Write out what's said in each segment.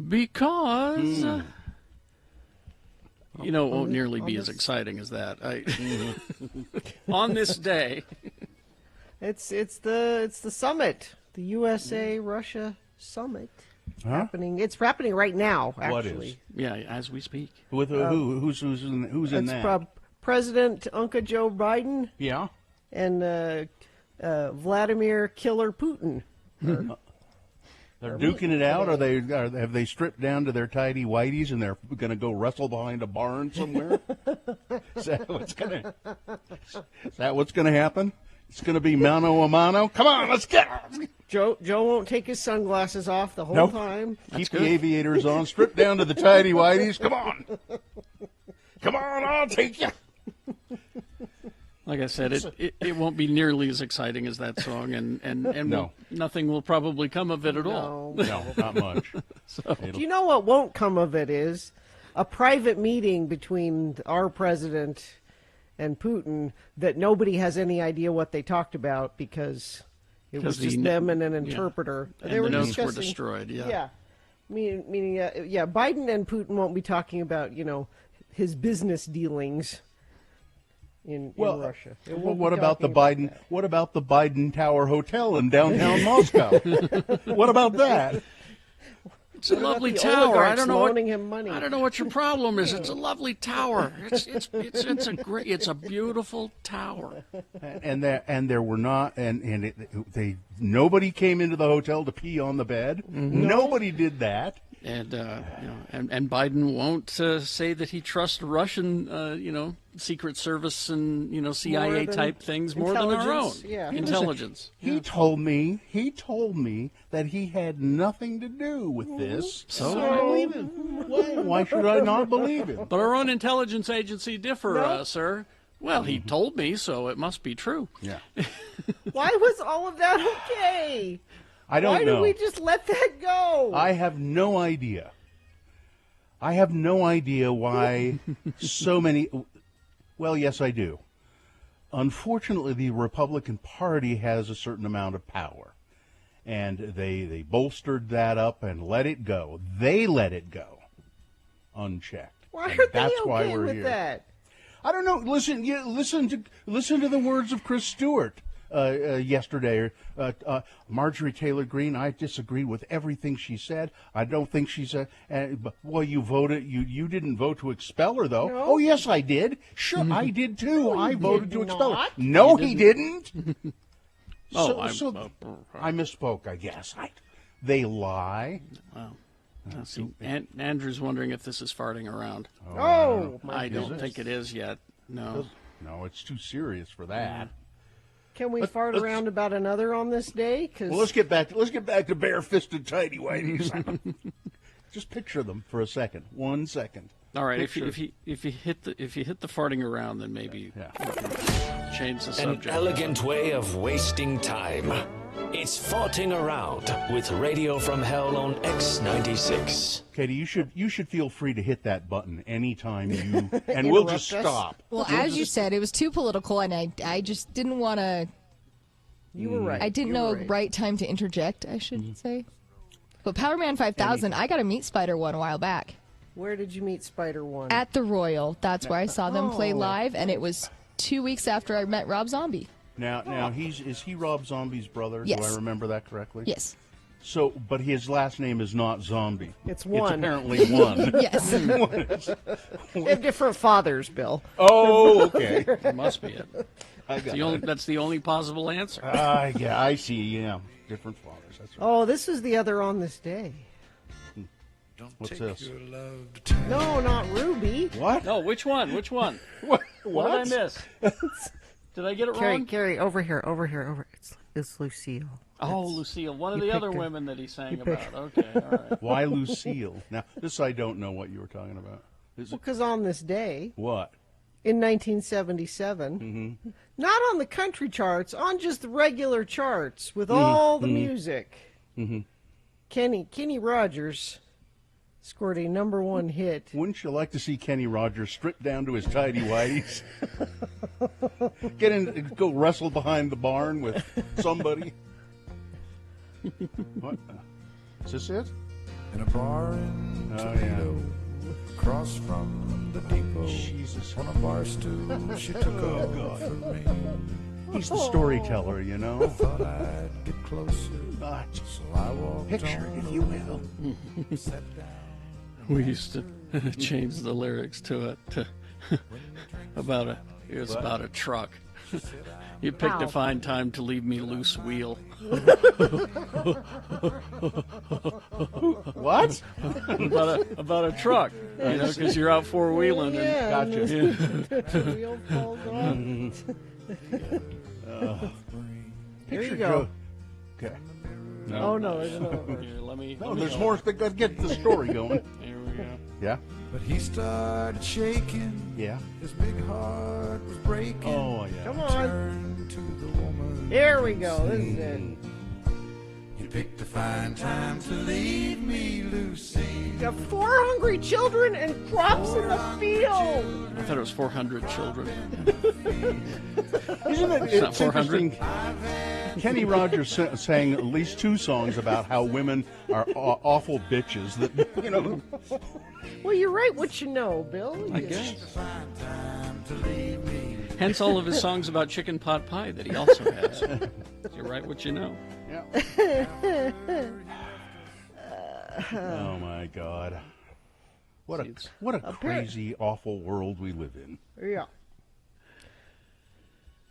Because, it won't nearly be as exciting as that. On this day. It's the summit, the USA-Russia summit. Happening. It's happening right now, actually. What is? Yeah, as we speak. With who's in that? President Uncle Joe Biden. Yeah. And Vladimir Killer Putin. They're duking it out. Have they stripped down to their tidy whities and they're going to go wrestle behind a barn somewhere? Is that what's going to happen? It's going to be mano a mano. Come on, let's get it. Joe won't take his sunglasses off the whole time. Keep the aviators on. Strip down to the tidy whities. Come on. Come on, I'll take you. Like I said, it won't be nearly as exciting as that song, and No. nothing will probably come of it at all. No, not much. Do you know what won't come of it is a private meeting between our president and Putin that nobody has any idea what they talked about because it was just them and an interpreter. And they the were notes were discussing- destroyed, Yeah. Meaning, Biden and Putin won't be talking about, his business dealings in Russia. What about the Biden Tower Hotel in downtown Moscow? What about that? It's a lovely tower. I don't know loaning him money. I don't know what your problem is. It's a lovely tower. It's a beautiful tower. And there were not nobody came into the hotel to pee on the bed. Nobody did that. And and Biden won't say that he trusts Russian Secret Service and CIA type things more than our own intelligence. He told me that he had nothing to do with this. So I believe him. Why should I not believe him? But our own intelligence agency differ, sir. Well, he told me, so it must be true. Yeah. Why was all of that okay? I don't know. Why did we just let that go? I have no idea. Why so many... Well, yes, I do. Unfortunately, the Republican Party has a certain amount of power. And they bolstered that up and let it go. They let it go unchecked. Why are that's they why okay we're with here. that? I don't know. Listen to the words of Chris Stewart yesterday. Marjorie Taylor Greene. I disagreed with everything she said. I don't think she's you voted. You didn't vote to expel her though. No. Oh yes, I did. Sure, I did too. No, I you voted did to expel her. not. No, he didn't. I misspoke. I guess. They lie. Wow. See, Andrew's wondering if this is farting around. I don't think it is yet. No. No, it's too serious for that. Can we fart around about another on this day? Well, let's get back to bare-fisted tidy whities. Just picture them for a second. 1 second. All right. If you hit the farting around, then maybe we can change the subject. An elegant way of wasting time. It's Farting Around with Radio from Hell on X96. Katie, you should feel free to hit that button anytime you, and we'll just stop. Well, as you said, it was too political, and I just didn't want to. You were right. I didn't know a right time to interject, I should say. But Power Man 5000, I got to meet Spider One a while back. Where did you meet Spider One? At the Royal. That's where I saw them play live, and it was 2 weeks after I met Rob Zombie. Now, is he Rob Zombie's brother? Yes. Do I remember that correctly? Yes. So, but his last name is not Zombie. It's One. It's apparently One. Yes. They have different fathers, Bill. Oh, okay. That must be it. That's the only possible answer. Yeah, I see. Yeah, different fathers. That's right. Oh, this is the other on this day. What's this? No, not Ruby. What? No, which one? Which one? What? What did I miss? Did I get it wrong? Carrie, over here. It's Lucille. Oh, Lucille, one of the other women that he sang about. picked- Okay, all right. Why Lucille? Now, this I don't know what you were talking about. Because on this day, What? in 1977, not on the country charts, on just the regular charts with all the music, Kenny Rogers scored a #1 hit. Wouldn't you like to see Kenny Rogers stripped down to his tidy whities? Go wrestle behind the barn with somebody. What? Is this it? in a bar in Toledo, across from the depot. Jesus. On a bar stool, she took off for me. He's the storyteller, you know. Thought I'd get closer, so I walked Picture on it, if you will. sat down. We used to change the lyrics to it about a truck. You picked a fine time to leave me loose wheel. What? about a truck, you know, because you're out four wheeling. Yeah, Gotcha. the wheel falls off. Here you go. Okay. Oh no, there's another one. Here, let me There's more. Let's get the story going. Here we go. Yeah. But he started shaking. Yeah. His big heart was breaking. Oh yeah. Come on. Turned to the woman. Here we go. This is it. You picked a fine time to leave me, Lucy. Got 4 hungry children and crops in the field. I thought it was 400 children. Isn't it? It's not 400. Interesting. Kenny Rogers sang at least 2 songs about how women are awful bitches. That you know. Well, you're right. What you know, Bill? I guess. Hence all of his songs about chicken pot pie that he also has. You're right, what you know. Yeah. Oh my God. What a crazy, awful world we live in. Yeah.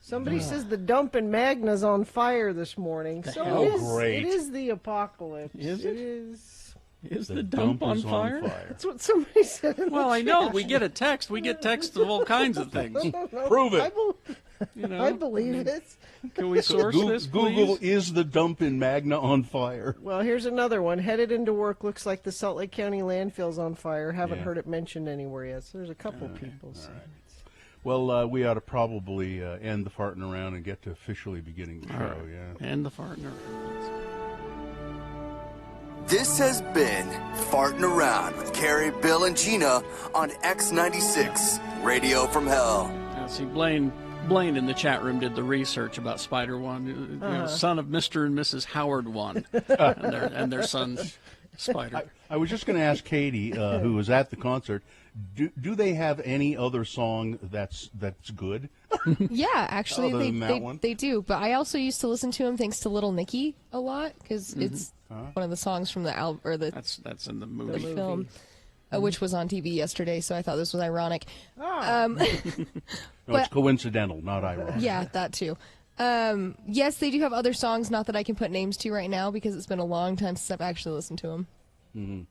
Somebody says the dump in Magna's on fire this morning. So hell? it is, Great. it is the apocalypse. Is it? It is. Is the dump on is fire? That's what somebody said in Well, the I know. chat. We get a text. We get texts of all kinds of things. Prove it. You know, I believe it. Can we source this, Google please? is the dump in Magna on fire. Well, here's another one. Headed into work, looks like the Salt Lake County landfill's on fire. Haven't Yeah. heard it mentioned anywhere yet. So there's a couple people saying it. Well, we ought to probably end the farting around and get to officially beginning the show. Yeah. And the farting. This has been Farting Around with Carrie, Bill, and Gina on X96, Radio from Hell. Now, see, Blaine in the chat room did the research about Spider One, you know, son of Mr. and Mrs. Howard One, and their son Spider. I was just going to ask Katie, who was at the concert, do they have any other song that's good? Yeah, actually, Other than that one? they do. But I also used to listen to him thanks to Little Nicky a lot because it's one of the songs from the album or the That's in the movie. film, which was on TV yesterday. So I thought this was ironic. No, it's coincidental, not ironic. Yeah, that too. Yes, they do have other songs, not that I can put names to right now because it's been a long time since I've actually listened to them.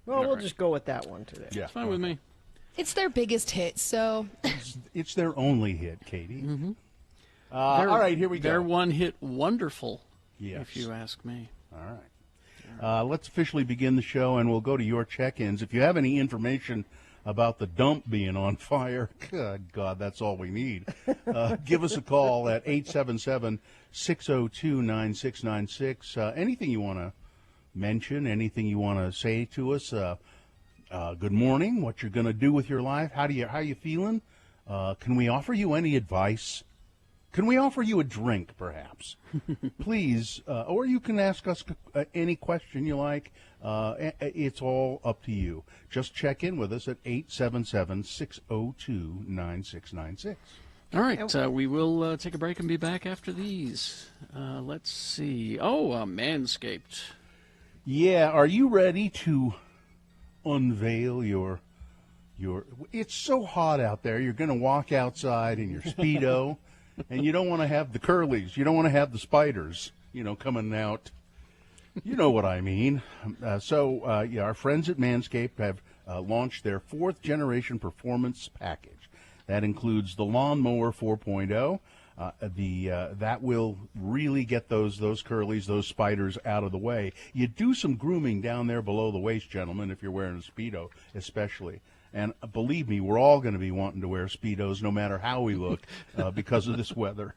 Well, we'll just go with that one today. Yeah, It's fine with me. It's their biggest hit, so it's their only hit, Katie. All right, here we go. Their one-hit wonderful, Yes. if you ask me. All right. Let's officially begin the show, and we'll go to your check-ins. If you have any information about the dump being on fire, good God, that's all we need. Give us a call at 877-602-9696. Anything you want to mention, anything you want to say to us, good morning, what you're going to do with your life, how you feeling? Can we offer you any advice? Can we offer you a drink, perhaps? Please, or you can ask us any question you like. It's all up to you. Just check in with us at 877-602-9696. All right, we will take a break and be back after these. Let's see. Oh, Manscaped. Yeah, are you ready to unveil your it's so hot out there, you're going to walk outside in your Speedo, and you don't want to have the curlies, you don't want to have the spiders, coming out. You know what I mean. So our friends at Manscaped have launched their 4th generation performance package. That includes the Lawnmower 4.0. That will really get those curlies, those spiders out of the way. You do some grooming down there below the waist, gentlemen, if you're wearing a Speedo, especially. And believe me, we're all going to be wanting to wear Speedos no matter how we look because of this weather.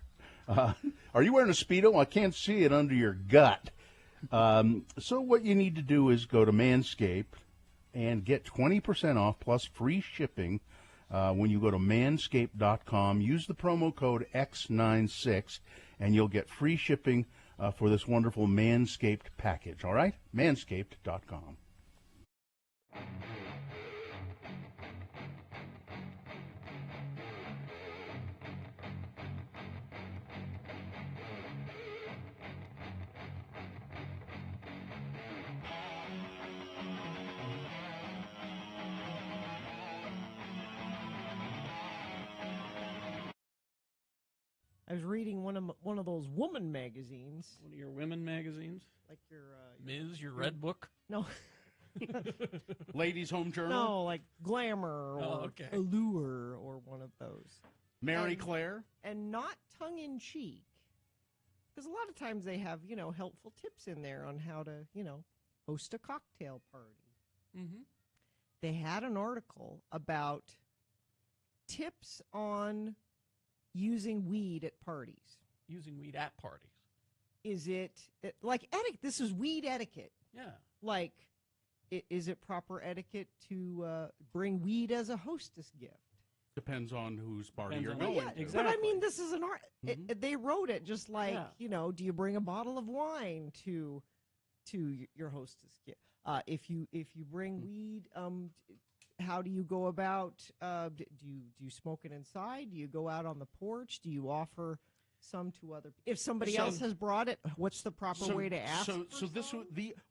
Are you wearing a Speedo? I can't see it under your gut. So what you need to do is go to Manscaped and get 20% off plus free shipping when you go to manscaped.com. Use the promo code X96, and you'll get free shipping for this wonderful Manscaped package, all right? Manscaped.com. I was reading one of those woman magazines. One of your women magazines? Like your Ms., your Red Book? No. Ladies' Home Journal? No, like Glamour or Allure or one of those. Mary Claire? And not tongue-in-cheek. Because a lot of times they have, helpful tips in there on how to, host a cocktail party. Mm-hmm. They had an article about tips on using weed at parties. Using weed at parties. Is it like etiquette? This is weed etiquette. Yeah. Like, is it proper etiquette to bring weed as a hostess gift? Depends on whose party Depends you're on going what- to. exactly. But I mean, this is an art. Mm-hmm. They wrote it just like, Yeah. do you bring a bottle of wine to your hostess gift? If you bring weed, how do you go about? Do you smoke it inside? Do you go out on the porch? Do you offer some to other? If somebody else has brought it, what's the proper way to ask?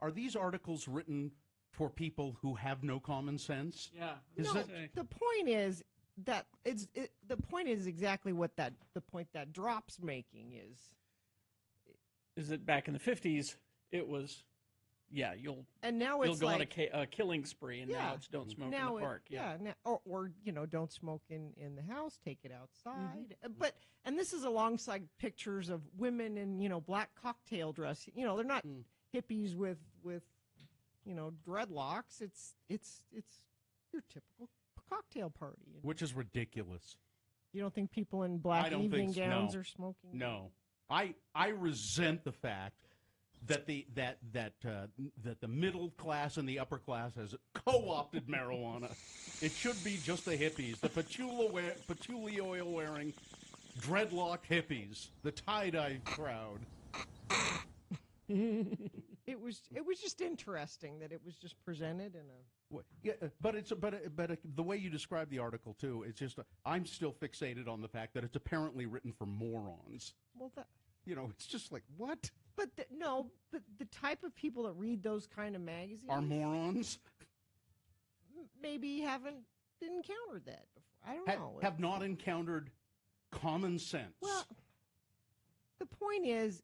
Are these articles written for people who have no common sense? Yeah. The point is that the point is exactly what the point that Drop's making is. Is that back in the 50s, it was, you'll now it's go like, on a killing spree, and now it's don't smoke in the park. Or don't smoke in the house, take it outside. And this is alongside pictures of women in black cocktail dress. They're not hippies with dreadlocks. It's your typical cocktail party. Which is ridiculous. You don't think people in black evening gowns are smoking? No, I resent the fact that the middle class and the upper class has co-opted marijuana. It should be just the hippies, the patchouli oil wearing, dreadlocked hippies, the tie-dye crowd. It was just interesting that it was just presented in a. But the way you describe the article too, it's just I'm still fixated on the fact that it's apparently written for morons. Well, it's just like what? But the type of people that read those kind of magazines are morons. Maybe haven't encountered that before. I don't know. Have not encountered common sense. Well, the point is,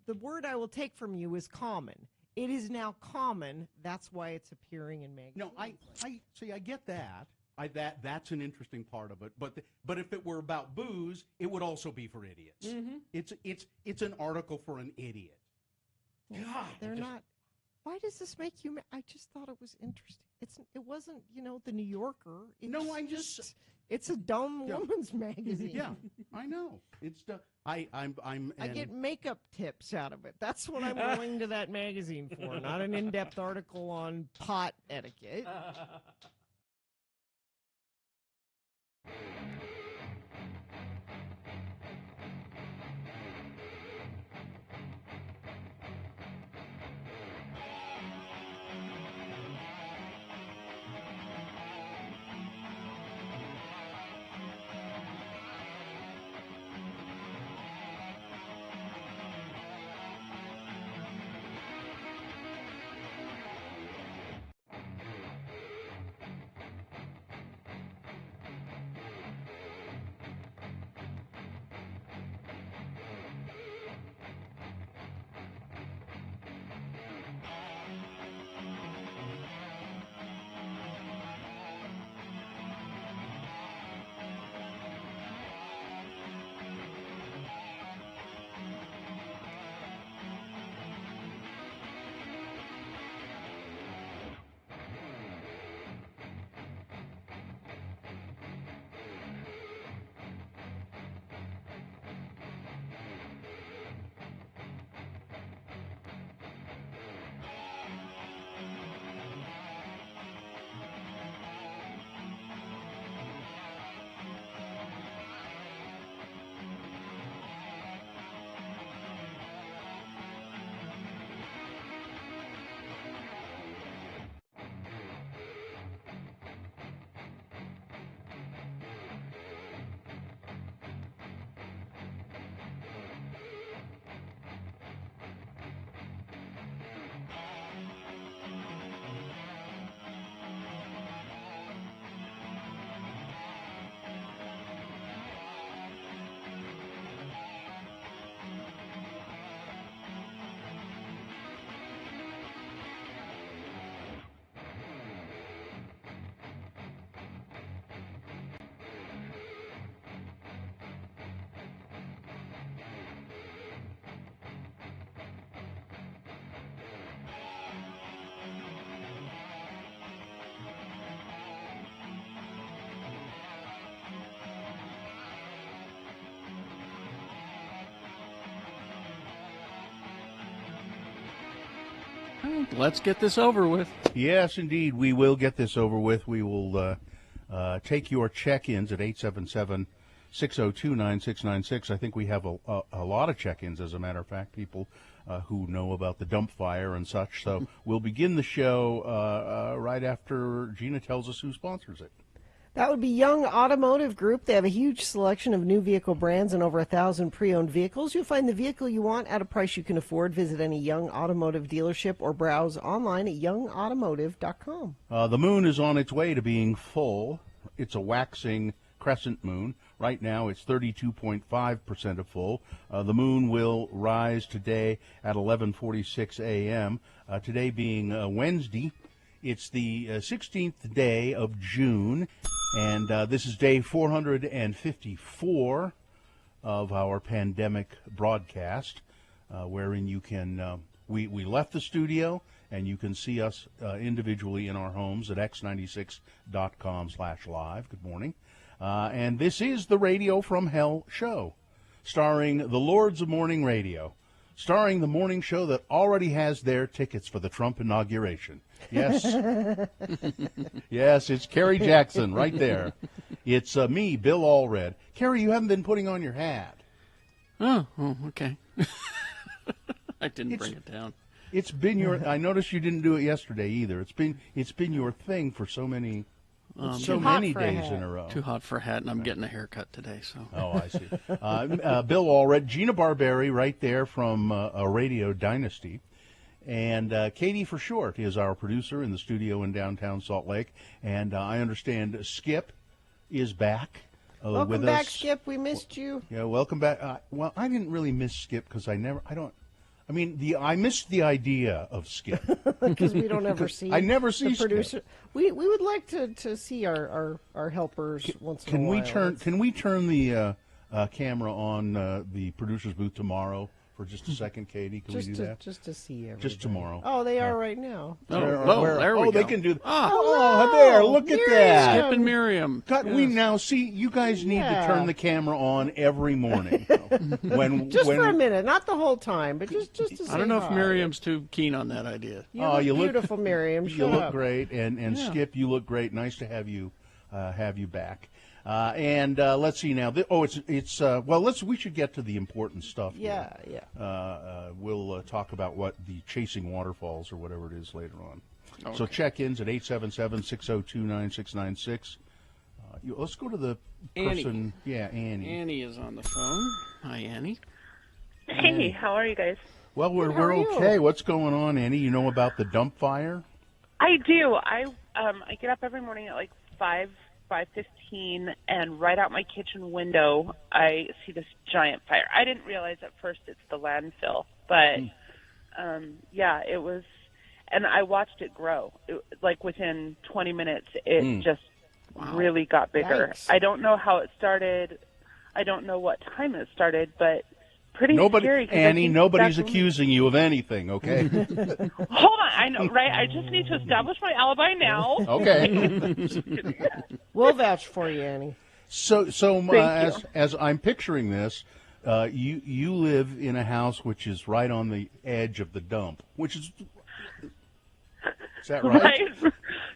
the word I will take from you is common. It is now common. That's why it's appearing in magazines. No, I see. I get that. That's an interesting part of it. But if it were about booze, it would also be for idiots. Mm-hmm. It's an article for an idiot. God, they're not. Why does this make you? I just thought it was interesting. It wasn't the New Yorker. It's a dumb woman's magazine. Yeah, I know. It's I get makeup tips out of it. That's what I'm going to that magazine for, not an in-depth article on pot etiquette. Let's get this over with. Yes, indeed, we will get this over with. We will take your check-ins at 877-602-9696. I think we have a lot of check-ins, as a matter of fact, people who know about the dump fire and such. So we'll begin the show right after Gina tells us who sponsors it. That would be Young Automotive Group. They have a huge selection of new vehicle brands and over 1,000 pre-owned vehicles. You'll find the vehicle you want at a price you can afford. Visit any Young Automotive dealership or browse online at youngautomotive.com. The moon is on its way to being full. It's a waxing crescent moon. Right now it's 32.5% of full. The moon will rise today at 11:46 a.m. Today being Wednesday. It's the 16th day of June, and this is day 454 of our pandemic broadcast, wherein you can, we left the studio, and you can see us individually in our homes at x96.com/live. Good morning. And this is the Radio from Hell show, starring the Lords of Morning Radio, starring the morning show that already has their tickets for the Trump inauguration. Yes. Yes, it's Kerry Jackson right there. It's me, Bill Allred. Kerry, you haven't been putting on your hat. Oh, okay. I didn't bring it down. It's been your. I noticed you didn't do it yesterday either. It's been your thing for so many days in a row. Too hot for a hat, and I'm getting a haircut today. So. Oh, I see. Bill Allred, Gina Barberi, right there from a Radio Dynasty. And Katie for short is our producer in the studio in downtown Salt Lake. And I understand Skip is back welcome with back, us. Skip. We missed you. Yeah, welcome back. Well, I didn't really miss Skip because I missed the idea of Skip. Because we don't ever see I never see the producer. Skip. We would like to see our helpers once in a while. Can we turn the camera on the producer's booth tomorrow for just a second, Katie? Can we do that? Just to see everything. Just tomorrow. Oh, they are right now. There we go. They can do that. Oh, there, look at that. Skip and Miriam. We now see, you guys need to turn the camera on every morning. For a minute, not the whole time, but just to say I don't know hi. if Miriam's too keen on that idea. You look beautiful, Miriam. You look great, and Skip, you look great. Nice to have you back. And let's see now. We should get to the important stuff. Yeah. We'll talk about what the Chasing Waterfalls or whatever it is later on. Okay. So check-ins at 877-602-9696. Let's go to the person. Annie. Yeah, Annie. Annie is on the phone. Hi, Annie. Hey, how are you guys? Well, we're okay. What's going on, Annie? You know about the dump fire? I do. I get up every morning at like 5:15, and right out my kitchen window, I see this giant fire. I didn't realize at first it's the landfill, but it was, and I watched it grow. Like within 20 minutes, it just really got bigger. Yikes. I don't know how it started. I don't know what time it started, but pretty scary. Annie, nobody's accusing you of anything, okay? Hold on, I know, right? I just need to establish my alibi now. Okay. We'll vouch for you, Annie. So as I'm picturing this, you live in a house which is right on the edge of the dump, is that right?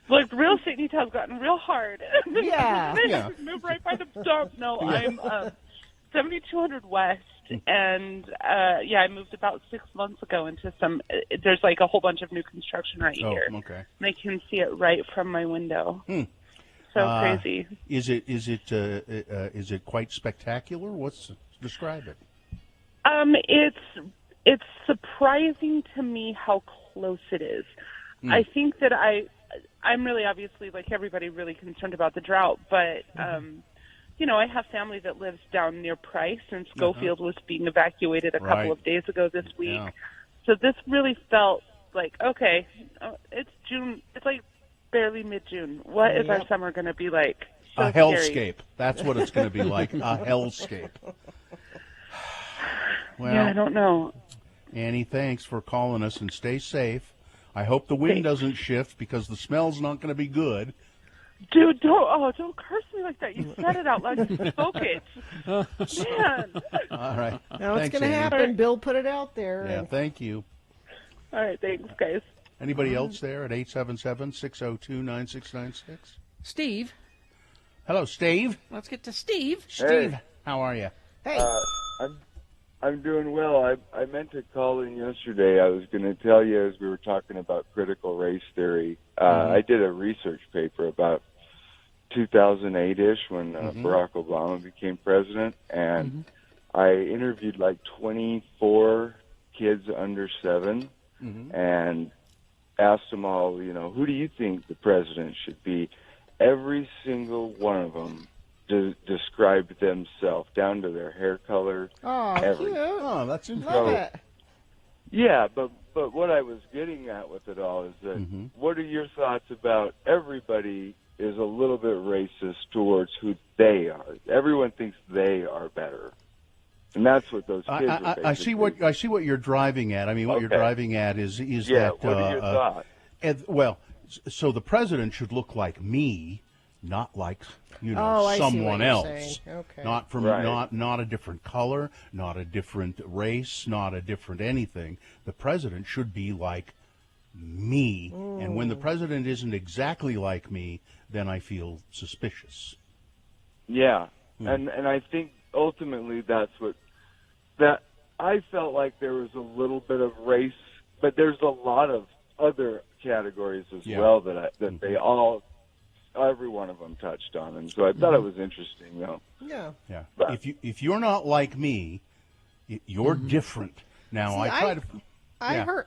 Like real estate details gotten real hard. Yeah. Move right by the dump. No, I'm 7200 West. And, I moved about 6 months ago into there's like a whole bunch of new construction right here. Okay. And I can see it right from my window. So crazy. Is it quite spectacular? Describe it. It's surprising to me how close it is. I think that I'm really obviously, like everybody, really concerned about the drought, but, I have family that lives down near Price, and Schofield was being evacuated a couple of days ago this week. Yeah. So this really felt like, okay, it's June. It's like barely mid-June. What is our summer going to be like? So a hellscape. That's what it's going to be like, a hellscape. Well, I don't know. Annie, thanks for calling us, and stay safe. I hope the wind doesn't shift because the smell's not going to be good. Dude, don't curse me like that. You said it out loud. You spoke it. Man. All right. Now it's going to happen. Bill put it out there. Yeah, thank you. All right, thanks, guys. Anybody else there at 877-602-9696? Steve. Hello, Steve. Let's get to Steve. Steve, how are you? Hey. I'm doing well. I meant to call in yesterday. I was going to tell you as we were talking about critical race theory. I did a research paper about 2008-ish when Barack Obama became president, and I interviewed like 24 kids under 7 and asked them all, who do you think the president should be? Every single one of them described themselves down to their hair color. Oh, everything. cute. Oh, that's interesting. Love it. Yeah, but what I was getting at with it all is that what are your thoughts about everybody is a little bit racist towards who they are. Everyone thinks they are better. And that's what those kids are I see what you're driving at. I mean, what you're driving at is that what are your thoughts? So the president should look like me, not like someone else. Okay. Not from not a different color, not a different race, not a different anything. The president should be like me. And when the president isn't exactly like me, then I feel suspicious. Yeah. And I think ultimately that I felt like there was a little bit of race, but there's a lot of other categories as well that they all, every one of them touched on, and so I thought it was interesting, though. Yeah. But if you're not like me, you're different. Now I heard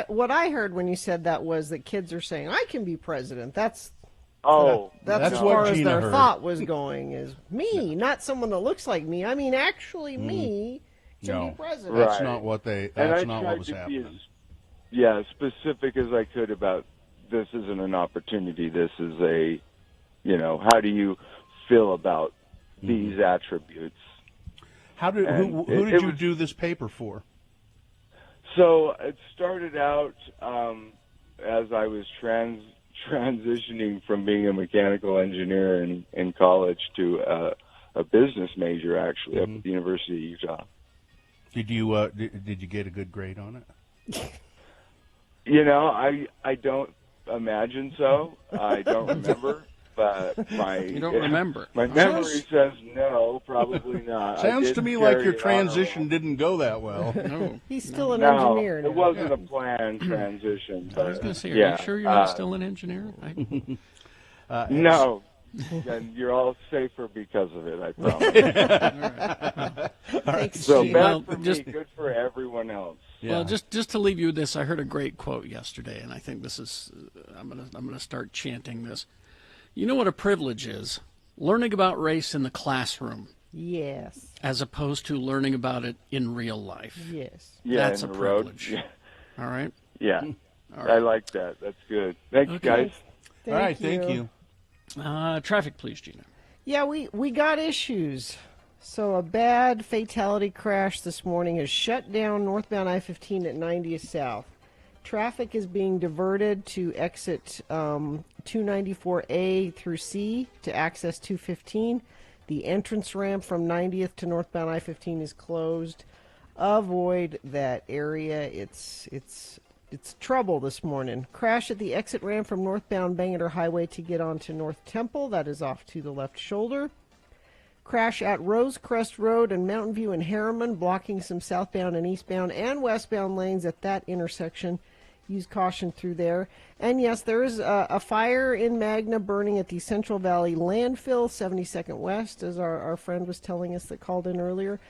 what I heard when you said that was that kids are saying I can be president. That's as far as their thought was going is me, not someone that looks like me. I mean, actually, me can be president. That's not what they. That's not what was happening. As specific as I could about this isn't an opportunity. This is a, how do you feel about these attributes? Who did you do this paper for? So it started out as I was transitioning from being a mechanical engineer in college to a business major, actually, up at the University of Utah. Did you get a good grade on it? I don't imagine so. I don't remember, but you don't remember. My memory says no, probably not. Sounds to me like your transition didn't go that well. No, he's still an engineer. It wasn't a planned transition. But, I was going to say, are you sure you're not still an engineer? No. And you're all safer because of it, I promise. Thanks, so Steve. bad for me, good for everyone else. Yeah. Well, just to leave you with this, I heard a great quote yesterday, and I think this is I'm gonna start chanting this. You know what a privilege is? Learning about race in the classroom. Yes. As opposed to learning about it in real life. Yes. Yeah, that's a privilege. Yeah. All right. Yeah. All right. I like that. That's good. Thanks, guys. All right. Thank you. Traffic, please, Gina. Yeah, we got issues. So a bad fatality crash this morning has shut down northbound I-15 at 90th South. Traffic is being diverted to exit 294A through C to access 215. The entrance ramp from 90th to northbound I-15 is closed. Avoid that area. It's trouble this morning. Crash at the exit ramp from northbound Bangor Highway to get onto North Temple. That is off to the left shoulder. Crash at Rosecrest Road and Mountain View and Harriman, blocking some southbound and eastbound and westbound lanes at that intersection. Use caution through there. And yes, there is a fire in Magna burning at the Central Valley landfill, 72nd West, as our friend was telling us that called in earlier.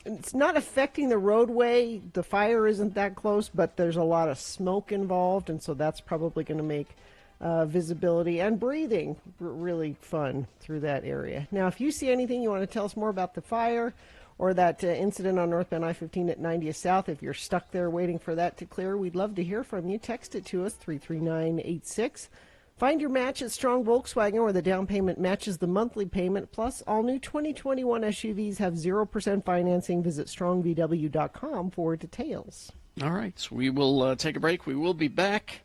It's not affecting the roadway. The fire isn't that close, but there's a lot of smoke involved, and so that's probably going to make visibility and breathing really fun through that area. Now, if you see anything you want to tell us more about the fire or that incident on northbound I-15 at 90th South, if you're stuck there waiting for that to clear, we'd love to hear from you. Text it to us, 33986. Find your match at Strong Volkswagen, where the down payment matches the monthly payment. Plus, all new 2021 SUVs have 0% financing. Visit strongvw.com for details. All right, so we will take a break. We will be back.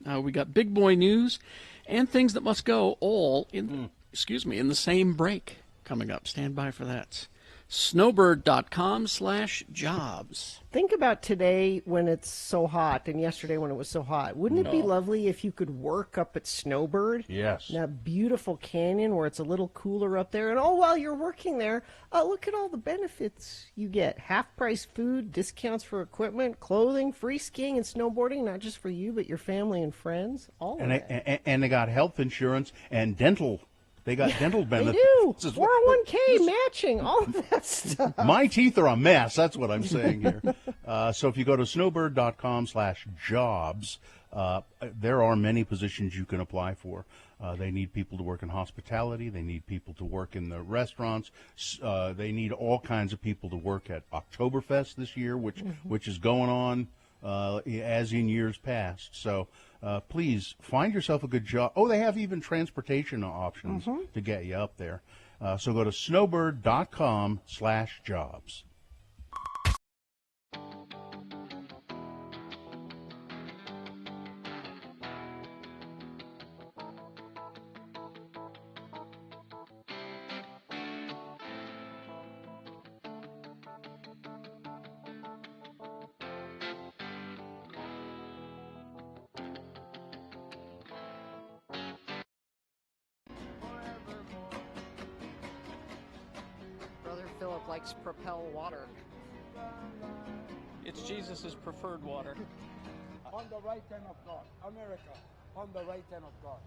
We got big boy news and things that must go all in the same break coming up. Stand by for that. snowbird.com/jobs. Think about today when it's so hot and yesterday when it was so hot. Wouldn't it be lovely if you could work up at Snowbird? Yes. In that beautiful canyon where it's a little cooler up there. And while you're working there, look at all the benefits you get. Half-price food, discounts for equipment, clothing, free skiing and snowboarding, not just for you, but your family and friends. All of that. And they got health insurance and dental. They got dental They benefits. do. 401k matching, all of that stuff. My teeth are a mess. That's what I'm saying here. So if you go to snowbird.com/jobs, there are many positions you can apply for. They need people to work in hospitality. They need people to work in the restaurants. They need all kinds of people to work at Oktoberfest this year, which is going on as in years past. So please find yourself a good job. Oh, they have even transportation options to get you up there. So go to snowbird.com/jobs. Brother Philip likes Propel water. It's Jesus' preferred water. On the right hand of God. America, on the right hand of God.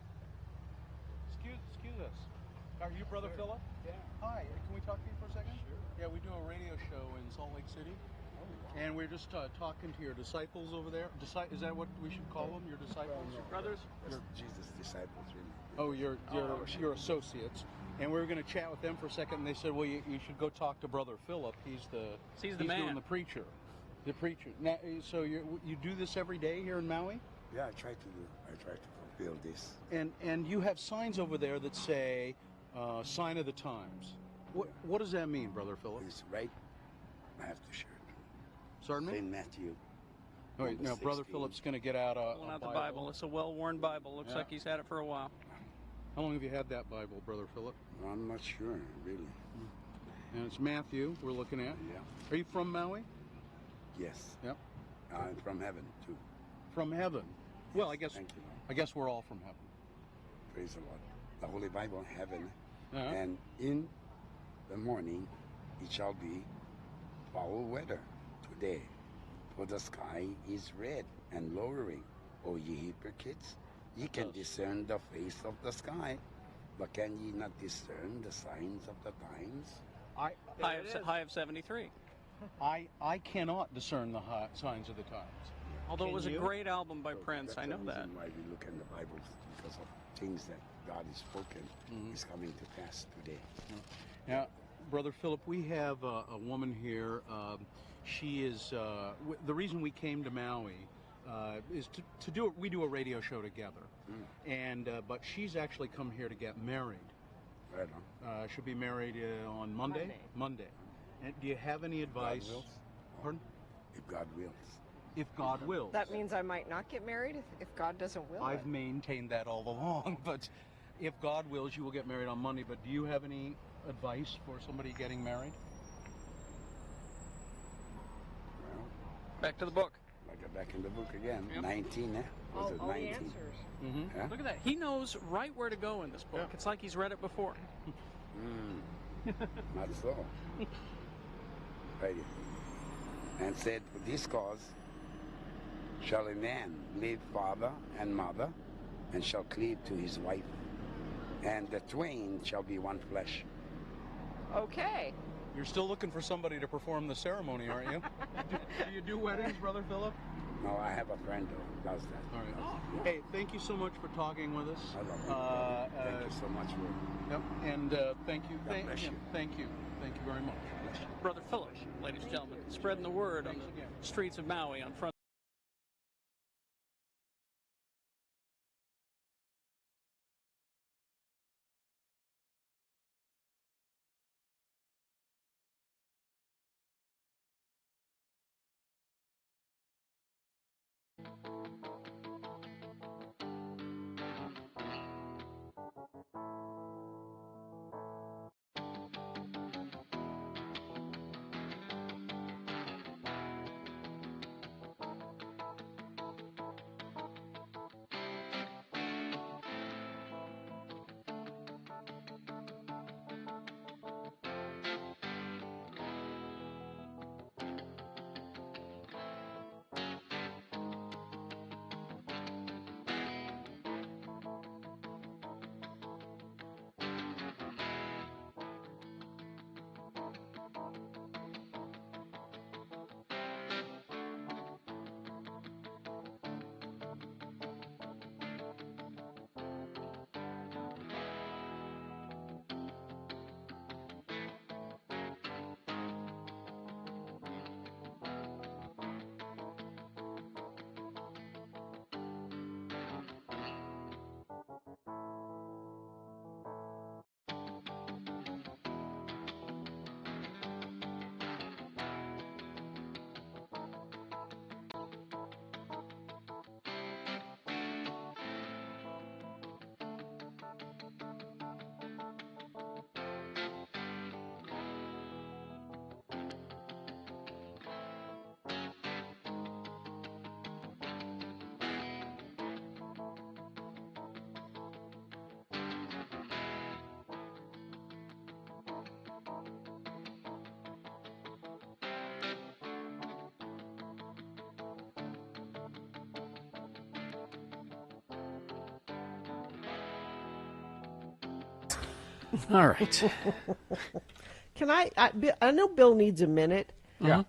Excuse us. Are you Brother Philip? Yeah. Hi. Can we talk to you for a second? Sure. Yeah, we do a radio show in Salt Lake City. And we're just talking to your disciples over there. Is that what we should call them? Your disciples, your brothers? Jesus' disciples, really. Oh, your associates. And we were going to chat with them for a second, and they said, "Well, you should go talk to Brother Philip. He's the man, doing the preacher." Now, so you do this every day here in Maui? Yeah, I try to fulfill this. And you have signs over there that say, "Sign of the Times." What does that mean, Brother Philip? It's right. I have to share it. Pardon me? St. Matthew. All right, now Brother Philip's going to get out Pulling out the Bible. It's a well-worn Bible. Looks like he's had it for a while. How long have you had that Bible, Brother Philip? I'm not sure, really. And it's Matthew we're looking at. Yeah. Are you from Maui? Yes. Yep. I'm from heaven, too. From heaven. Well, I guess Thank you. I guess we're all from heaven. Praise the Lord. The Holy Bible, heaven. Uh-huh. And in the morning, it shall be foul weather today. For the sky is red and lowering. O ye hypocrites, ye can discern the face of the sky, but can ye not discern the signs of the times? High of 73. I cannot discern the signs of the times. Although it was Can a you? great album by So Prince, I that's know the that. reason why we look in the Bible, because of things that God has spoken is coming to pass today. Now, Brother Philip, we have a woman here. She is the reason we came to Maui is to do it. We do a radio show together, and but she's actually come here to get married. Right on. She'll be married on Monday. And do you have any advice? God wills. Pardon? If God wills. If God wills. That means I might not get married if God doesn't will I've maintained that all along, but if God wills, you will get married on Monday. But do you have any advice for somebody getting married? Well, Back to the book. I got back in the book again. Yep. 19, eh? Was it all 19? the answers. Mm-hmm. Yeah? Look at that. He knows right where to go in this book. Yeah. It's like he's read it before. Not so. Right. And said, for this cause shall a man leave father and mother, and shall cleave to his wife, and the twain shall be one flesh. Okay. You're still looking for somebody to perform the ceremony, aren't you? do you do weddings, Brother Philip? No, I have a friend who does that. All right. Hey, thank you so much for talking with us. I love you. Thank you so much for Yep, and thank you. God bless you. Thank you. Thank you very much. Brother Philip, ladies and gentlemen, spreading the word on the streets of Maui on Front. All right. Can I know Bill needs a minute. Yeah.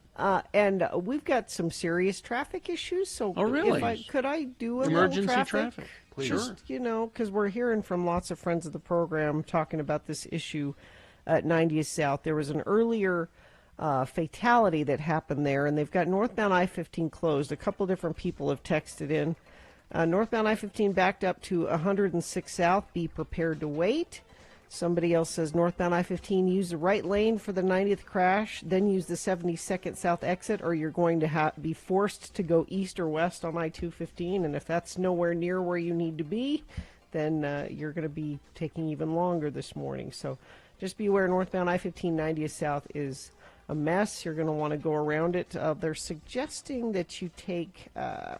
And we've got some serious traffic issues. So, oh, really? could I do a emergency little traffic? Please. Just, because we're hearing from lots of friends of the program talking about this issue at 90th South. There was an earlier fatality that happened there, and they've got northbound I-15 closed. A couple different people have texted in. Northbound I-15 backed up to 106 South. Be prepared to wait. Somebody else says northbound I-15, use the right lane for the 90th crash, then use the 72nd South exit, or you're going to be forced to go east or west on I-215. And if that's nowhere near where you need to be, then you're going to be taking even longer this morning. So just be aware, northbound I-15 90th South is a mess. You're going to want to go around it. They're suggesting that you take, let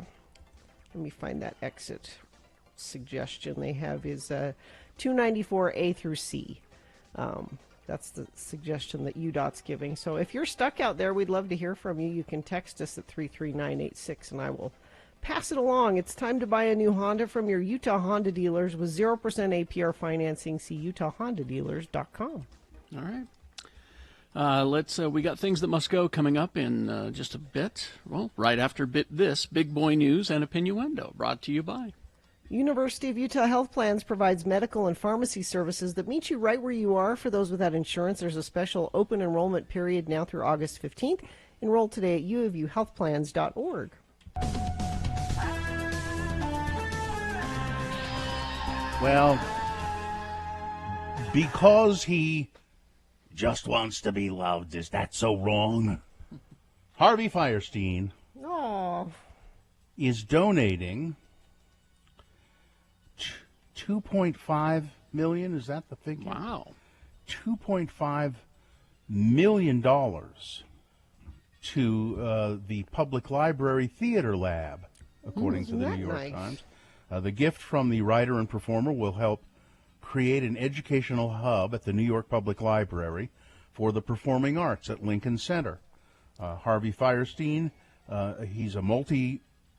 me find that exit suggestion they have is 294A through C. That's the suggestion that UDOT's giving. So if you're stuck out there, we'd love to hear from you. You can text us at 33986 and I will pass it along. It's time to buy a new Honda from your Utah Honda dealers with 0% APR financing. See UtahHondaDealers.com. All right. We got things that must go coming up in just a bit. Well, right after this, Big Boy News and Opinioendo, brought to you by University of Utah Health Plans provides medical and pharmacy services that meet you right where you are. For those without insurance, there's a special open enrollment period now through August 15th. Enroll today at uofuhealthplans.org. Well, because he just wants to be loved, is that so wrong? Harvey Fierstein is donating $2.5 million. Is that the figure? Wow. $2.5 million to the Public Library Theater Lab, according to the New York Times. The gift from the writer and performer will help create an educational hub at the New York Public Library for the performing arts at Lincoln Center. Harvey Fierstein, he's a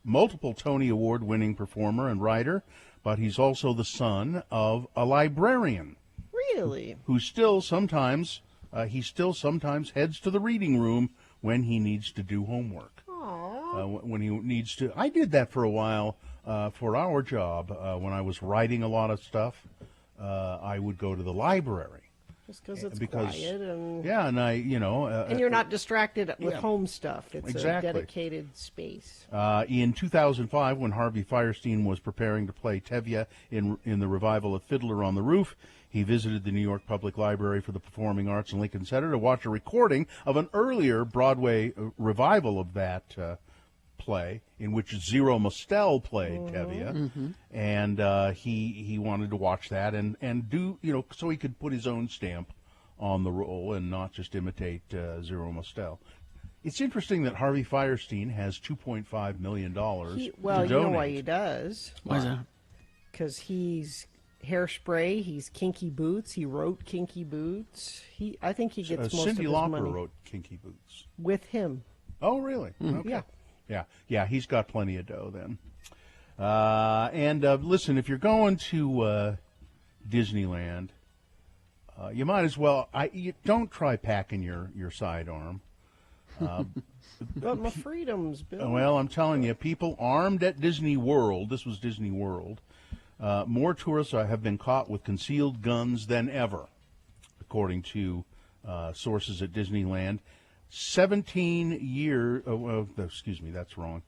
multiple Tony Award-winning performer and writer, but he's also the son of a librarian. Really? Who still sometimes, heads to the reading room when he needs to do homework. When he needs to. I did that for a while for our job. When I was writing a lot of stuff, I would go to the library. Just it's quiet and and you're not distracted with home stuff. It's a dedicated space. In 2005, when Harvey Fierstein was preparing to play Tevye in the revival of Fiddler on the Roof, he visited the New York Public Library for the Performing Arts in Lincoln Center to watch a recording of an earlier Broadway revival of that play, in which Zero Mostel played Tevye, and he wanted to watch that and do, so he could put his own stamp on the role and not just imitate Zero Mostel. It's interesting that Harvey Fierstein has $2.5 million to donate. You know why he does. Why is that? Because he's Hairspray, he's Kinky Boots, he wrote Kinky Boots. I think he gets most Cyndi of his Lauper money. wrote Kinky Boots. With him. Oh, really? Okay. Yeah, he's got plenty of dough then. And listen, if you're going to Disneyland, you might as well. You don't try packing your sidearm. But my freedoms, Bill. Well, I'm telling you, people armed at Disney World. This was Disney World. More tourists have been caught with concealed guns than ever, according to sources at Disneyland. 17 years, excuse me, that's wrong.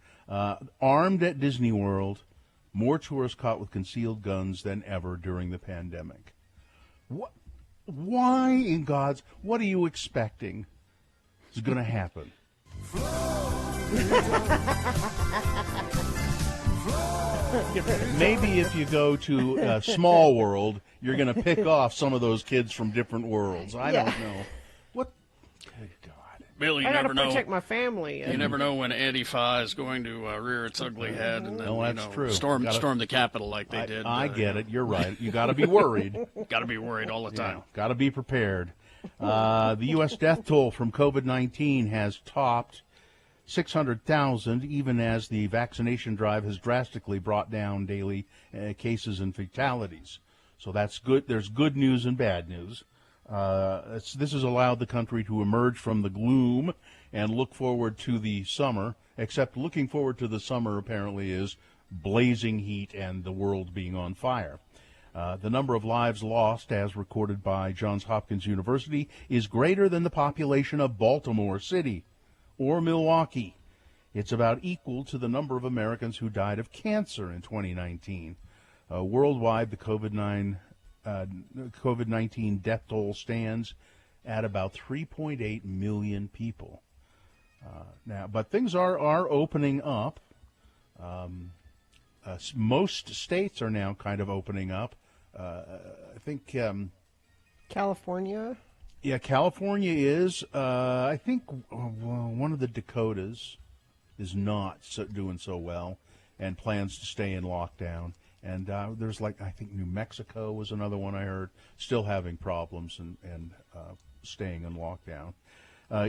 Armed at Disney World, more tourists caught with concealed guns than ever during the pandemic. Why in God's, what are you expecting is going to happen? Maybe if you go to Small World, you're going to pick off some of those kids from different worlds. I don't know. What? Good God. Bill, you I never gotta know. protect my family. You never know when Antifa is going to rear its ugly head and then that's true. storm the Capitol like they did. I get it. You're right. You got to be worried. Got to be worried all the time. Got to be prepared. The U.S. death toll from COVID-19 has topped 600,000, even as the vaccination drive has drastically brought down daily cases and fatalities. So that's good. There's good news and bad news. This has allowed the country to emerge from the gloom and look forward to the summer, except looking forward to the summer apparently is blazing heat and the world being on fire. The number of lives lost, as recorded by Johns Hopkins University, is greater than the population of Baltimore City or Milwaukee. It's about equal to the number of Americans who died of cancer in 2019. Worldwide, the COVID-19 death toll stands at about 3.8 million people. Now, but things are opening up. Most states are now kind of opening up. I think California. Yeah, California is. I think one of the Dakotas is not doing so well and plans to stay in lockdown. And there's I think New Mexico was another one I heard, still having problems and staying in lockdown.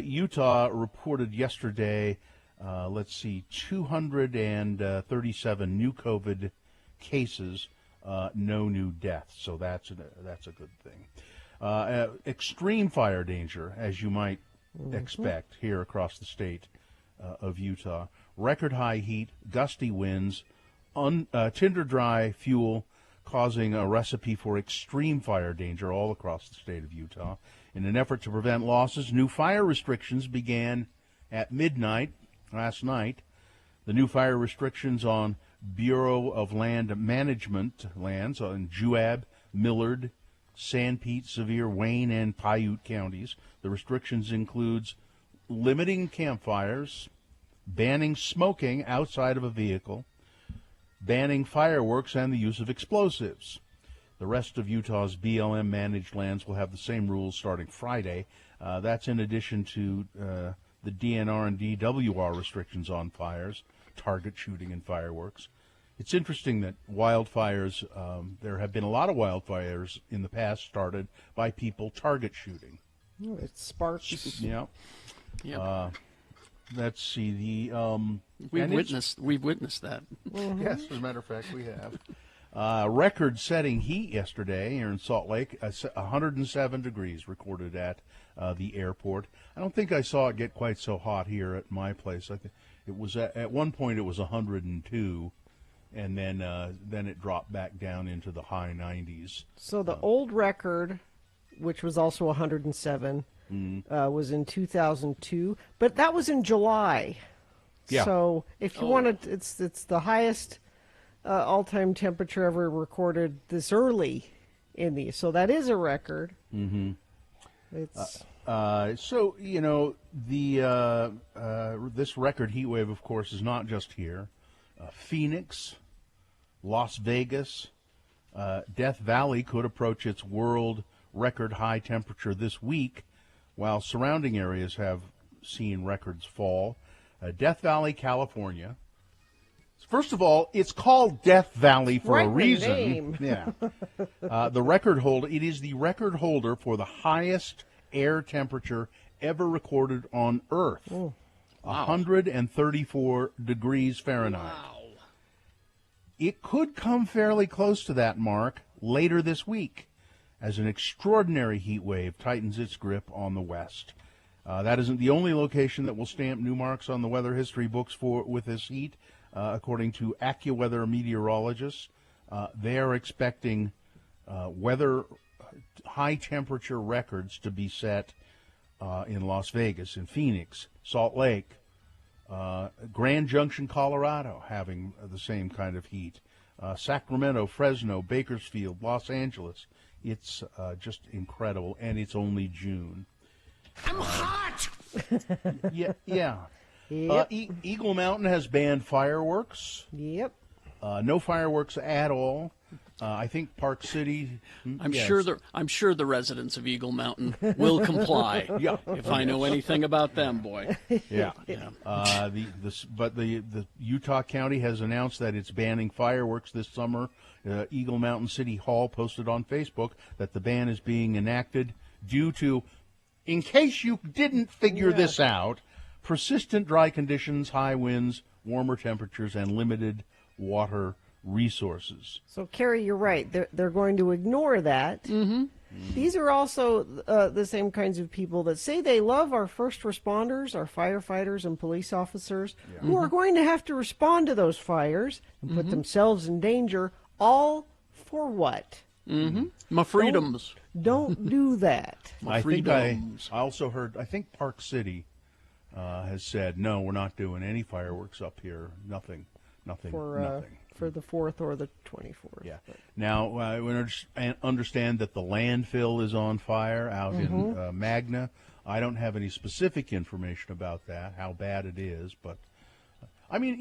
Utah reported yesterday, 237 new COVID cases, no new deaths. So that's a good thing. Extreme fire danger, as you might expect here across the state of Utah. Record high heat, gusty winds, tinder dry fuel causing a recipe for extreme fire danger all across the state of Utah. In an effort to prevent losses, new fire restrictions began at midnight last night. The new fire restrictions on Bureau of Land Management lands on Juab, Millard, Sanpete, Sevier, Wayne, and Paiute counties. The restrictions includes limiting campfires, banning smoking outside of a vehicle, banning fireworks, and the use of explosives. The rest of Utah's BLM managed lands will have the same rules starting Friday. That's in addition to the DNR and DWR restrictions on fires, target shooting, and fireworks. It's interesting that wildfires, there have been a lot of wildfires in the past started by people target shooting. It sparks. Yeah. Yep. Let's see. We've witnessed that. Mm-hmm. Yes, as a matter of fact, we have. Record-setting heat yesterday here in Salt Lake, 107 degrees recorded at the airport. I don't think I saw it get quite so hot here at my place. I think it was at one point it was 102, and then it dropped back down into the high 90s. So the old record, which was also 107, was in 2002, but that was in July. Yeah. So if you want to, it's the highest all-time temperature ever recorded this early in the. So that is a record. Mm-hmm. It's so you know the this record heat wave, of course, is not just here. Phoenix, Las Vegas, Death Valley could approach its world record high temperature this week, while surrounding areas have seen records fall. Death Valley, California. First of all, it's called Death Valley for a reason. Name. Yeah. The record holder. It is the record holder for the highest air temperature ever recorded on Earth. Oh. 134 degrees Fahrenheit. Wow. It could come fairly close to that mark later this week as an extraordinary heat wave tightens its grip on the West. That isn't the only location that will stamp new marks on the weather history books with this heat. According to AccuWeather meteorologists, they are expecting weather high temperature records to be set in Las Vegas, in Phoenix, Salt Lake, Grand Junction, Colorado, having the same kind of heat. Sacramento, Fresno, Bakersfield, Los Angeles. It's just incredible, and it's only June. I'm hot! Yeah. Yep. Eagle Mountain has banned fireworks. Yep. No fireworks at all. I think Park City. I'm sure the residents of Eagle Mountain will comply. Yeah. If I know anything about them, boy. Yeah. But the Utah County has announced that it's banning fireworks this summer. Eagle Mountain City Hall posted on Facebook that the ban is being enacted due to, in case you didn't figure this out, persistent dry conditions, high winds, warmer temperatures, and limited water resources. So, Carrie, you're right. They're going to ignore that. Mm-hmm. These are also the same kinds of people that say they love our first responders, our firefighters and police officers, who are going to have to respond to those fires and put themselves in danger, all for what? My freedoms. Don't do that. I think I also heard, I think Park City has said, no, we're not doing any fireworks up here. Nothing. For the 4th or the 24th. Yeah. Now, we understand that the landfill is on fire out in Magna. I don't have any specific information about that, how bad it is. But, I mean,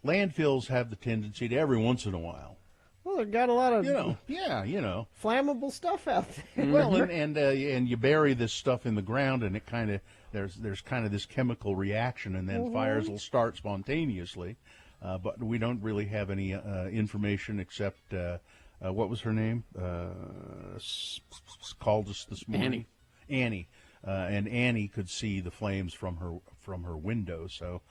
landfills have the tendency to every once in a while. Well, they've got a lot of, flammable stuff out there. Well, and you bury this stuff in the ground, and it kind of, there's kind of this chemical reaction, and then fires will start spontaneously. But we don't really have any information except, what was her name? Called us this morning. Annie. And Annie could see the flames from her window. So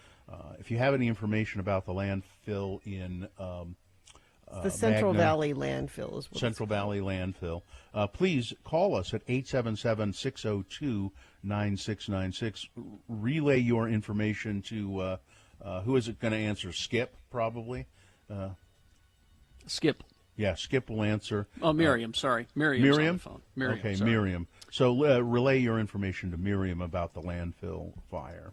if you have any information about the landfill in the Central Valley Landfill is what Central Valley Landfill, please call us at 877-602-9696. Relay your information to... who is it going to answer? Skip, probably? Skip. Yeah, Skip will answer. Oh, Miriam, sorry. Miriam's on the phone. Miriam, okay, sorry. Miriam. So relay your information to Miriam about the landfill fire.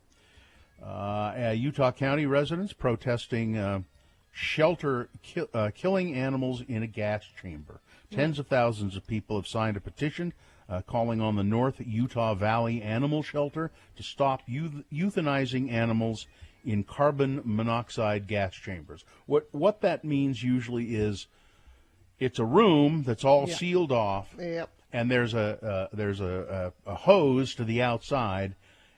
Utah County residents protesting killing animals in a gas chamber. Tens of thousands of people have signed a petition calling on the North Utah Valley Animal Shelter to stop euthanizing animals in carbon monoxide gas chambers. What that means usually is it's a room that's all sealed off, and there's a hose to the outside,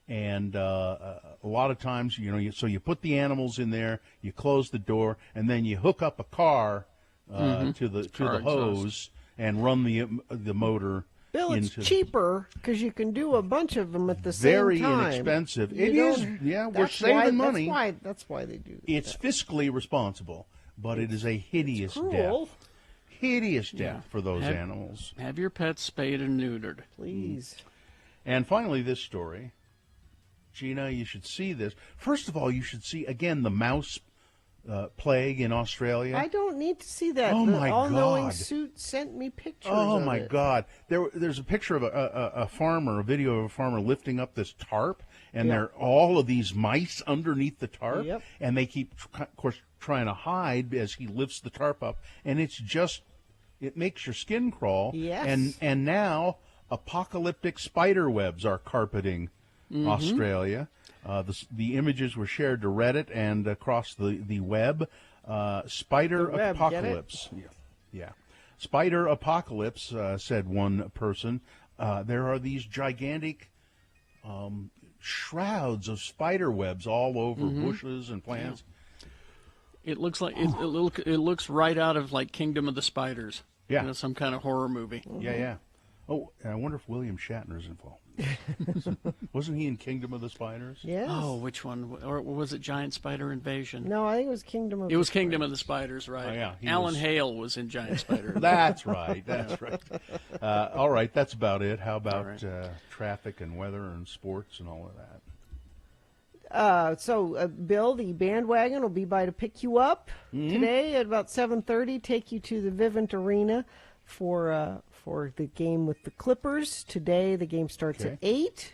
and a lot of times so you put the animals in there, you close the door, and then you hook up a car to the hose and run the motor. Bill, it's cheaper because you can do a bunch of them at the same time. Very inexpensive. It is. Yeah, we're saving money. That's why they do that. It's fiscally responsible, but it is a hideous death. Hideous death for those animals. Have your pets spayed and neutered. Please. And finally, this story. Gina, you should see this. First of all, you should see, again, the mouse plague in Australia. I don't need to see that. Oh, my God. All-knowing suit sent me pictures Oh, of my it. God. There's a picture of a farmer, a video of a farmer lifting up this tarp, and there are all of these mice underneath the tarp, and they keep, of course, trying to hide as he lifts the tarp up, and it makes your skin crawl. Yes. And now apocalyptic spider webs are carpeting Australia. The images were shared to Reddit and across the web. Spider apocalypse. Yeah. Spider apocalypse, said one person. There are these gigantic shrouds of spider webs all over bushes and plants. It looks like it looks right out of like Kingdom of the Spiders. Yeah. Some kind of horror movie. Yeah. Oh, I wonder if William Shatner's involved. Wasn't he in Kingdom of the Spiders? Yes. Oh, which one? Or was it Giant Spider Invasion? No, I think it was Kingdom of the It was Spiders. Kingdom of the Spiders, right. Oh, yeah. Alan Hale was in Giant Spider. That's right. All right, that's about it. How about traffic and weather and sports and all of that? Bill, the bandwagon will be by to pick you up today at about 7:30. Take you to the Vivint Arena for the game with the Clippers. Today the game starts at 8.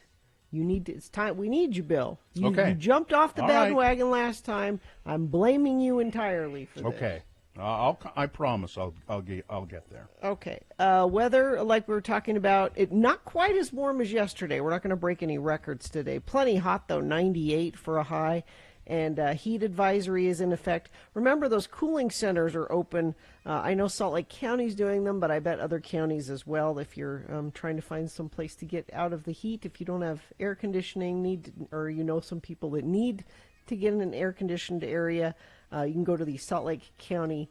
It's time. We need you, Bill. You jumped off the bandwagon last time. I'm blaming you entirely for this. Okay. I promise I'll get there. Okay. Weather, like we were talking about, not quite as warm as yesterday. We're not going to break any records today. Plenty hot, though, 98 for a high. And heat advisory is in effect. Remember, those cooling centers are open. I know Salt Lake County's doing them, but I bet other counties as well. If you're trying to find some place to get out of the heat, if you don't have air conditioning, or you know some people that need to get in an air-conditioned area, you can go to the Salt Lake County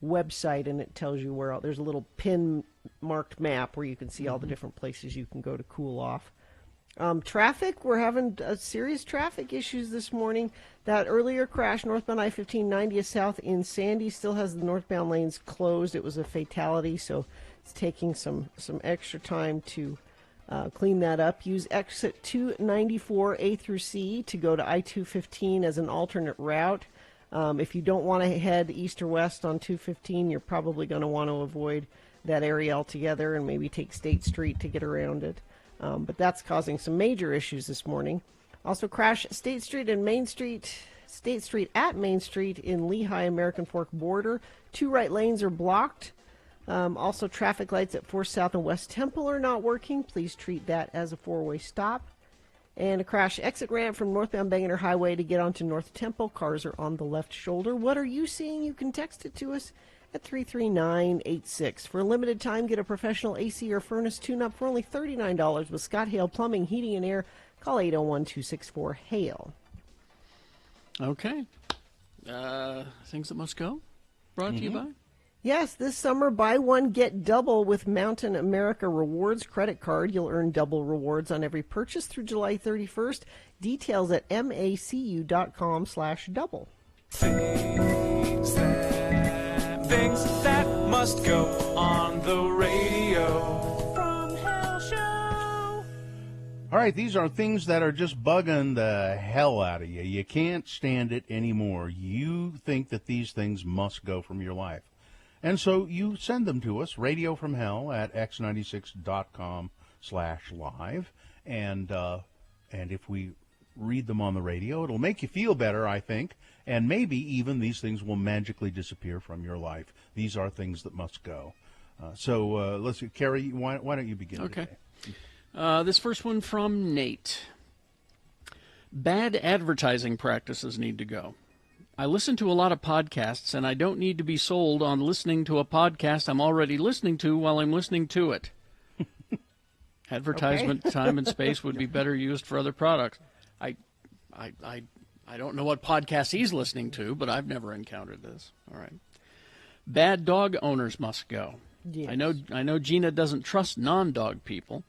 website, and it tells you where. There's a little pin-marked map where you can see all the different places you can go to cool off. Traffic, we're having serious traffic issues this morning. That earlier crash, northbound I-15 90th South in Sandy, still has the northbound lanes closed. It was a fatality, so it's taking some extra time to clean that up. Use exit 294 A through C to go to I-215 as an alternate route. If you don't want to head east or west on 215, you're probably going to want to avoid that area altogether and maybe take State Street to get around it. But that's causing some major issues this morning. Also crash State Street and Main Street, State Street at Main Street in Lehigh American Fork border. 2 right lanes are blocked. Also traffic lights at 4 South and West Temple are not working. Please treat that as a 4-way stop. And a crash exit ramp from northbound Bangor Highway to get onto North Temple. Cars are on the left shoulder. What are you seeing? You can text it to us at 33986. For a limited time, get a professional AC or furnace tune-up for only $39 with Scott Hale Plumbing, Heating, and Air. Call 801-264-HALE. Okay. Things that must go, brought to you by? Yes, this summer, buy one, get double with Mountain America Rewards credit card. You'll earn double rewards on every purchase through July 31st. Details at macu.com/double. Things that must go on the radio from Hell Show. All right, these are things that are just bugging the hell out of you. You can't stand it anymore. You think that these things must go from your life. And so you send them to us, x96.com/live. And if we read them on the radio, it'll make you feel better, I think. And maybe even these things will magically disappear from your life. These are things that must go. So let's see. Carrie, why don't you begin Okay. today? This first one from Nate. Bad advertising practices need to go. I listen to a lot of podcasts, and I don't need to be sold on listening to a podcast I'm already listening to while I'm listening to it. Advertisement time and space would be better used for other products. I don't know what podcast he's listening to, but I've never encountered this. All right. Bad dog owners must go. Yes. I know Gina doesn't trust non-dog people.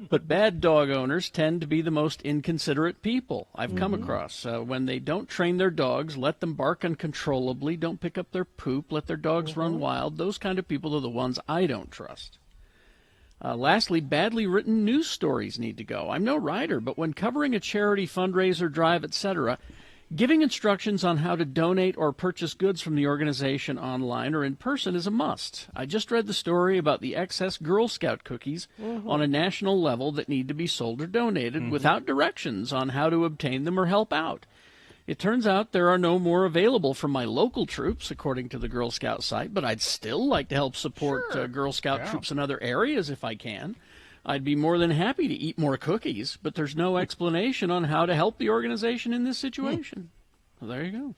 But bad dog owners tend to be the most inconsiderate people I've come across. When they don't train their dogs, let them bark uncontrollably, don't pick up their poop, let their dogs run wild, those kind of people are the ones I don't trust. Lastly, badly written news stories need to go. I'm no writer, but when covering a charity fundraiser, drive, etc., giving instructions on how to donate or purchase goods from the organization online or in person is a must. I just read the story about the excess Girl Scout cookies on a national level that need to be sold or donated without directions on how to obtain them or help out. It turns out there are no more available from my local troops, according to the Girl Scout site, but I'd still like to help support Girl Scout troops in other areas if I can. I'd be more than happy to eat more cookies, but there's no explanation on how to help the organization in this situation. Well, there you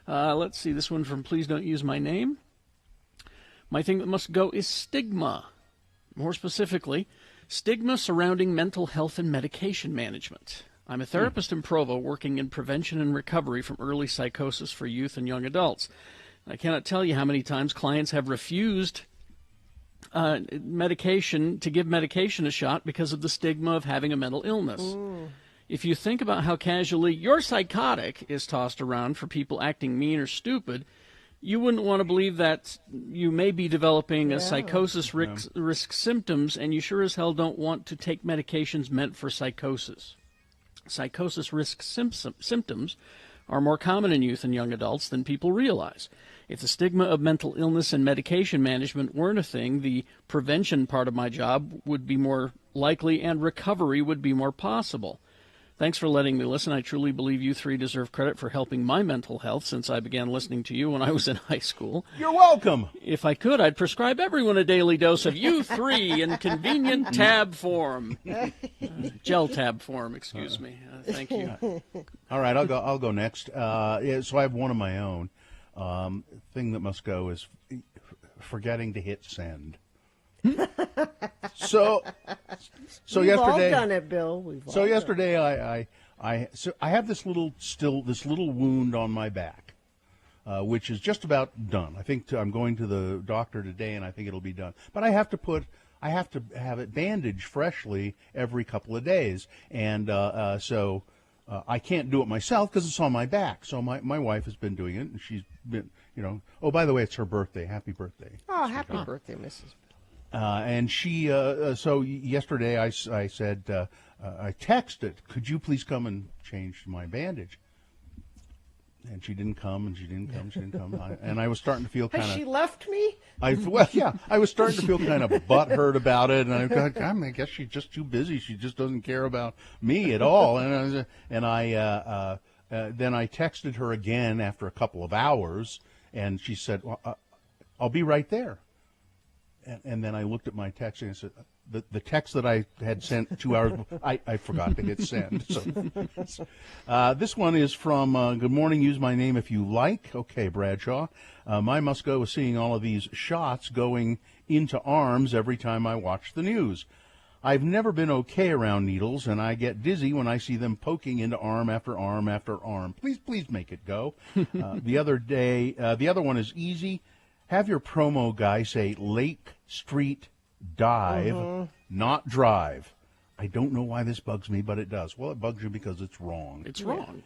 go. Let's see, this one from Please Don't Use My Name. My thing that must go is stigma. More specifically, stigma surrounding mental health and medication management. I'm a therapist in Provo working in prevention and recovery from early psychosis for youth and young adults. I cannot tell you how many times clients have refused medication to give medication a shot because of the stigma of having a mental illness. If you think about how casually "you're psychotic" is tossed around for people acting mean or stupid, you wouldn't want to believe that you may be developing a psychosis risk symptoms, and you sure as hell don't want to take medications meant for psychosis. Psychosis risk symptoms are more common in youth and young adults than people realize. If the stigma of mental illness and medication management weren't a thing, the prevention part of my job would be more likely and recovery would be more possible. Thanks for letting me listen. I truly believe you three deserve credit for helping my mental health since I began listening to you when I was in high school. You're welcome. If I could, I'd prescribe everyone a daily dose of you three in convenient tab form. Gel tab form, excuse me. Thank you. All right, I'll go next. So I have one of my own. Thing that must go is forgetting to hit send. So We've yesterday, all done it, Bill. Yesterday, I have this little wound on my back, which is just about done. I think I'm going to the doctor today, and I think it'll be done. But I have to put I have to have it bandaged freshly every couple of days, and so I can't do it myself because it's on my back. So my wife has been doing it, and she's been, oh, by the way, it's her birthday. Happy birthday. Oh, happy birthday, Mrs. And she, so yesterday I said, I texted, could you please come and change my bandage? And she didn't come, and she didn't come, she didn't come. And I was starting to feel kind of... Has she left me? I was starting to feel kind of butthurt about it, and I thought, God, I guess she's just too busy. She just doesn't care about me at all. And then I texted her again after a couple of hours, and she said, well, I'll be right there. And then I looked at my text and I said, the text that I had sent 2 hours before, I forgot to hit send. So, this one is from Good Morning, Use My Name If You Like. Okay, Bradshaw. My must go is seeing all of these shots going into arms every time I watch the news. I've never been okay around needles, and I get dizzy when I see them poking into arm after arm after arm. Please make it go. The other one is easy. Have your promo guy say Lake Street Dive, not drive. I don't know why this bugs me, but it does. Well, it bugs you because it's wrong. It's wrong.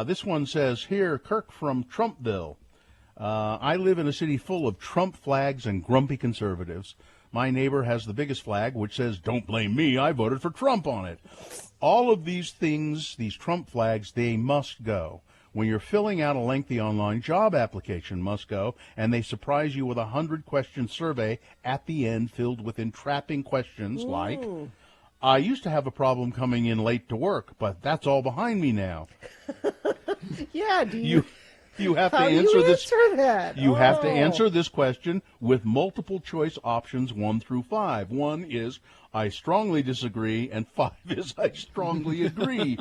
This one says, here, Kirk from Trumpville. I live in a city full of Trump flags and grumpy conservatives. My neighbor has the biggest flag, which says, don't blame me, I voted for Trump on it. All of these things, these Trump flags, they must go. When you're filling out a lengthy online job application, must go, and they surprise you with a 100-question survey at the end filled with entrapping questions like, I used to have a problem coming in late to work, but that's all behind me now. Yeah, do you have to how answer do you this. answer that? You have to answer this question with multiple choice options 1 through 5. 1 is I strongly disagree, and 5 is I strongly agree.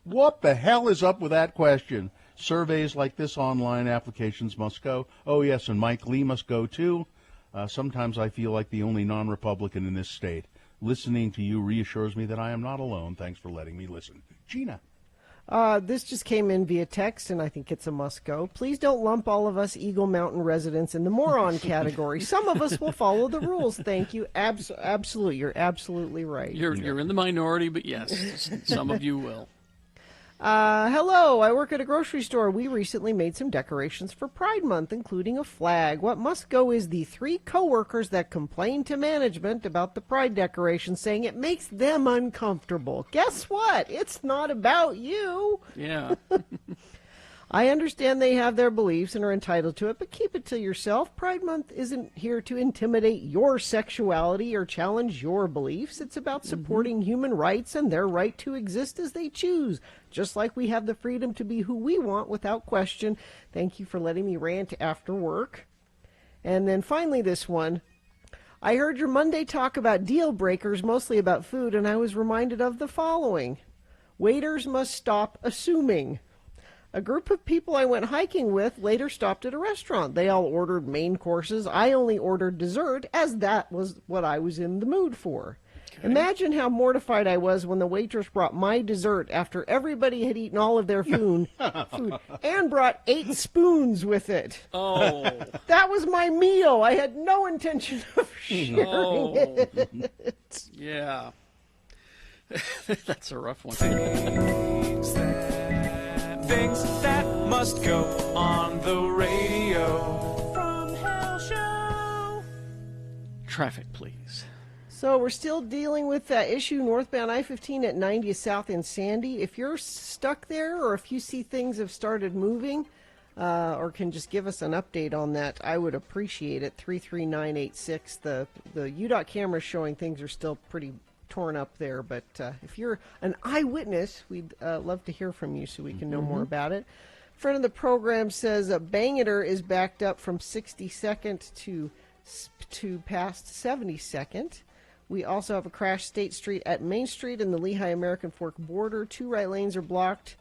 What the hell is up with that question? Surveys like this online applications must go. Oh, yes, and Mike Lee must go, too. Sometimes I feel like the only non-Republican in this state. Listening to you reassures me that I am not alone. Thanks for letting me listen. Gina. This just came in via text, and I think it's a must-go. Please don't lump all of us Eagle Mountain residents in the moron category. Some of us will follow the rules. Thank you. Absolutely. You're absolutely right. You're in the minority, but yes, some of you will. Hello, I work at a grocery store. We recently made some decorations for Pride Month, including a flag. What must go is the 3 coworkers that complained to management about the Pride decorations, saying it makes them uncomfortable. Guess what? It's not about you. Yeah. I understand they have their beliefs and are entitled to it, but keep it to yourself. Pride Month isn't here to intimidate your sexuality or challenge your beliefs. It's about supporting human rights and their right to exist as they choose, just like we have the freedom to be who we want without question. Thank you for letting me rant after work. And then finally this one. I heard your Monday talk about deal breakers, mostly about food, and I was reminded of the following. Waiters must stop assuming. A group of people I went hiking with later stopped at a restaurant. They all ordered main courses. I only ordered dessert, as that was what I was in the mood for. Okay. Imagine how mortified I was when the waitress brought my dessert after everybody had eaten all of their food and brought 8 spoons with it. Oh. That was my meal. I had no intention of sharing it. Yeah. That's a rough one. Things that must go on the radio from Hell Show. Traffic, please. So we're still dealing with that issue northbound I-15 at 90 South in Sandy. If you're stuck there or if you see things have started moving or can just give us an update on that, I would appreciate it. 33986. The UDOT camera is showing things are still pretty torn up there, but if you're an eyewitness, we'd love to hear from you so we can know more about it. Friend of the program says Bangor is backed up from 62nd to past 72nd. We also have a crash State Street at Main Street in the Lehigh American Fork border. 2 right lanes are blocked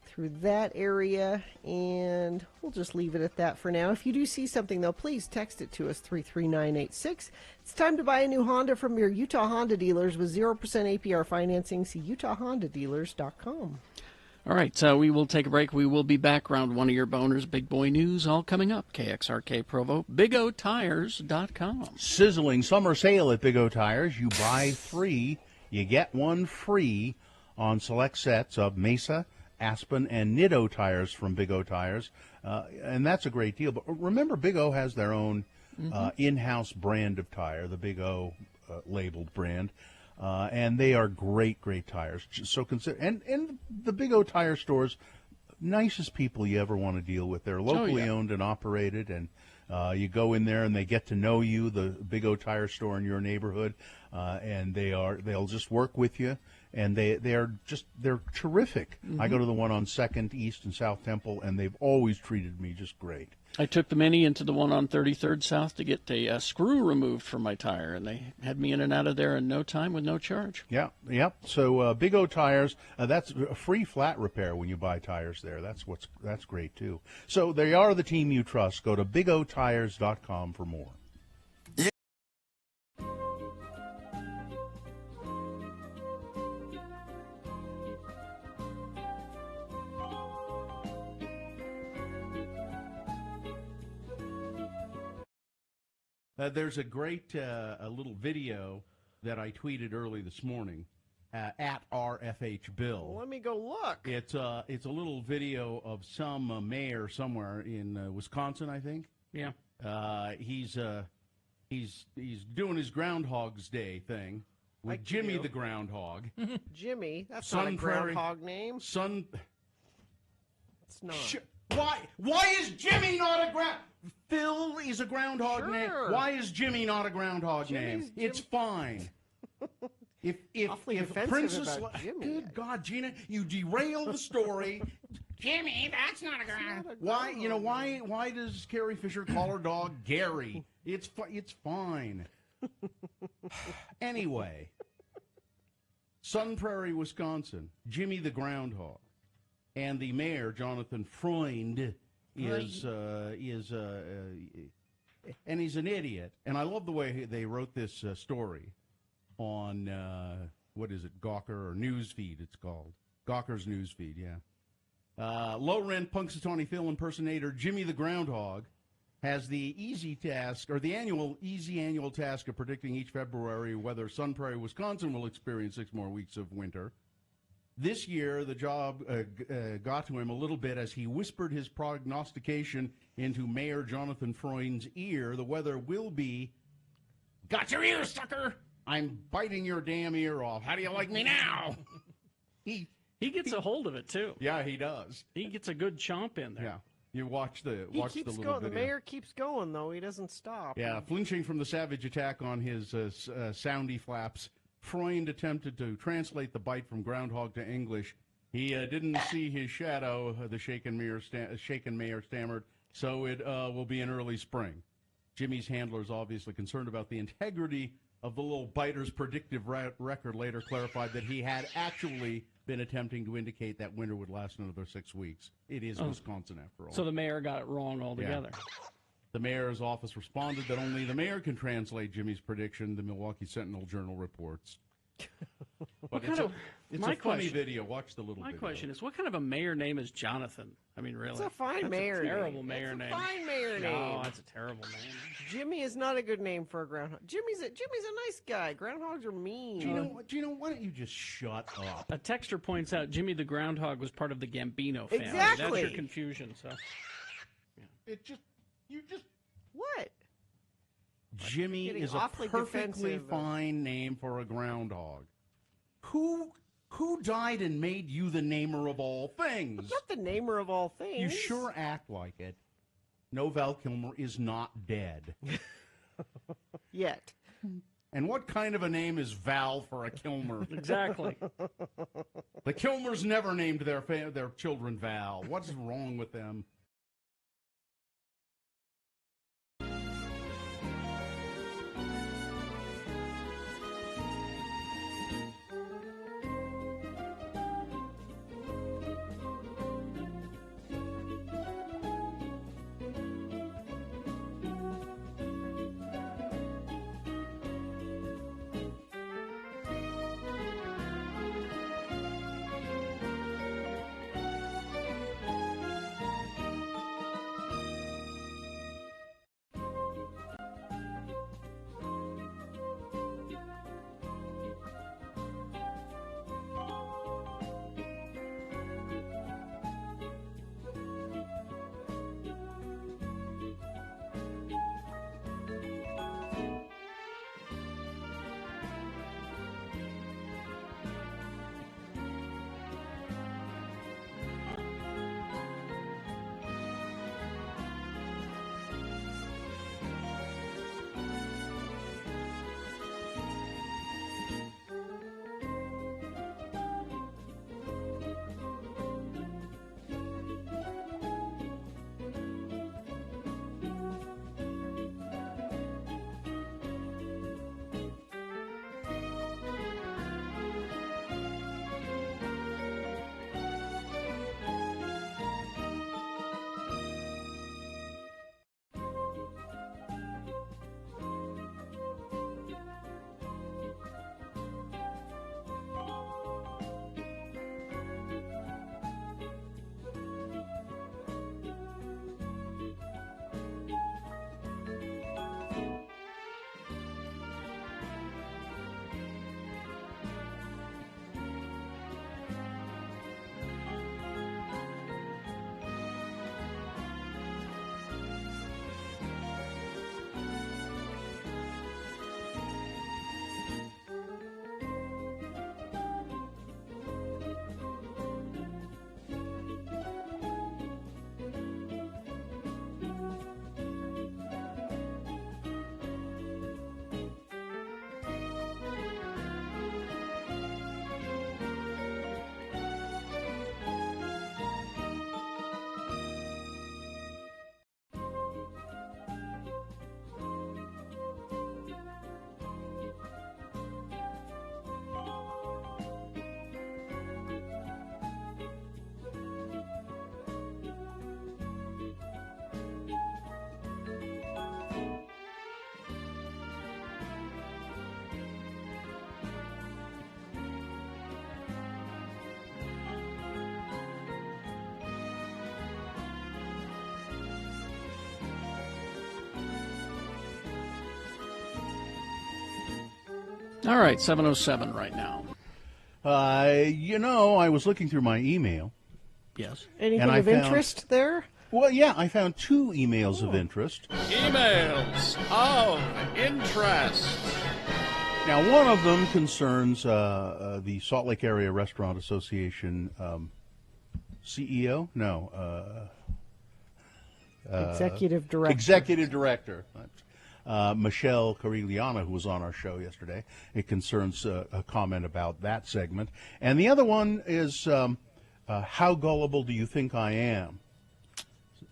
through that area, and we'll just leave it at that for now. If you do see something, though, please text it to us, 33986. It's time to buy a new Honda from your Utah Honda dealers with 0% APR financing. See UtahHondaDealers.com. All right, so we will take a break. We will be back. Round one of your boners, big boy news, all coming up. KXRK Provo, BigOTires.com. Sizzling summer sale at Big O Tires. You buy 3, you get 1 free on select sets of Mesa, Aspen, and Nitto tires from Big O Tires. And that's a great deal. But remember, Big O has their own in-house brand of tire, the Big O labeled brand. And they are great tires. So consider, and the Big O Tire stores, nicest people you ever want to deal with. They're locally owned and operated, and you go in there and they get to know you, the Big O Tire store in your neighborhood, and they'll just work with you, and they're terrific. I go to the one on 2nd East and South Temple, and they've always treated me just great. I took the Mini into the one on 33rd South to get a screw removed from my tire, and they had me in and out of there in no time with no charge. Yeah. So Big O Tires, that's a free flat repair when you buy tires there. That's great too. So they are the team you trust. Go to BigOTires.com for more. There's a great a little video that I tweeted early this morning at RFH Bill. Well, let me go look. It's a little video of some mayor somewhere in Wisconsin, I think. Yeah. He's doing his Groundhog's Day thing with Like Jimmy you. the Groundhog. Jimmy, that's Sun not a Prairie- groundhog name. It's not. Why is Jimmy not a ground? Phil is a groundhog name. Why is Jimmy not a groundhog name? It's fine. If Awfully if offensive Princess, about Jimmy. Good God, Gina, you derail the story. Jimmy, that's not a ground. Why does Carrie Fisher call her dog Gary? It's fine. Anyway, Sun Prairie, Wisconsin, Jimmy the Groundhog, and the mayor, Jonathan Freund, is and he's an idiot. And I love the way they wrote this story on what is it, Gawker or Newsfeed? It's called Gawker's Newsfeed. Yeah. Low-rent Punxsutawney Phil impersonator Jimmy the Groundhog has the easy annual task of predicting each February whether Sun Prairie, Wisconsin will experience 6 more weeks of winter. This year, the job got to him a little bit as he whispered his prognostication into Mayor Jonathan Freund's ear. The weather will be, got your ear, sucker! I'm biting your damn ear off. How do you like me now? He gets a hold of it, too. Yeah, he does. He gets a good chomp in there. Yeah. You watch the He keeps little going. video. The mayor keeps going, though. He doesn't stop. Yeah, flinching from the savage attack on his soundy flaps, Freund attempted to translate the bite from groundhog to English. He didn't see his shadow, the shaken mayor stammered, so it will be in early spring. Jimmy's handler is obviously concerned about the integrity of the little biter's predictive record, later clarified that he had actually been attempting to indicate that winter would last another 6 weeks. It is Wisconsin, after all. So the mayor got it wrong altogether. Yeah. The mayor's office responded that only the mayor can translate Jimmy's prediction, the Milwaukee Sentinel-Journal reports. But it's a funny video. Watch the little video. My question is, what kind of a mayor name is Jonathan? I mean, really? It's a fine That's mayor a terrible name. mayor It's a name. fine mayor name. No, that's a terrible name. Jimmy is not a good name for a groundhog. Jimmy's a nice guy. Groundhogs are mean. Gino, why don't you just shut up? A texter points out Jimmy the Groundhog was part of the Gambino family. Exactly. That's your confusion. So What? Jimmy Getting is a awfully perfectly defensive. fine name for a groundhog. Who died and made you the namer of all things? I'm not the namer of all things. You sure act like it. No, Val Kilmer is not dead. Yet. And what kind of a name is Val for a Kilmer? exactly. The Kilmers never named their children Val. What's wrong with them? All right, 7:07 right now. I was looking through my email. Yes. Anything of interest there? Well, yeah, I found 2 emails of interest. Emails of interest. Now, one of them concerns the Salt Lake Area Restaurant Association CEO? No. Executive director. Executive director. Michelle Carigliano, who was on our show yesterday. It concerns a comment about that segment. And the other one is, how gullible do you think I am?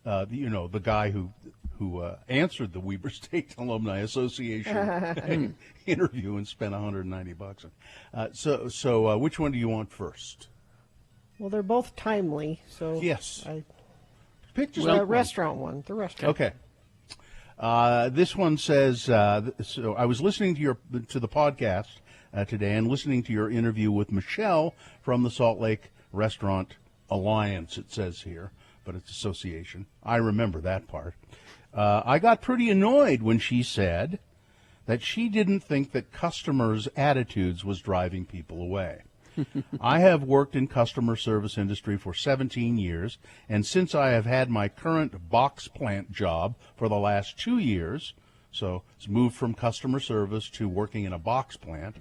The guy who answered the Weber State Alumni Association interview and spent $190. So which one do you want first? Well, they're both timely, so yes. Pick just the restaurant one. The restaurant. Okay. This one says, so I was listening to the podcast today and listening to your interview with Michelle from the Salt Lake Restaurant Alliance, it says here, but it's association. I remember that part. I got pretty annoyed when she said that she didn't think that customers' attitudes was driving people away. I have worked in customer service industry for 17 years, and since I have had my current box plant job for the last 2 years, so it's moved from customer service to working in a box plant,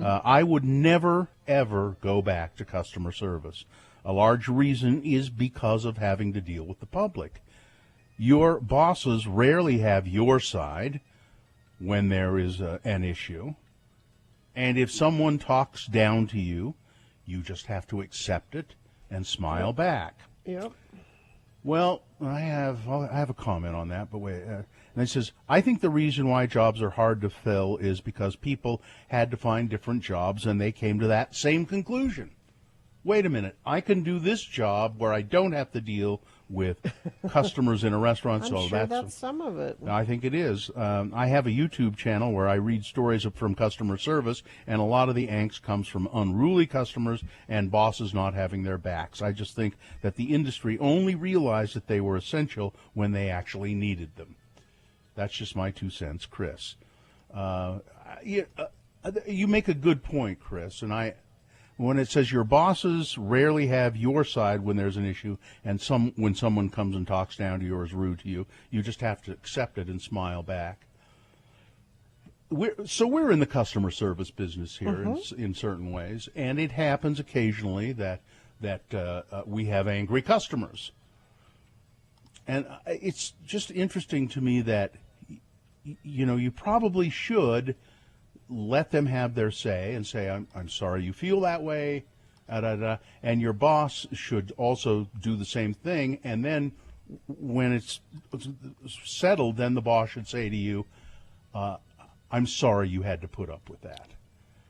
I would never, ever go back to customer service. A large reason is because of having to deal with the public. Your bosses rarely have your side when there is an issue. And if someone talks down to you, you just have to accept it and smile back. Yep. Well, I have a comment on that, but wait. And it says, I think the reason why jobs are hard to fill is because people had to find different jobs, and they came to that same conclusion. Wait a minute, I can do this job where I don't have to deal with customers in a restaurant. I'm sure that's some of it. I think it is. I have a YouTube channel where I read stories from customer service, and a lot of the angst comes from unruly customers and bosses not having their backs. I just think that the industry only realized that they were essential when they actually needed them. That's just my 2 cents, Chris. You make a good point, Chris, and when it says your bosses rarely have your side when there's an issue, and when someone comes and talks down to you or is rude to you, you just have to accept it and smile back. We're in the customer service business here in certain ways, and it happens occasionally that we have angry customers. And it's just interesting to me that you probably should let them have their say and say, I'm sorry you feel that way, and your boss should also do the same thing. And then when it's settled, then the boss should say to you, I'm sorry you had to put up with that.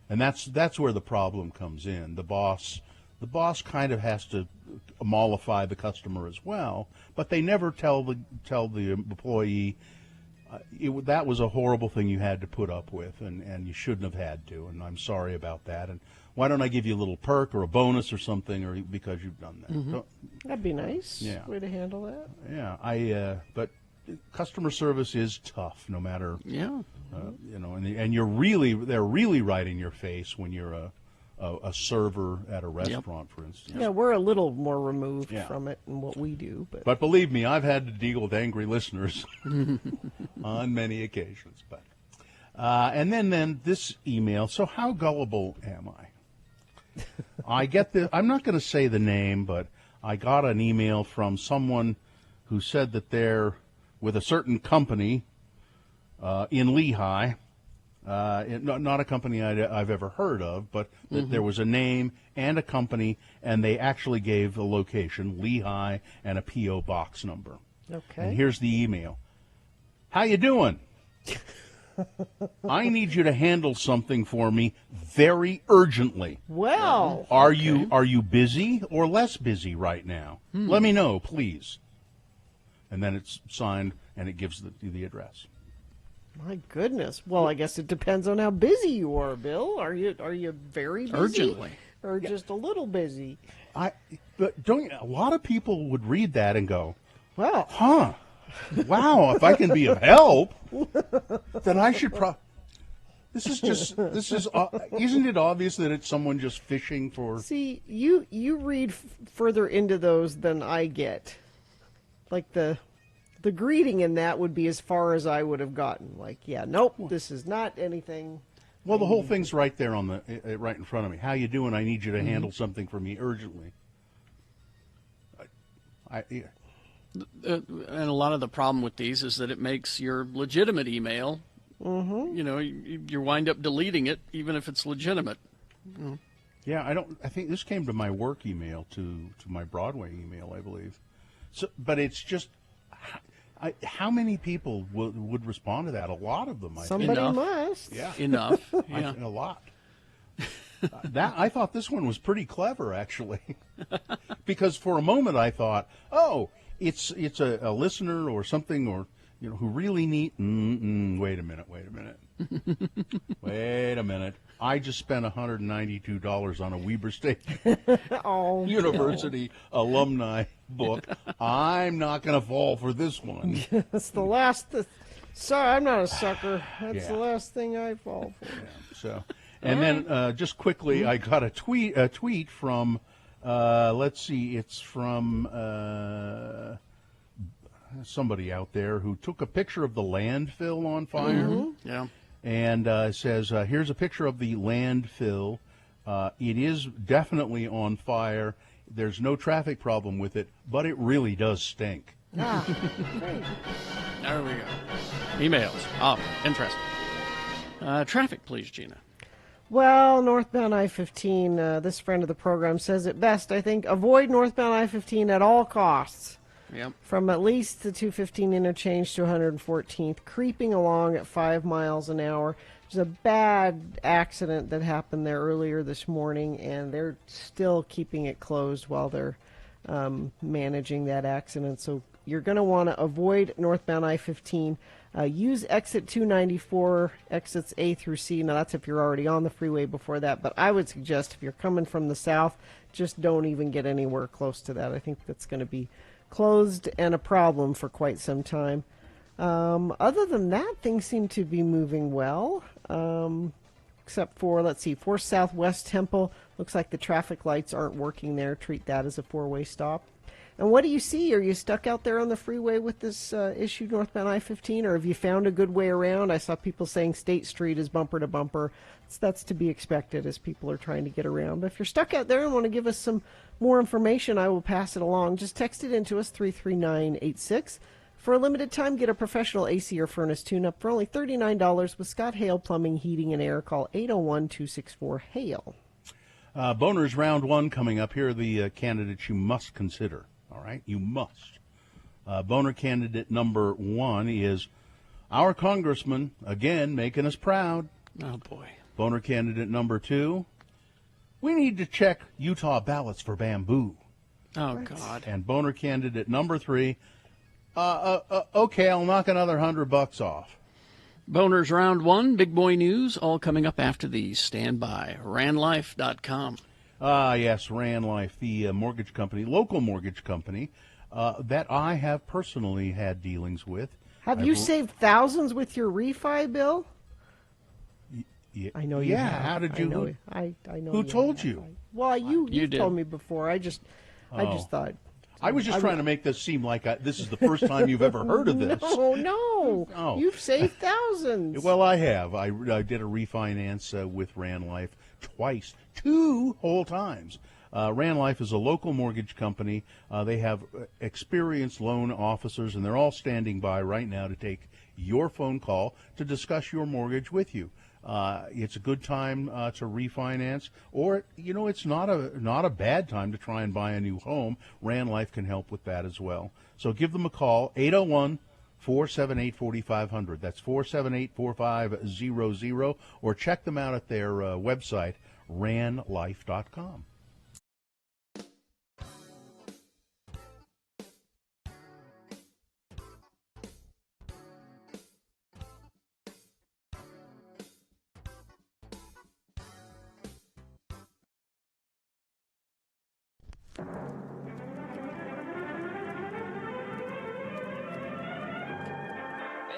And that's where the problem comes in. The boss kind of has to mollify the customer as well, but they never tell the employee, that was a horrible thing you had to put up with, and you shouldn't have had to, and I'm sorry about that, and why don't I give you a little perk or a bonus or something, or because you've done that. That'd be nice. Yeah. Way to handle that. Yeah, but customer service is tough, no matter. Yeah. And they're really right in your face when you're a server at a restaurant, for instance. Yeah, we're a little more removed from it in what we do. But believe me, I've had to deal with angry listeners on many occasions. But and then this email. So how gullible am I? I get I'm not going to say the name, but I got an email from someone who said that they're with a certain company in Lehigh. Not a company I've ever heard of, but that there was a name and a company, and they actually gave a location, Lehigh, and a P.O. box number. Okay. And here's the email. How you doing? I need you to handle something for me very urgently. Well. Are you busy or less busy right now? Let me know, please. And then it's signed, and it gives the address. My goodness. Well, I guess it depends on how busy you are, Bill. Are you very busy? Urgently. Or just a little busy? But a lot of people would read that and go, well, wow, if I can be of help, then I should This is isn't it obvious that it's someone just fishing for? See, you read further into those than I get. Like the greeting in that would be as far as I would have gotten. Like, yeah, nope, this is not anything. Well, the whole thing's right there on the right in front of me. How you doing? I need you to handle something for me urgently. And a lot of the problem with these is that it makes your legitimate email. You know, you wind up deleting it even if it's legitimate. Yeah, I think this came to my work email to my Broadway email, I believe. So, but it's just. How many people would respond to that? A lot of them. Somebody must. Yeah, enough. Yeah. A lot. I thought this one was pretty clever, actually, because for a moment I thought, oh, it's a listener or something, or who really need. Wait a minute. Wait a minute. I just spent $192 on a Weber State University alumni book. I'm not going to fall for this one. That's the last. Sorry, I'm not a sucker. That's the last thing I fall for. Yeah, so, and then just quickly, I got a tweet from. Let's see, it's from somebody out there who took a picture of the landfill on fire. Yeah. And says, here's a picture of the landfill. It is definitely on fire. There's no traffic problem with it, but it really does stink. Great. There we go. Emails. Interesting. Traffic, please, Gina. Well, northbound I-15, this friend of the program says it best, I think. Avoid northbound I-15 at all costs. Yep. From at least the 215 interchange to 114th, creeping along at 5 miles an hour. There's a bad accident that happened there earlier this morning, and they're still keeping it closed while they're managing that accident. So you're going to want to avoid northbound I-15. Use exit 294, exits A through C. Now, that's if you're already on the freeway before that, but I would suggest if you're coming from the south, just don't even get anywhere close to that. I think that's going to be closed and a problem for quite some time. Other than that, things seem to be moving well, except for, let's see, 4 Southwest Temple. Looks like the traffic lights aren't working there. Treat that as a 4-way stop. And what do you see? Are you stuck out there on the freeway with this issue northbound I-15, or have you found a good way around? I saw people saying State Street is bumper to bumper. That's to be expected as people are trying to get around. But if you're stuck out there and want to give us some more information, I will pass it along. Just text it into us, 33986. For a limited time, get a professional AC or furnace tune-up for only $39 with Scott Hale Plumbing, Heating, and Air. Call 801-264-HALE. Boners Round 1 coming up. Here are the candidates you must consider. All right? You must. Boner candidate number 1 is our congressman, again, making us proud. Oh, boy. Boner candidate number 2, we need to check Utah ballots for bamboo. Oh, God. And boner candidate number 3, okay, I'll knock another $100 off. Boners Round 1, Big Boy News, all coming up after these. Stand by. RanLife.com. Yes, Ran Life, the mortgage company, local mortgage company that I have personally had dealings with. Have you saved thousands with your refi, Bill? I know you have. How did you? I know. Who told you? Well, you did. told me before. I just thought. I was just trying to make this seem like this is the first time you've ever heard of this. No. Oh. You've saved thousands. Well, I have. I did a refinance with Ran Life twice, 2 whole times. Ran Life is a local mortgage company. They have experienced loan officers, and they're all standing by right now to take your phone call to discuss your mortgage with you. It's a good time to refinance, or it's not a bad time to try and buy a new home. Ran Life can help with that as well. So give them a call, 801-478-4500. That's 478-4500, or check them out at their website, ranlife.com.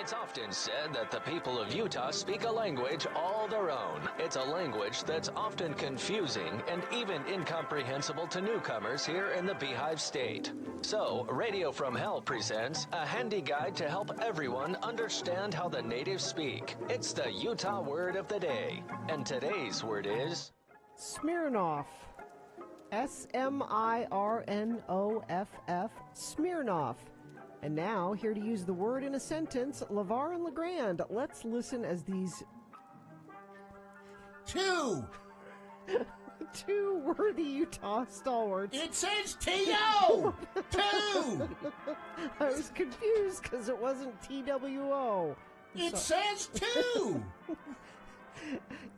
It's often said that the people of Utah speak a language all their own. It's a language that's often confusing and even incomprehensible to newcomers here in the Beehive State. So, Radio from Hell presents a handy guide to help everyone understand how the natives speak. It's the Utah word of the day. And today's word is... Smirnoff. Smirnoff. Smirnoff. And now, here to use the word in a sentence, LeVar and LeGrand. Let's listen as these two worthy Utah stalwarts. It says T-O! Two! I was confused because it wasn't T-W-O. It says two!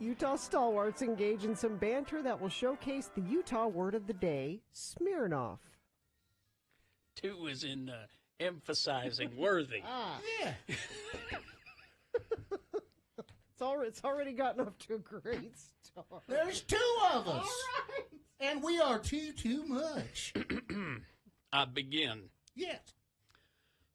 Utah stalwarts engage in some banter that will showcase the Utah word of the day, Smirnoff. Two is in emphasizing worthy. Yeah. It's already gotten off to a great start. There's two of us. All right. And we are too much. I begin. Yes.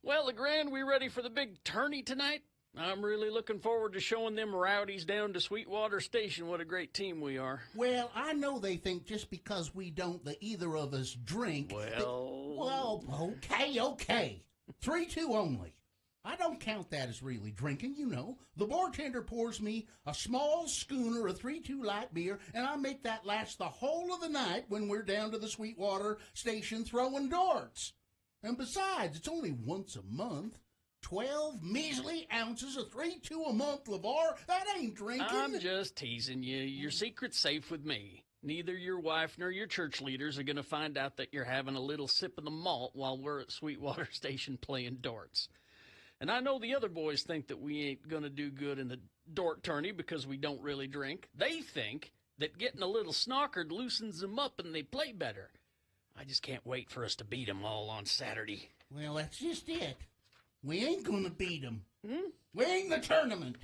Well, LeGrand, we ready for the big tourney tonight? I'm really looking forward to showing them rowdies down to Sweetwater Station what a great team we are. Well, I know they think just because we don't, either of us drink. Well, okay. 3-2 only. I don't count that as really drinking, you know. The bartender pours me a small schooner of 3-2 light beer, and I make that last the whole of the night when we're down to the Sweetwater Station throwing darts. And besides, it's only once a month. 12 measly ounces of 3-2 a month, LeVar. That ain't drinking. I'm just teasing you. Your secret's safe with me. Neither your wife nor your church leaders are going to find out that you're having a little sip of the malt while we're at Sweetwater Station playing darts. And I know the other boys think that we ain't going to do good in the dart tourney because we don't really drink. They think that getting a little snockered loosens them up and they play better. I just can't wait for us to beat them all on Saturday. Well, that's just it. We ain't going to beat them. We ain't in the tournament.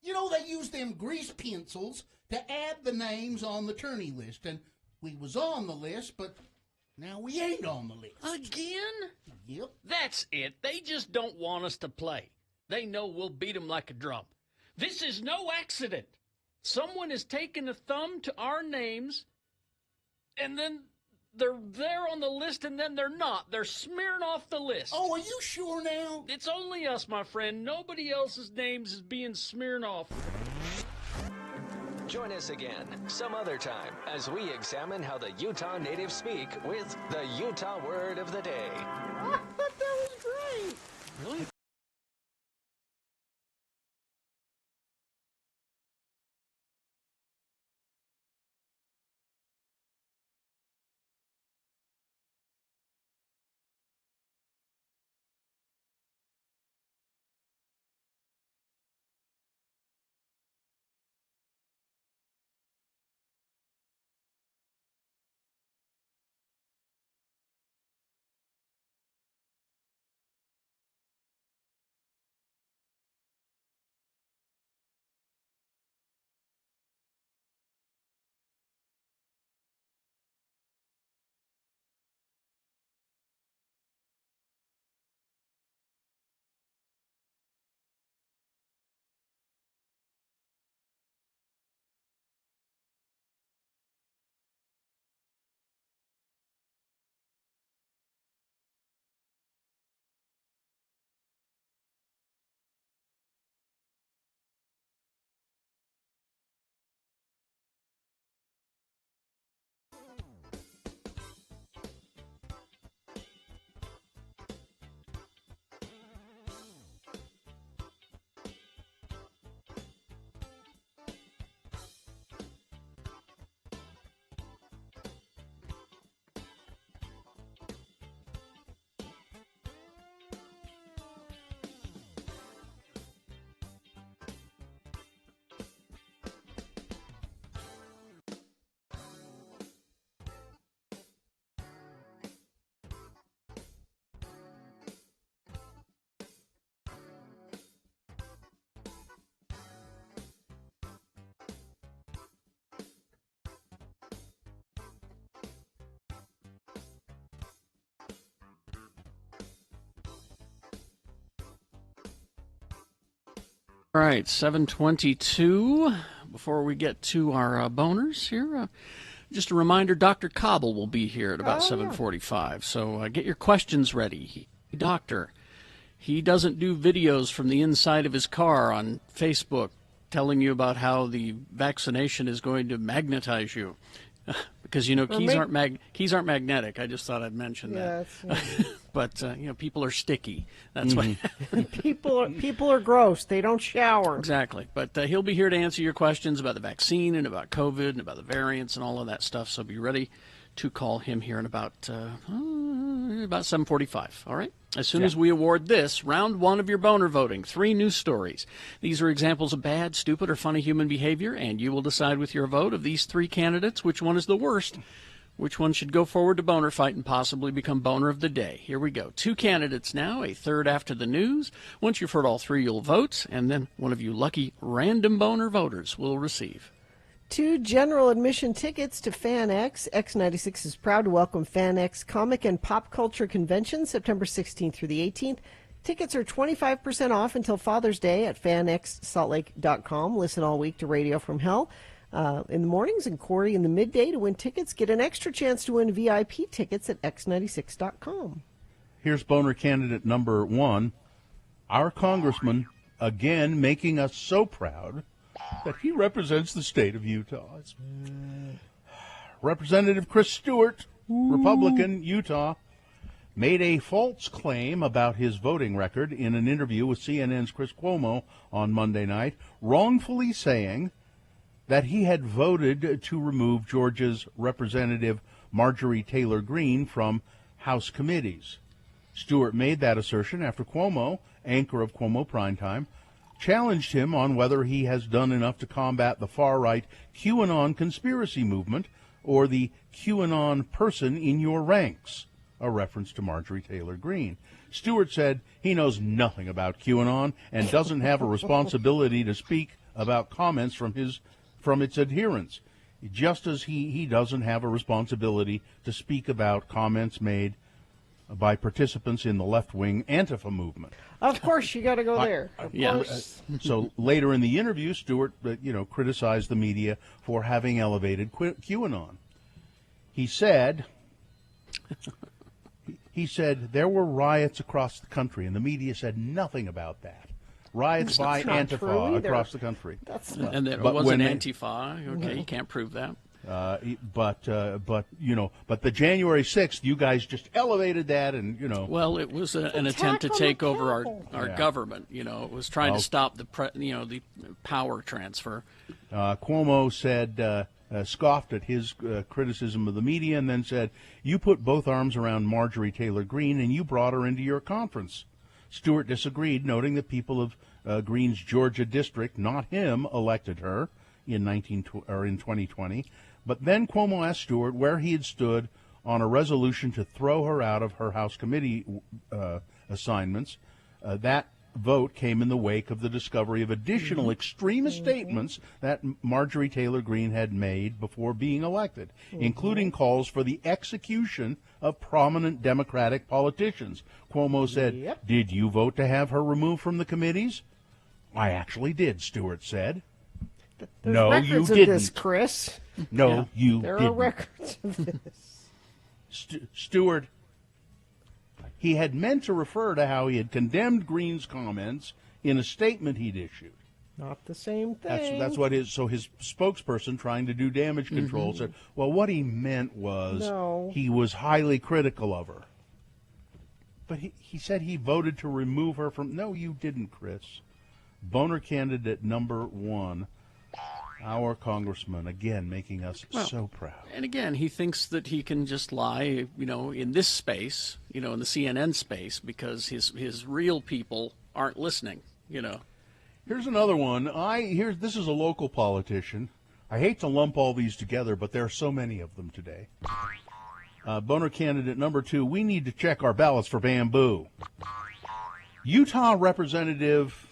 You know, they use them grease pencils to add the names on the tourney list, and we was on the list, but now we ain't on the list. Again? Yep. That's it. They just don't want us to play. They know we'll beat them like a drum. This is no accident. Someone has taken a thumb to our names, and then they're there on the list, and then they're not. They're smearing off the list. Oh, are you sure now? It's only us, my friend. Nobody else's names is being smeared off. Join us again some other time as we examine how the Utah natives speak with the Utah word of the day. That was great. Really? All right, 7:22. Before we get to our boners here, just a reminder, Dr. Cobble will be here at about 7:45. So get your questions ready. Doctor, he doesn't do videos from the inside of his car on Facebook telling you about how the vaccination is going to magnetize you. Because, keys aren't magnetic. I just thought I'd mention that. But, people are sticky. That's why. People are gross. They don't shower. Exactly. But he'll be here to answer your questions about the vaccine and about COVID and about the variants and all of that stuff. So be ready to call him here in about 7:45. All right? As soon as we award this, round one of your boner voting, 3 news stories. These are examples of bad, stupid, or funny human behavior, and you will decide with your vote of these 3 candidates which one is the worst, which one should go forward to boner fight and possibly become boner of the day. Here we go. 2 candidates now, a third after the news. Once you've heard all 3, you'll vote, and then one of you lucky random boner voters will receive 2 general admission tickets to FanX. X96 is proud to welcome FanX Comic and Pop Culture Convention September 16th through the 18th. Tickets are 25% off until Father's Day at fanxsaltlake.com. Listen all week to Radio from Hell in the mornings and Corey in the midday to win tickets. Get an extra chance to win VIP tickets at x96.com. Here's boner candidate number 1. Our congressman, again, making us so proud that he represents the state of Utah. It's Representative Chris Stewart, Republican, Utah, made a false claim about his voting record in an interview with CNN's Chris Cuomo on Monday night, wrongfully saying that he had voted to remove Georgia's Representative Marjorie Taylor Greene from House committees. Stewart made that assertion after Cuomo, anchor of Cuomo Primetime, challenged him on whether he has done enough to combat the far-right QAnon conspiracy movement or the QAnon person in your ranks, a reference to Marjorie Taylor Greene. Stewart said he knows nothing about QAnon and doesn't have a responsibility to speak about comments from its adherents, just as he doesn't have a responsibility to speak about comments made by participants in the left-wing Antifa movement. Of course, you got to go there. So later in the interview, Stewart, criticized the media for having elevated QAnon. He said there were riots across the country, and the media said nothing about that. Riots by Antifa across the country. And it wasn't Antifa. Okay, you can't prove that. But the January 6th, you guys just elevated that, and Well, it was an attempt to take over our government. It was trying to stop the power transfer. Cuomo said, scoffed at his criticism of the media, and then said, "You put both arms around Marjorie Taylor Greene, and you brought her into your conference." Stewart disagreed, noting that people of Greene's Georgia district, not him, elected her in 2020. But then Cuomo asked Stewart where he had stood on a resolution to throw her out of her House committee assignments. That vote came in the wake of the discovery of additional extremist statements that Marjorie Taylor Greene had made before being elected, including calls for the execution of prominent Democratic politicians. Cuomo said, "Did you vote to have her removed from the committees?" "I actually did," Stewart said. "No, you records didn't, of this, Chris. No, you There didn't." are records of this. Stewart, he had meant to refer to how he had condemned Greene's comments in a statement he'd issued. Not the same thing. That's what his spokesperson, trying to do damage control, said, well, what he meant was he was highly critical of her. But he said he voted to remove her from... No, you didn't, Chris. Boner candidate number 1, our congressman, again, making us so proud. And again, he thinks that he can just lie, in this space, in the CNN space, because his real people aren't listening, Here's another one. This is a local politician. I hate to lump all these together, but there are so many of them today. Boner candidate number 2, we need to check our ballots for bamboo. Utah Representative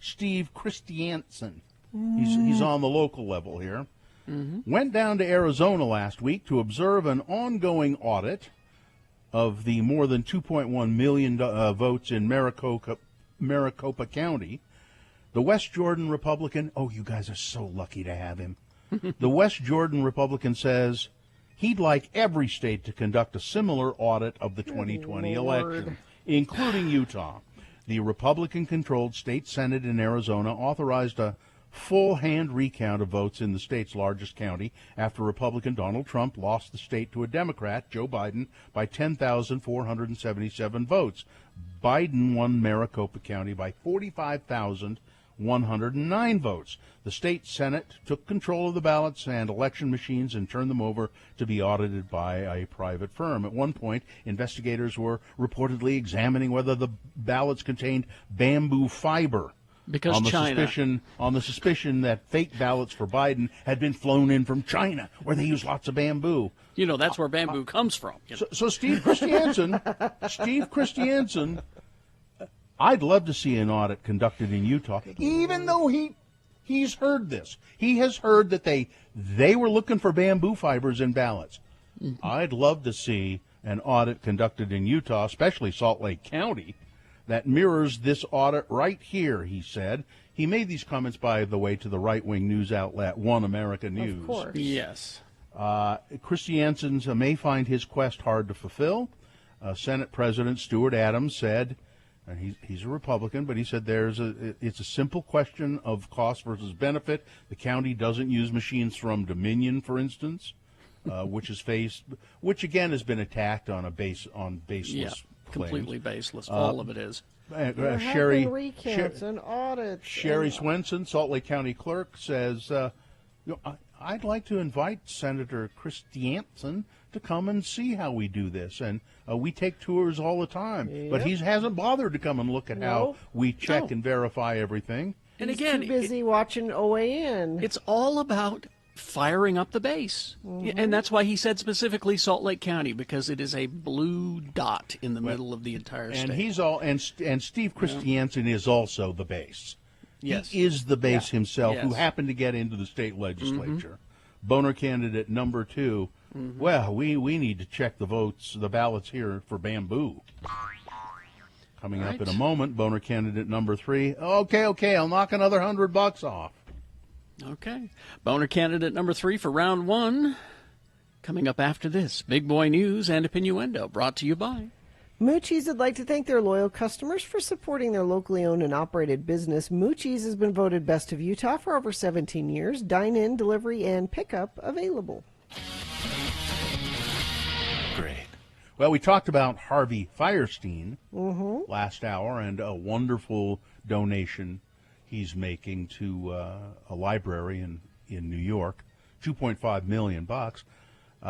Steve Christiansen, he's on the local level here, went down to Arizona last week to observe an ongoing audit of the more than 2.1 million votes in Maricopa County The West Jordan Republican, oh, you guys are so lucky to have him. The West Jordan Republican says he'd like every state to conduct a similar audit of the 2020 election, including Utah. The Republican-controlled state Senate in Arizona authorized a full hand recount of votes in the state's largest county after Republican Donald Trump lost the state to a Democrat, Joe Biden, by 10,477 votes. Biden won Maricopa County by 45,109 votes. The state Senate took control of the ballots and election machines and turned them over to be audited by a private firm. At one point, investigators were reportedly examining whether the ballots contained bamboo fiber. Because on the China. suspicion that fake ballots for Biden had been flown in from China, where they use lots of bamboo. You know, that's where bamboo comes from. You know. So Steve Christiansen, I'd love to see an audit conducted in Utah, even though he's heard this. He has heard that they were looking for bamboo fibers in ballots. Mm-hmm. I'd love to see an audit conducted in Utah, especially Salt Lake County, that mirrors this audit right here, he said. He made these comments, by the way, to the right-wing news outlet One America News. Of course. Yes. Christiansen may find his quest hard to fulfill. Senate President Stuart Adams said, and he's a Republican, but he said it's a simple question of cost versus benefit. The county doesn't use machines from Dominion, for instance, which again has been attacked on baseless. Yeah. Claims. Completely baseless. All of it is. Sherry recounts and audits. Sherry Swenson, Salt Lake County Clerk, says, I'd like to invite Senator Christiansen to come and see how we do this. And we take tours all the time. Yep. But he hasn't bothered to come and look at how we check and verify everything. And He's again, too busy watching OAN. It's all about firing up the base. Mm-hmm. And that's why he said specifically Salt Lake County, because it is a blue dot in the middle of the entire state. And he's and Steve Christiansen is also the base. Yes. He is the base himself, who happened to get into the state legislature. Mm-hmm. Boner candidate number 2. Mm-hmm. Well, we need to check the ballots here for bamboo. Coming up in a moment, Boner candidate number 3. Okay, I'll knock another $100 off. Okay. Boner candidate number 3 for round 1. Coming up after this, Big Boy News and Opinioendo, brought to you by Moochie's would like to thank their loyal customers for supporting their locally owned and operated business. Moochie's has been voted Best of Utah for over 17 years. Dine-in, delivery, and pickup available. Great. Well, we talked about Harvey Fierstein last hour and a wonderful donation he's making to a library in New York, $2.5 million.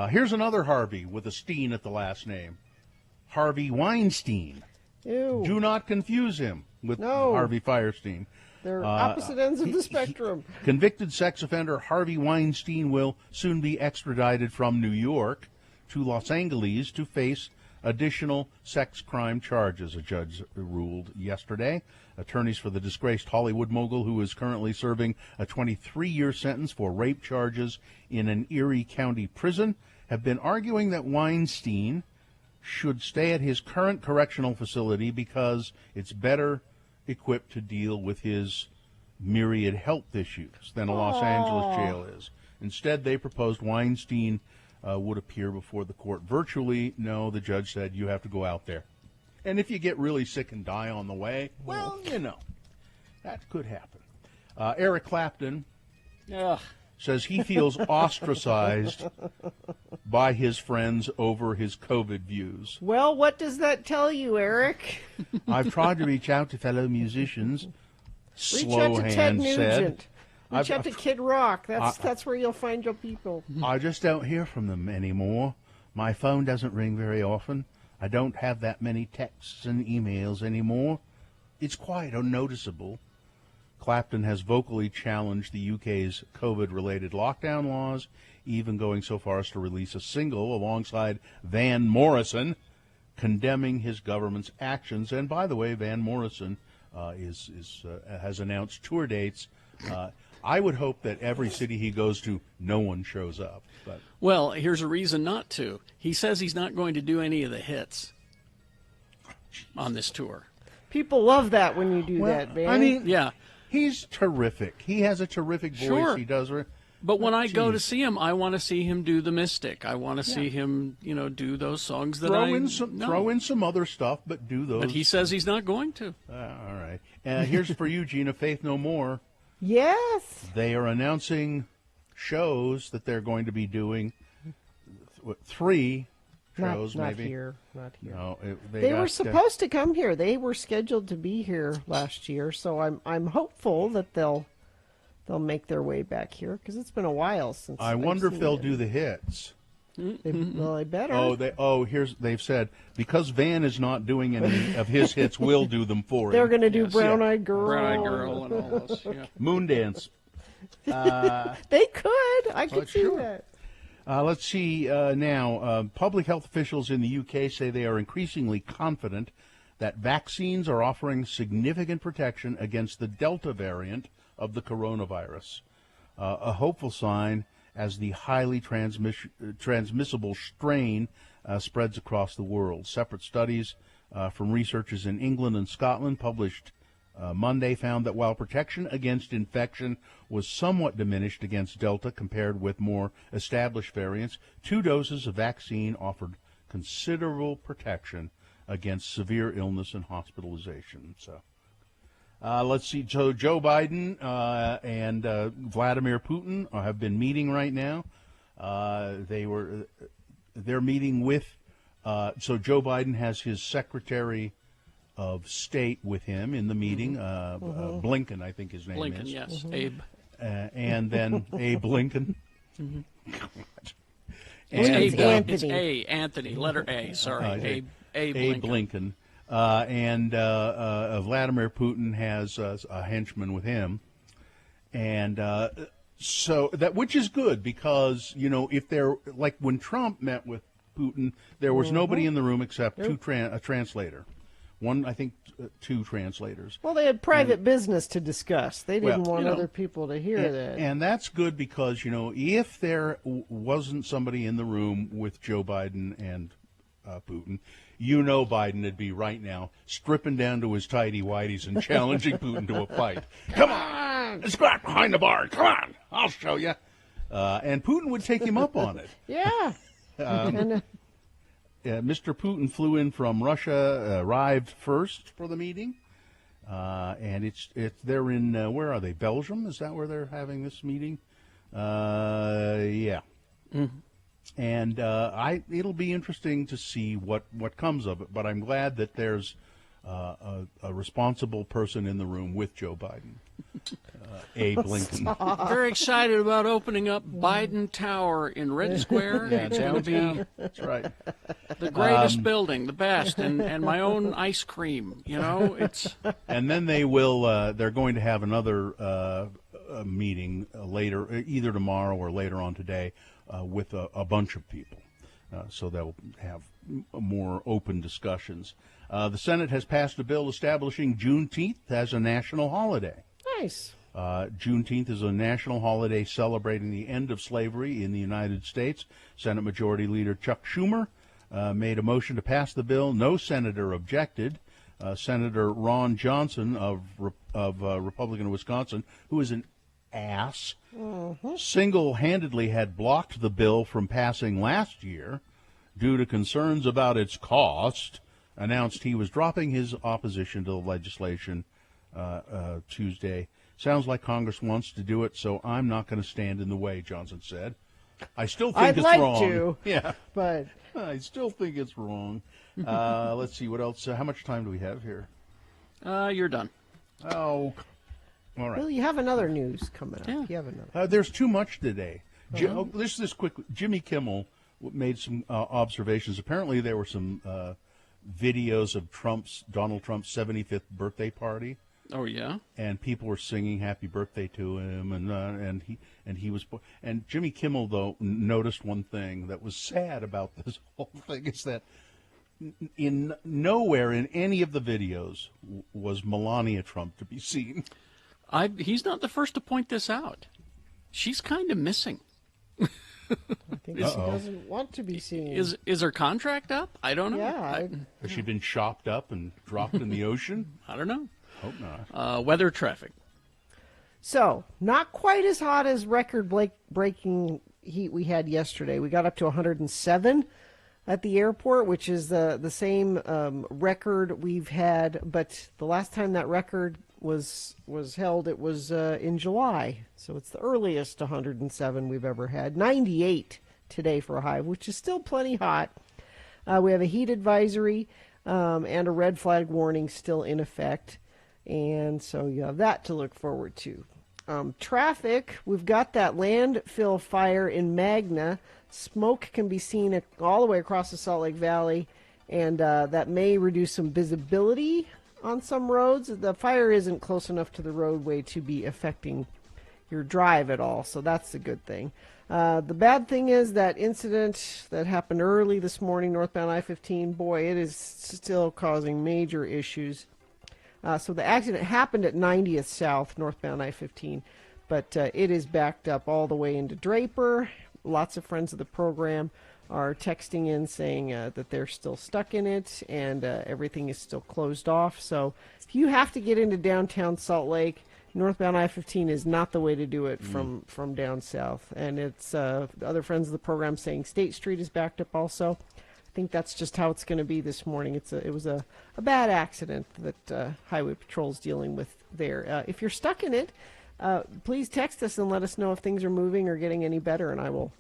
Here's another Harvey with a Steen at the last name, Harvey Weinstein. Ew. Do not confuse him with Harvey Fierstein. They're opposite ends of the spectrum. Convicted sex offender Harvey Weinstein will soon be extradited from New York to Los Angeles to face additional sex crime charges, a judge ruled yesterday. Attorneys for the disgraced Hollywood mogul, who is currently serving a 23-year sentence for rape charges in an Erie County prison, have been arguing that Weinstein should stay at his current correctional facility because it's better equipped to deal with his myriad health issues than a Los Angeles jail is. Instead, they proposed Weinstein would appear before the court virtually. No, the judge said, you have to go out there. And if you get really sick and die on the way, well, that could happen. Eric Clapton says he feels ostracized by his friends over his COVID views. Well, what does that tell you, Eric? I've tried to reach out to fellow musicians. Reach out to Ted Nugent. Said. Reach out to Kid Rock. That's where you'll find your people. I just don't hear from them anymore. My phone doesn't ring very often. I don't have that many texts and emails anymore. It's quite unnoticeable. Clapton has vocally challenged the UK's COVID-related lockdown laws, even going so far as to release a single alongside Van Morrison, condemning his government's actions. And by the way, Van Morrison has announced tour dates. I would hope that every city he goes to, no one shows up. But well, here's a reason not to. He says he's not going to do any of the hits on this tour. People love that when you do that, man. Yeah. He's terrific. He has a terrific voice. Sure. He does. But when I go to Geez. see him, I want to see him do the Mystic. I want to see him, do those songs that I know. Throw in some other stuff, but do those. But he says he's not going to. All right. Here's for you, Gina. Faith No More. Yes. They are announcing shows that they're going to be doing. 3 shows, not maybe. here. Not here. No, They were supposed to come here. They were scheduled to be here last year, so I'm hopeful that they'll make their way back here because it's been a while since. I wonder if they'll do the hits. Well, they better. They've said because Van is not doing any of his hits, we'll do them for him. They're going to do Brown Eyed Girl. Brown Eyed Girl and all those. Yeah. Moondance. They could. I could see sure. that. Let's see now. Public health officials in the UK say they are increasingly confident that vaccines are offering significant protection against the Delta variant of the coronavirus. A hopeful sign as the highly transmissible strain spreads across the world. Separate studies from researchers in England and Scotland published Monday found that while protection against infection was somewhat diminished against Delta compared with more established variants, 2 doses of vaccine offered considerable protection against severe illness and hospitalization. So, let's see. So Joe Biden and Vladimir Putin have been meeting right now. They're meeting with. So Joe Biden has his secretary of State with him in the meeting. Blinken, I think his name is. Blinken, yes. Abe. And then Abe Lincoln. It's Anthony. It's Anthony, letter A, sorry. Abe Lincoln. And Vladimir Putin has a henchman with him. And so that, which is good because, if they're, like when Trump met with Putin, there was nobody in the room except a translator. One, I think, 2 translators. Well, they had private business to discuss. They didn't want other people to hear that. And that's good because, if there wasn't somebody in the room with Joe Biden and Putin, Biden would be right now stripping down to his tighty-whities and challenging Putin to a fight. Come on, let's go out behind the bar. Come on, I'll show you. And Putin would take him up on it. Yeah. Mr. Putin flew in from Russia, arrived first for the meeting, and they're in where are they? Belgium? Is that where they're having this meeting? Yeah. Mm-hmm. And it'll be interesting to see what comes of it. But I'm glad that there's a responsible person in the room with Joe Biden. Abe Lincoln. Very excited about opening up Biden Tower in Red Square. Yeah, it's going to be that's right. The greatest building, the best, and my own ice cream. It's. And then they will. They're going to have another meeting later, either tomorrow or later on today, with a bunch of people. So they'll have more open discussions. The Senate has passed a bill establishing Juneteenth as a national holiday. Nice. Juneteenth is a national holiday celebrating the end of slavery in the United States. Senate Majority Leader Chuck Schumer made a motion to pass the bill. No senator objected. Senator Ron Johnson of Republican of Wisconsin, who is an ass, single-handedly had blocked the bill from passing last year due to concerns about its cost, announced he was dropping his opposition to the legislation Tuesday. Sounds like Congress wants to do it, so I'm not going to stand in the way, Johnson said. I still think I'd it's like wrong. to, yeah, but I still think it's wrong. Let's see, what else? How much time do we have here? You're done. Oh, all right. Well, you have another news coming up. Yeah. You have another. There's too much today. This quick. Jimmy Kimmel made some observations. Apparently, there were some videos of Donald Trump's 75th birthday party. Oh yeah. And people were singing "Happy Birthday" to him, and he was. And Jimmy Kimmel though noticed one thing that was sad about this whole thing is that in nowhere in any of the videos was Melania Trump to be seen. He's not the first to point this out. She's kind of missing. I think she doesn't want to be seen. Is her contract up? I don't know. Yeah. Has she been chopped up and dropped in the ocean? I don't know. Hope not. Weather traffic. So, not quite as hot as record-breaking heat we had yesterday. We got up to 107 at the airport, which is the same record we've had, but the last time that record was held, it was in July. So it's the earliest 107 we've ever had. 98 today for a high, which is still plenty hot. We have a heat advisory and a red flag warning still in effect. And so you have that to look forward to. Traffic, we've got that landfill fire in Magna. Smoke can be seen all the way across the Salt Lake Valley, and that may reduce some visibility on some roads. The fire isn't close enough to the roadway to be affecting your drive at all, so that's a good thing. The bad thing is that incident that happened early this morning, northbound I-15, boy, it is still causing major issues. So the accident happened at 90th South, northbound I-15, but it is backed up all the way into Draper. Lots of friends of the program are texting in saying that they're still stuck in it and everything is still closed off. So if you have to get into downtown Salt Lake, northbound I-15 is not the way to do it from down south. And it's other friends of the program saying State Street is backed up also. I think that's just how it's going to be this morning. It was a bad accident that Highway Patrol's dealing with there. If you're stuck in it, please text us and let us know if things are moving or getting any better, and I will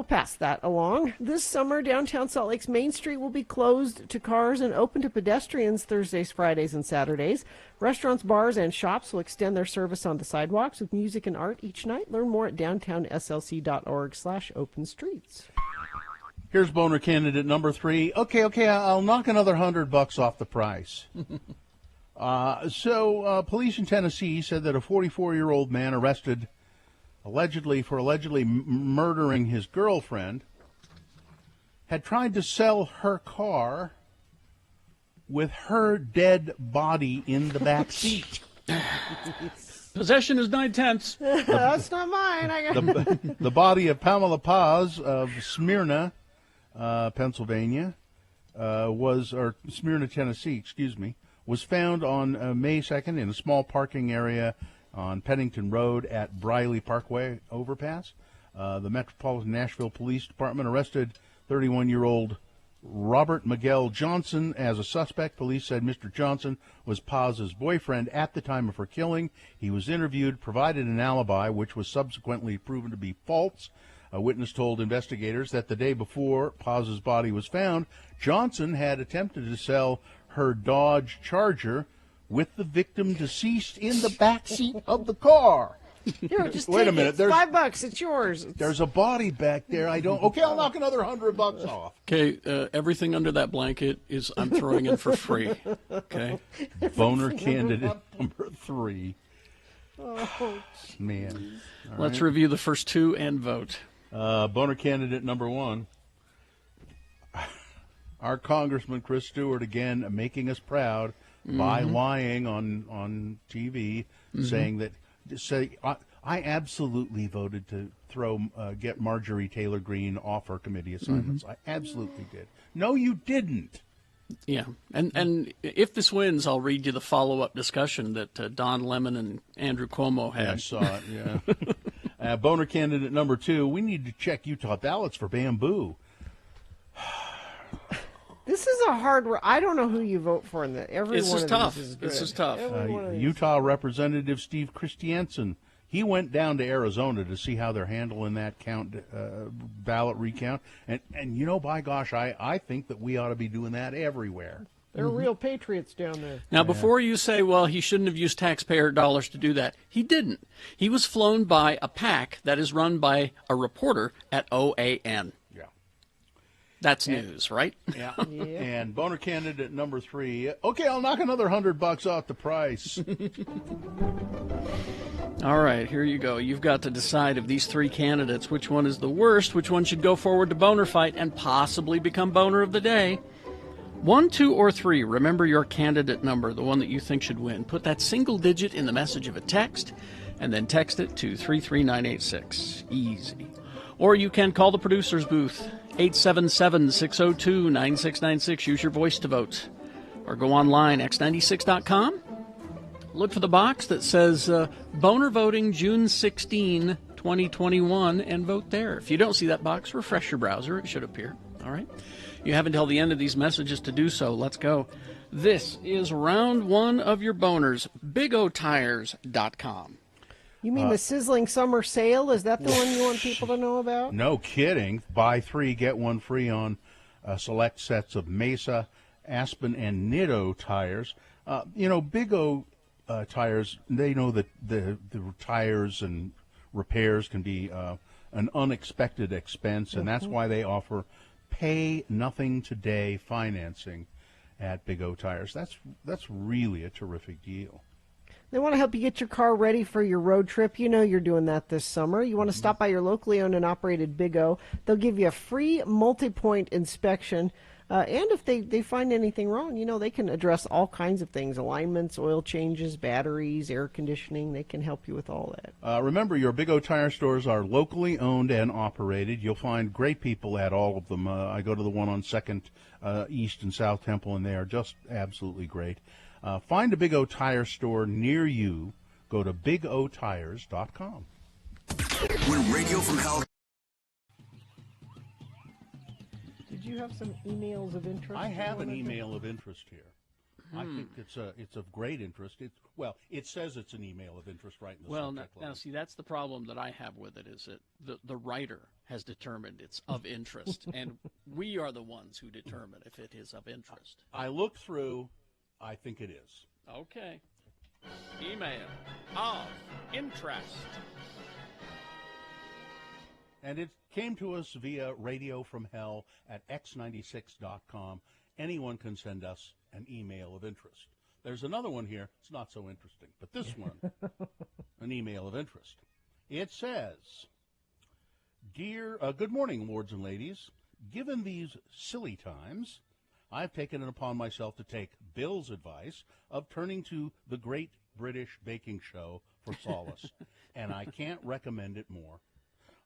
pass that along. This summer, downtown Salt Lake's Main Street will be closed to cars and open to pedestrians Thursdays, Fridays, and Saturdays. Restaurants, bars, and shops will extend their service on the sidewalks with music and art each night. Learn more at downtownslc.org/openstreets. Here's boner candidate number 3. Okay, I'll knock another $100 off the price. So police in Tennessee said that a 44-year-old man arrested allegedly murdering his girlfriend had tried to sell her car with her dead body in the back seat. Possession is 9/10. That's not mine. The body of Pamela Paz of Smyrna, Pennsylvania, Smyrna, Tennessee, was found on May 2nd in a small parking area on Pennington Road at Briley Parkway overpass. The Metropolitan Nashville Police Department arrested 31-year-old Robert Miguel Johnson as a suspect. Police said Mr. Johnson was Paz's boyfriend at the time of her killing. He was interviewed, provided an alibi, which was subsequently proven to be false. A witness told investigators that the day before Paz's body was found, Johnson had attempted to sell her Dodge Charger with the victim deceased in the back seat of the car. Here, just wait a minute. It's $5. It's yours. There's a body back there. Okay, I'll knock another $100 off. Okay, everyththing under that blanket I'm throwing in for free. Okay. Boner candidate number 3. Oh, man. Let's review the first two and vote. Boner candidate number 1. Our Congressman Chris Stewart again making us proud by lying on TV, saying that. I absolutely voted to get Marjorie Taylor Greene off her committee assignments. I absolutely did. No, you didn't. Yeah, and if this wins, I'll read you the follow-up discussion that Don Lemon and Andrew Cuomo had. Yeah, I saw it, yeah. Boner candidate number 2, we need to check Utah ballots for bamboo. This is a hard one. I don't know who you vote for in that. This is tough. This is tough. Utah Representative Steve Christiansen, he went down to Arizona to see how they're handling that ballot recount. And you know, by gosh, I think that we ought to be doing that everywhere. They're real patriots down there. Now, before you say, well, he shouldn't have used taxpayer dollars to do that, he didn't. He was flown by a PAC that is run by a reporter at OAN. That's news, right? Yeah. And boner candidate number 3. Okay, I'll knock another $100 off the price. All right, here you go. You've got to decide of these 3 candidates which one is the worst, which one should go forward to boner fight and possibly become boner of the day. 1, 2, or 3. Remember your candidate number, the one that you think should win. Put that single digit in the message of a text, and then text it to 33986. Easy. Or you can call the producer's booth, 877-602-9696. Use your voice to vote. Or go online, x96.com. Look for the box that says Boner Voting June 16, 2021, and vote there. If you don't see that box, refresh your browser. It should appear. All right? You have until the end of these messages to do so. Let's go. This is round one of your boners, BigOTires.com. You mean the sizzling summer sale? Is that the one you want people to know about? No kidding. Buy 3, get 1 free on select sets of Mesa, Aspen, and Nitto tires. Big O tires, they know that the tires and repairs can be an unexpected expense, and that's why they offer pay nothing today financing at Big O Tires. That's really a terrific deal. They want to help you get your car ready for your road trip. You know you're doing that this summer. You want to stop by your locally owned and operated Big O. They'll give you a free multi-point inspection. And if they find anything wrong, they can address all kinds of things: alignments, oil changes, batteries, air conditioning. They can help you with all that. Remember, your Big O Tire stores are locally owned and operated. You'll find great people at all of them. I go to the one on 2nd East and South Temple, and they are just absolutely great. Find a Big O Tire store near you. Go to BigOTires.com. When Radio from Hell. Did you have some emails of interest? I have an email of interest here. I think it's of great interest. It says it's an email of interest right in the subject line. Now, see, that's the problem that I have with it, is that the writer has determined it's of interest, and we are the ones who determine if it is of interest. I looked through. I think it is. Okay. Email of interest. And it came to us via Radio from Hell at x96.com. Anyone can send us an email of interest. There's another one here. It's not so interesting. But this one, an email of interest. It says, Dear, good morning, lords and ladies. Given these silly times, I've taken it upon myself to take Bill's advice of turning to the Great British Baking Show for solace, and I can't recommend it more.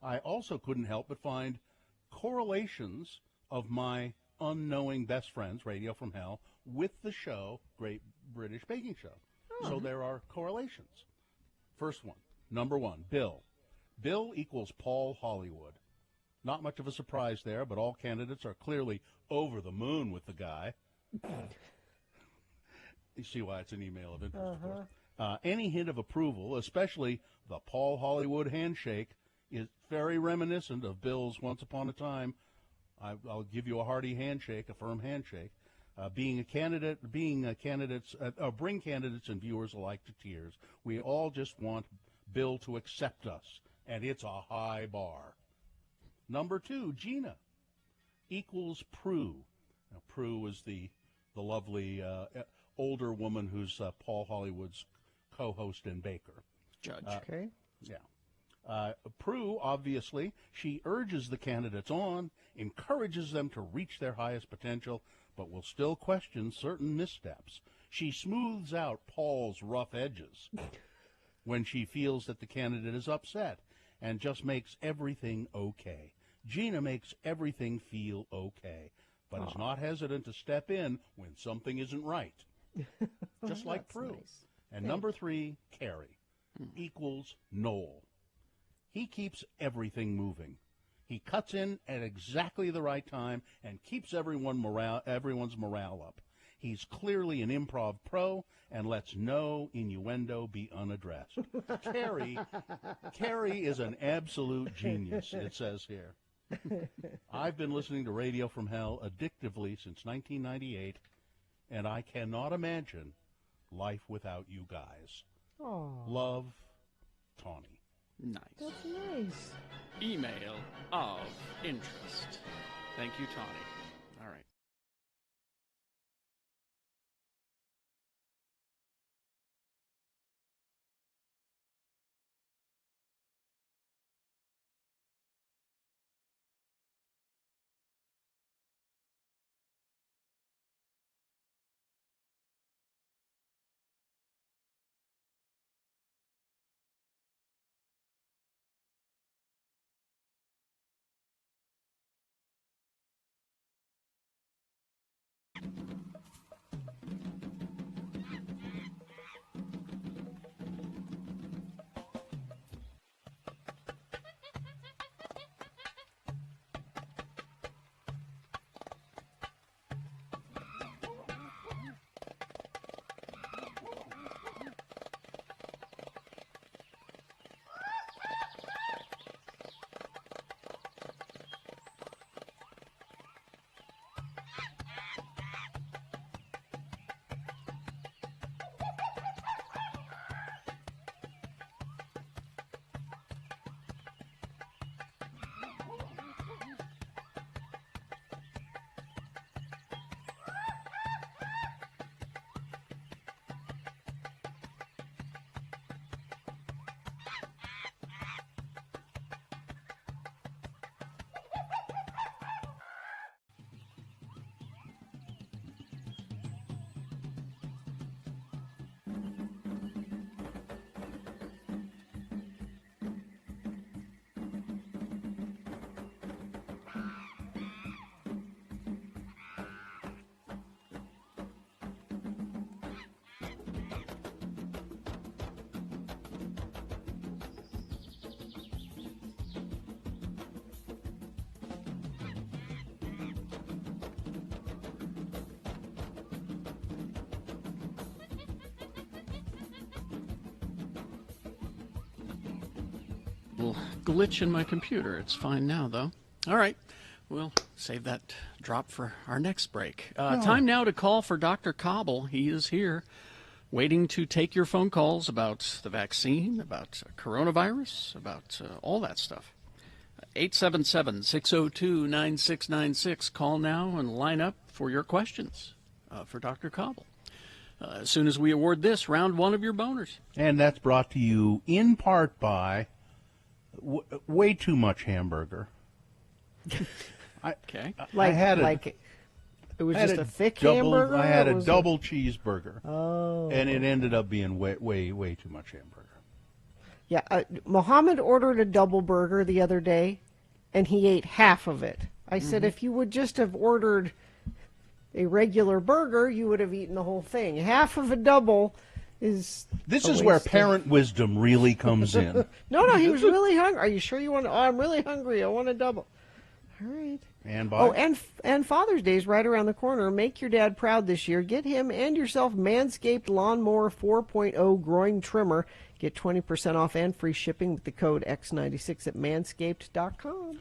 I also couldn't help but find correlations of my unknowing best friends, Radio from Hell, with the show Great British Baking Show. So there are correlations. First one, number 1, Bill. Bill equals Paul Hollywood. Not much of a surprise there, but all candidates are clearly over the moon with the guy. You see why it's an email of interest, of course. Any hint of approval, especially the Paul Hollywood handshake, is very reminiscent of Bill's Once Upon a Time. I'll give you a hearty handshake, a firm handshake. Bring candidates and viewers alike to tears. We all just want Bill to accept us, and it's a high bar. Number 2, Gina equals Prue. Now, Prue is the lovely older woman who's Paul Hollywood's co-host and baker. Judge. Okay. Yeah. Prue, obviously, she urges the candidates on, encourages them to reach their highest potential, but will still question certain missteps. She smooths out Paul's rough edges when she feels that the candidate is upset and just makes everything okay. Gina makes everything feel okay, but is not hesitant to step in when something isn't right. Just like Prue. Nice. And number 3, Carrie, equals Noel. He keeps everything moving. He cuts in at exactly the right time and keeps everyone's morale up. He's clearly an improv pro and lets no innuendo be unaddressed. Carrie is an absolute genius, it says here. I've been listening to Radio from Hell addictively since 1998, and I cannot imagine life without you guys. Aww. Love, Tawny. Nice. That's nice. Email of interest. Thank you, Tawny. All right. little glitch in my computer. It's fine now, though. All right. We'll save that drop for our next break. Time now to call for Dr. Cobble. He is here, waiting to take your phone calls about the vaccine, about coronavirus, about all that stuff. 877-602-9696. Call now and line up for your questions for Dr. Cobble. As soon as we award this, round one of your boners. And that's brought to you in part by way too much hamburger. Okay. It was just a thick hamburger? I had a double cheeseburger. Oh. And it ended up being way too much hamburger. Yeah, Mohammed ordered a double burger the other day, and he ate half of it. I said, if you would just have ordered a regular burger, you would have eaten the whole thing. Half of a double is... This is where parent wisdom really comes in. No, he was really hungry. Are you sure you want to... Oh, I'm really hungry. I want a double. All right. And by... Oh, and Father's Day is right around the corner. Make your dad proud this year. Get him and yourself Manscaped Lawnmower 4.0 Growing Trimmer. Get 20% off and free shipping with the code X96 at manscaped.com.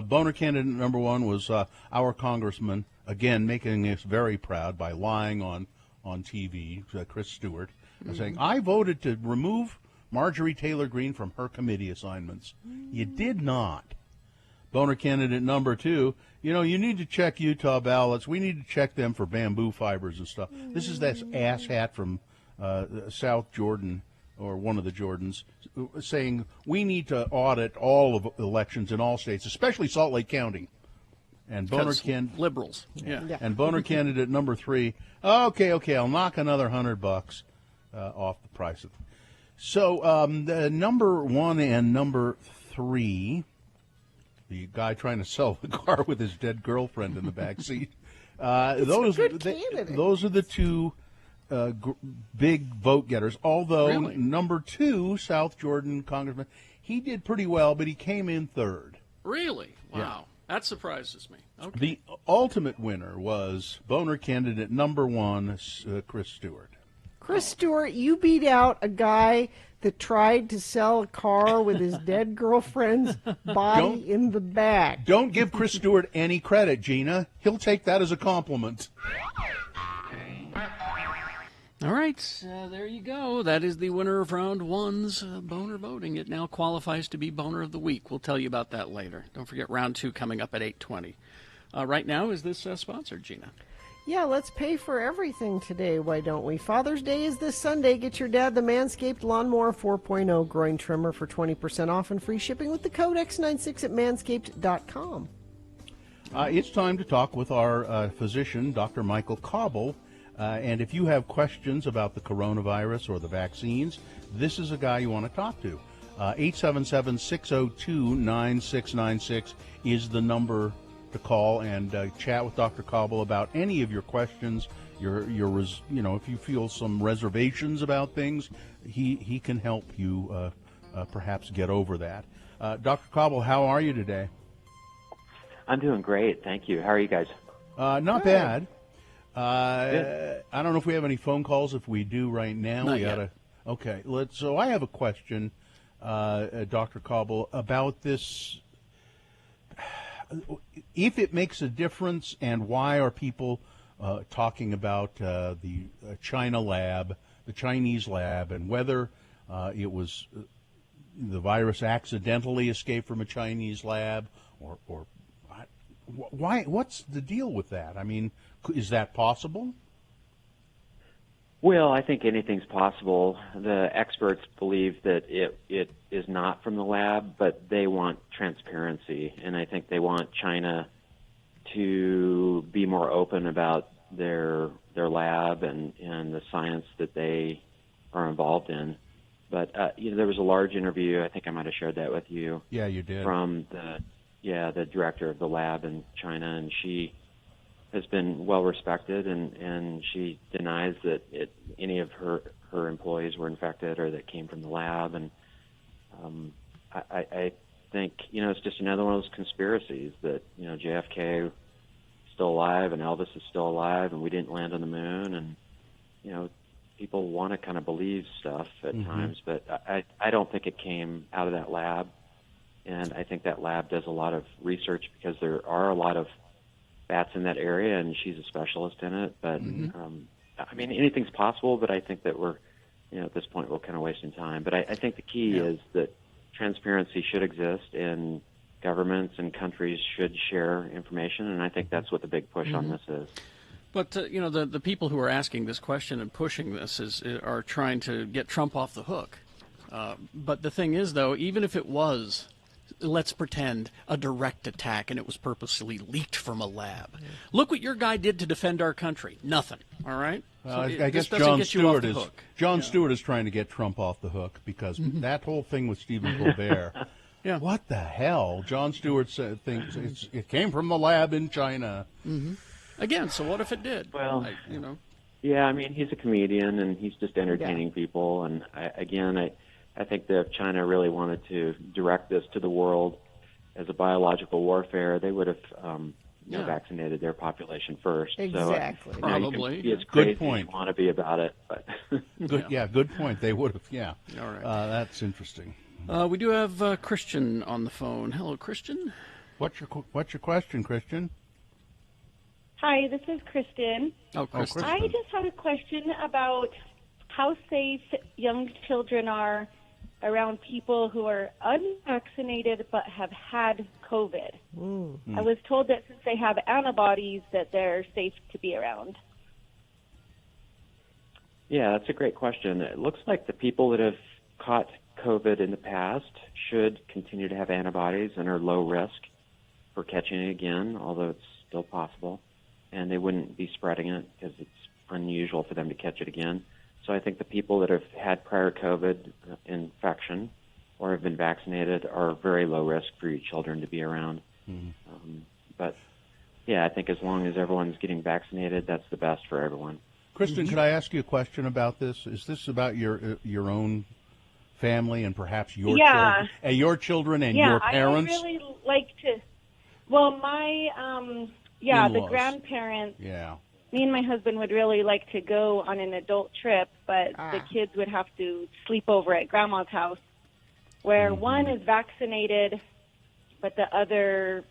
Boner candidate number one was our congressman, again, making us very proud by lying on TV, Chris Stewart, saying, I voted to remove Marjorie Taylor Greene from her committee assignments. You did not. Boner candidate number two, you need to check Utah ballots. We need to check them for bamboo fibers and stuff. This is that asshat from South Jordan, or one of the Jordans, saying we need to audit all of elections in all states, especially Salt Lake County. And Boner liberals. Yeah. And Boner candidate number three, okay, I'll knock another $100 off the price of it. So the number one and number three, the guy trying to sell the car with his dead girlfriend in the back seat. Those are the two big vote getters. Although number two, South Jordan Congressman, he did pretty well, but he came in third. Really? Wow. Yeah. That surprises me. Okay. The ultimate winner was Boner candidate number one, Chris Stewart. Chris Stewart, you beat out a guy that tried to sell a car with his dead girlfriend's body in the back. Don't give Chris Stewart any credit, Gina. He'll take that as a compliment. All right, there you go. That is the winner of round one's boner voting. It now qualifies to be boner of the week. We'll tell you about that later. Don't forget round two coming up at 8:20. Right now, is this sponsored, Gina? Yeah, let's pay for everything today, why don't we? Father's Day is this Sunday. Get your dad the Manscaped Lawnmower 4.0 Growing Trimmer for 20% off and free shipping with the code X96 at manscaped.com. It's time to talk with our physician, Dr. Michael Cobble. And if you have questions about the coronavirus or the vaccines, this is a guy you want to talk to. 877-602-9696 is the number to call and chat with Dr. Cobble about any of your questions. If you feel some reservations about things, he can help you perhaps get over that. Dr. Cobble, how are you today? I'm doing great, thank you. How are you guys? Not bad. I don't know if we have any phone calls. If we do right now, Not yet. Okay. So I have a question, Dr. Cobble, about this. If it makes a difference, and why are people talking about the China lab, the Chinese lab, and whether it was the virus accidentally escaped from a Chinese lab, or why? What's the deal with that? I mean, is that possible? Well, I think anything's possible. The experts believe that it is not from the lab, but they want transparency, and I think they want China to be more open about their lab and the science that they are involved in. But there was a large interview. I think I might have shared that with you. Yeah, you did. From the director of the lab in China, and she has been well respected, and she denies that any of her employees were infected or that came from the lab. And I think it's just another one of those conspiracies that JFK is still alive and Elvis is still alive and we didn't land on the moon, and people want to kind of believe stuff at times, but I don't think it came out of that lab. And I think that lab does a lot of research because there are a lot of bats in that area, and she's a specialist in it. But, I mean, anything's possible, but I think that we're, at this point, we're kind of wasting time. But I think the key is that transparency should exist, and governments and countries should share information, and I think that's what the big push on this is. But, the people who are asking this question and pushing this are trying to get Trump off the hook. But the thing is, though, even if it was, let's pretend, a direct attack and it was purposely leaked from a lab. Look what your guy did to defend our country. Nothing, all right? I guess Jon Stewart is trying to get Trump off the hook because that whole thing with Stephen Colbert. Yeah. What the hell? Jon Stewart thinks it came from the lab in China. Again, so what if it did? Well, yeah, I mean, he's a comedian and he's just entertaining people. And I think that if China really wanted to direct this to the world as a biological warfare, they would have vaccinated their population first. Exactly. So, probably. You can be as crazy Good point. as you want to be about it. But good point. They would have, All right. That's interesting. We do have Christian on the phone. Hello, Christian. What's your question, Christian? Hi, this is Kristen. Oh, Kristen. I just had a question about how safe young children are around people who are unvaccinated but have had COVID. I was told that since they have antibodies that they're safe to be around. yeah, that's a great question. It looks like the people that have caught COVID in the past should continue to have antibodies and are low risk for catching it again, although it's still possible. And they wouldn't be spreading it because it's unusual for them to catch it again. So I think the people that have had prior COVID infection or have been vaccinated are very low risk for your children to be around. But, yeah, I think as long as everyone's getting vaccinated, that's the best for everyone. Kristen, could I ask you a question about this? Is this about your own family and perhaps your children, your children and your parents? I really like to. Well, my In-laws. the grandparents. Yeah. Me and my husband would really like to go on an adult trip, but the kids would have to sleep over at Grandma's house, where one is vaccinated, but the other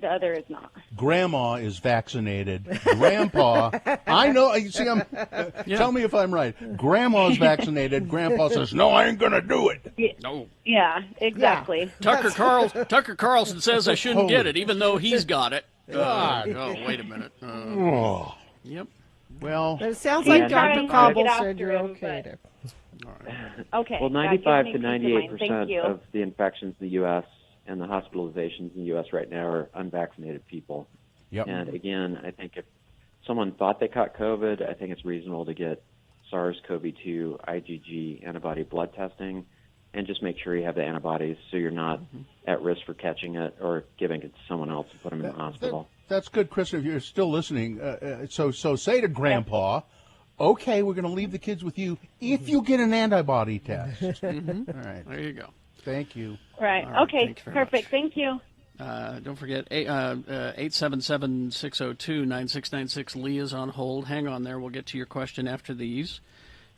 is not. Grandma is vaccinated. Grandpa, I know. You see, tell me if I'm right. Grandma's vaccinated. Grandpa says, "No, I ain't gonna do it." No. Yeah, exactly. Tucker Carlson says I shouldn't get it, even though he's got it. God. Wait a minute. Yep. Well, But it sounds like Dr. to Cobble get said after you're him, okay there. Okay. Well, that gives 95 me to peace of mind. 98% Thank you. of the infections in the U.S. and the hospitalizations in the U.S. right now are unvaccinated people. Yep. And again, I think if someone thought they caught COVID, I think it's reasonable to get SARS-CoV-2 IgG antibody blood testing and just make sure you have the antibodies so you're not at risk for catching it or giving it to someone else and put them in the hospital. That's good, Chris. If you're still listening, so say to Grandpa, "Okay, we're going to leave the kids with you if you get an antibody test." All right. There you go. Thank you. Right. All right, Okay. thanks very Perfect. much. Thank you. Don't forget, 877-602-9696. Lee is on hold. Hang on there. We'll get to your question after these.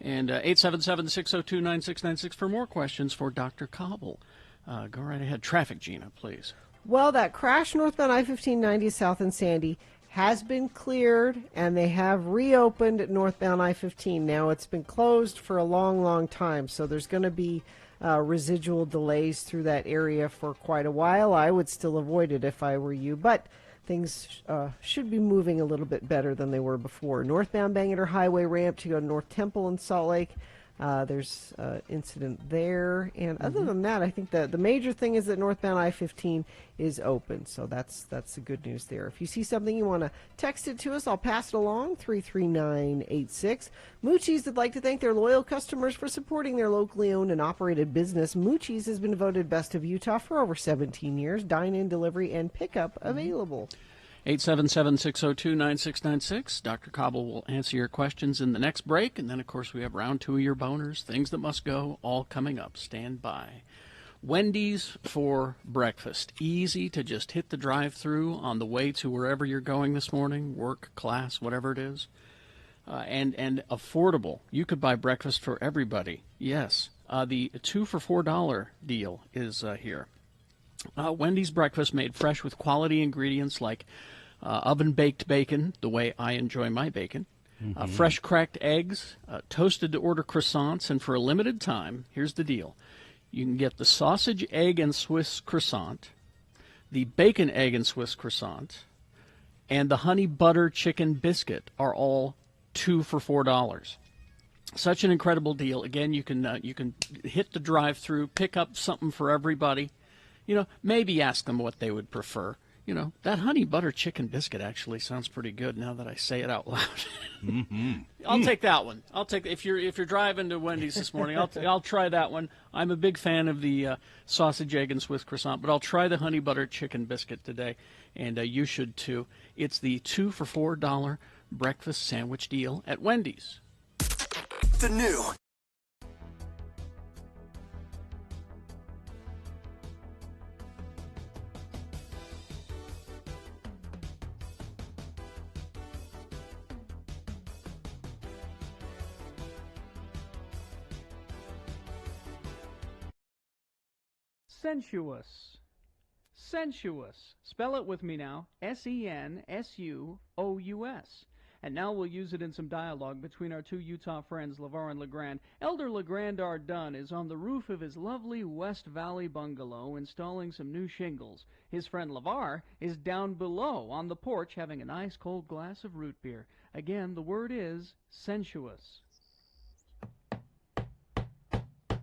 And 877-602-9696 for more questions for Dr. Cobble. Go right ahead. Traffic, Gina, please. Well, that crash northbound I-1590 south in Sandy has been cleared, and they have reopened northbound I-15. Now, it's been closed for a long, long time, so there's going to be residual delays through that area for quite a while. I would still avoid it if I were you, but things should be moving a little bit better than they were before. Northbound Bangor Highway ramp to go to North Temple in Salt Lake. There's incident there, and other than that, I think the major thing is that northbound I-15 is open, so that's the good news there. If you see something you want to text it to us, I'll pass it along, 33986. Moochie's would like to thank their loyal customers for supporting their locally owned and operated business. Moochie's has been voted Best of Utah for over 17 years. Dine-in, delivery, and pickup available. 877-602-9696. Dr. Cobble will answer your questions in the next break. And then, of course, we have round two of your boners, things that must go, all coming up. Stand by. Wendy's for breakfast. Easy to just hit the drive-thru on the way to wherever you're going this morning, work, class, whatever it is. And affordable. You could buy breakfast for everybody. Yes. The 2 for $4 deal is here. Wendy's breakfast made fresh with quality ingredients like oven-baked bacon, the way I enjoy my bacon, fresh cracked eggs, toasted-to-order croissants, and for a limited time, here's the deal. You can get the sausage, egg, and Swiss croissant, the bacon, egg, and Swiss croissant, and the honey butter chicken biscuit are all 2 for $4. Such an incredible deal. Again, you can hit the drive-through, pick up something for everybody. Maybe ask them what they would prefer. That honey butter chicken biscuit actually sounds pretty good now that I say it out loud. I'll take that one. If you're driving to Wendy's this morning, I'll try that one. I'm a big fan of the sausage, egg, and Swiss croissant, but I'll try the honey butter chicken biscuit today, and you should too. It's the 2 for $4 breakfast sandwich deal at Wendy's. The new. Sensuous. Sensuous. Spell it with me now. S-E-N-S-U-O-U-S. And now we'll use it in some dialogue between our two Utah friends, LeVar and LeGrand. Elder LeGrand R. Dunn is on the roof of his lovely West Valley bungalow installing some new shingles. His friend LeVar is down below on the porch having a nice cold glass of root beer. Again, the word is sensuous.